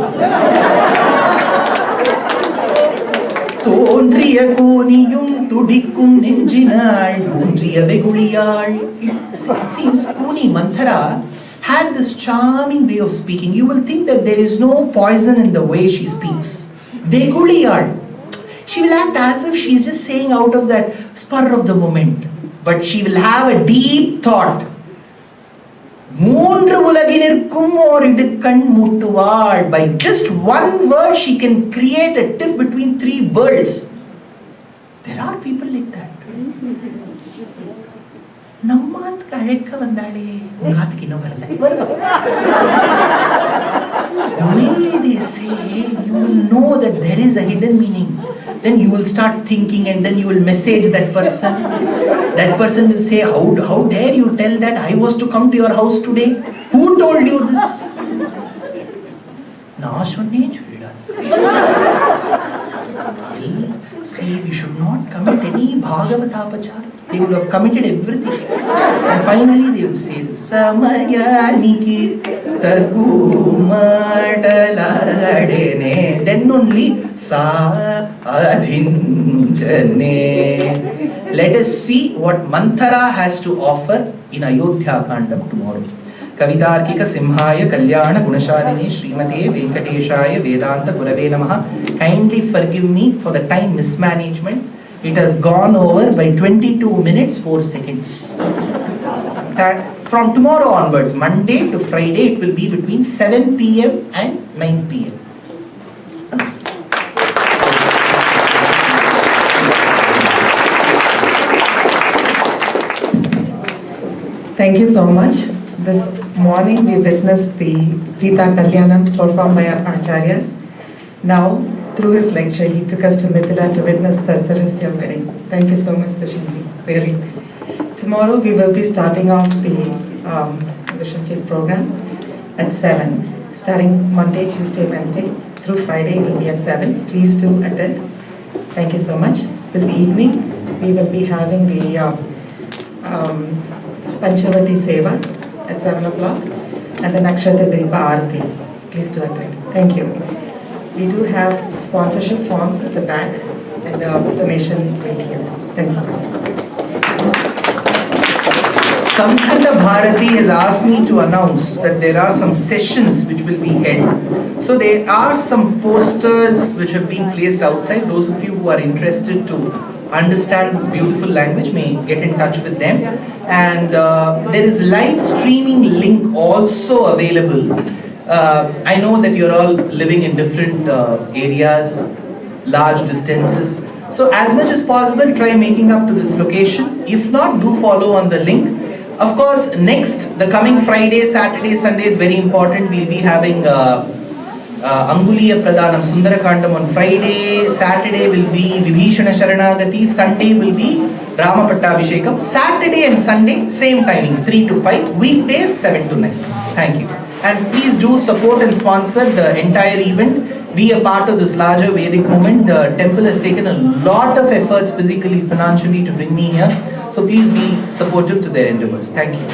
தோன்றிய கூனியும் துடிக்கும் நெஞ்சினாள் ஊன்றிய வெகுளியாள். It seems Kuni Manthara had this charming way of speaking. You will think that there is no poison in the way she speaks. Veguliyal. She will act as if she is just saying out of that spur of the moment. but she will have a deep thought. மூன்று உலகினிற்கும் ஓரிடுக்கண் மூட்டுவாள். By just one word she can create a tiff between three worlds. There are people like that. நம்மாத்துக்கு அழைக்க வந்தாளே உங்காத்துக்கு இன்னும் வரல, வருவா. The way they say, you will know that there is a hidden meaning. Then you will start thinking, and then you will message that person. That person will say, how dare you tell that I was to come to your house today? Who told you this? நான் சொன்னேன் சொல்லிடாது. See, we should not commit any Bhagavata-apachara. They would have committed everything. And finally they would say, Samayaniki tagumadalade. Then only Sadhinjane. Let us see what Manthara has to offer in Ayodhya Kandam tomorrow. Kavitarkika Simhaya Kalyana Gunashaline Srimate Venkateshaya Vedanta Gurave Namaha. Kindly forgive me for the time mismanagement. It has gone over by 22 minutes 4 seconds. From tomorrow onwards, Monday to Friday, it will be between 7 p.m. and 9 p.m. Thank you so much. This morning we witnessed the Sita Kalyanam performed by our Acharyas. Now, through his lecture, he took us to Mithila to witness the celestial wedding. Thank you so much, Dushyant. Really. Tomorrow we will be starting off the Dushyant's program at 7. Starting Monday, Tuesday, Wednesday through Friday, it will be at 7. Please do attend. Thank you so much. This evening we will be having the Panchavati Seva at 7 o'clock and the Nakshatra Dripa Aarti. Please do attend. Thank you. We do have sponsorship forms at the back and donation link here. Thanks a lot. Samskrita Bharati has asked me to announce that there are some sessions which will be held. So there are some posters which have been placed outside. Those of you who are interested to understand this beautiful language may get in touch with them. And there is live streaming link also available. I know that you're all living in different areas, large distances. So as much as possible, try making up to this location. If not, do follow on the link. Of course, next, the coming Friday, Saturday, Sunday is very important. We'll be having Anguleeya Pradanam, Sundarakandam on Friday. Saturday will be Vibheeshana Sharanagathy. Sunday will be Rama Pattabhishekam. Saturday and Sunday, same timings, 3 to 5. Weekdays, 7 to 9. Thank you. And please do support and sponsor the entire event. Be a part of this larger Vedic movement. The temple has taken a lot of efforts physically, financially to bring me here. So please be supportive to their endeavors. Thank you.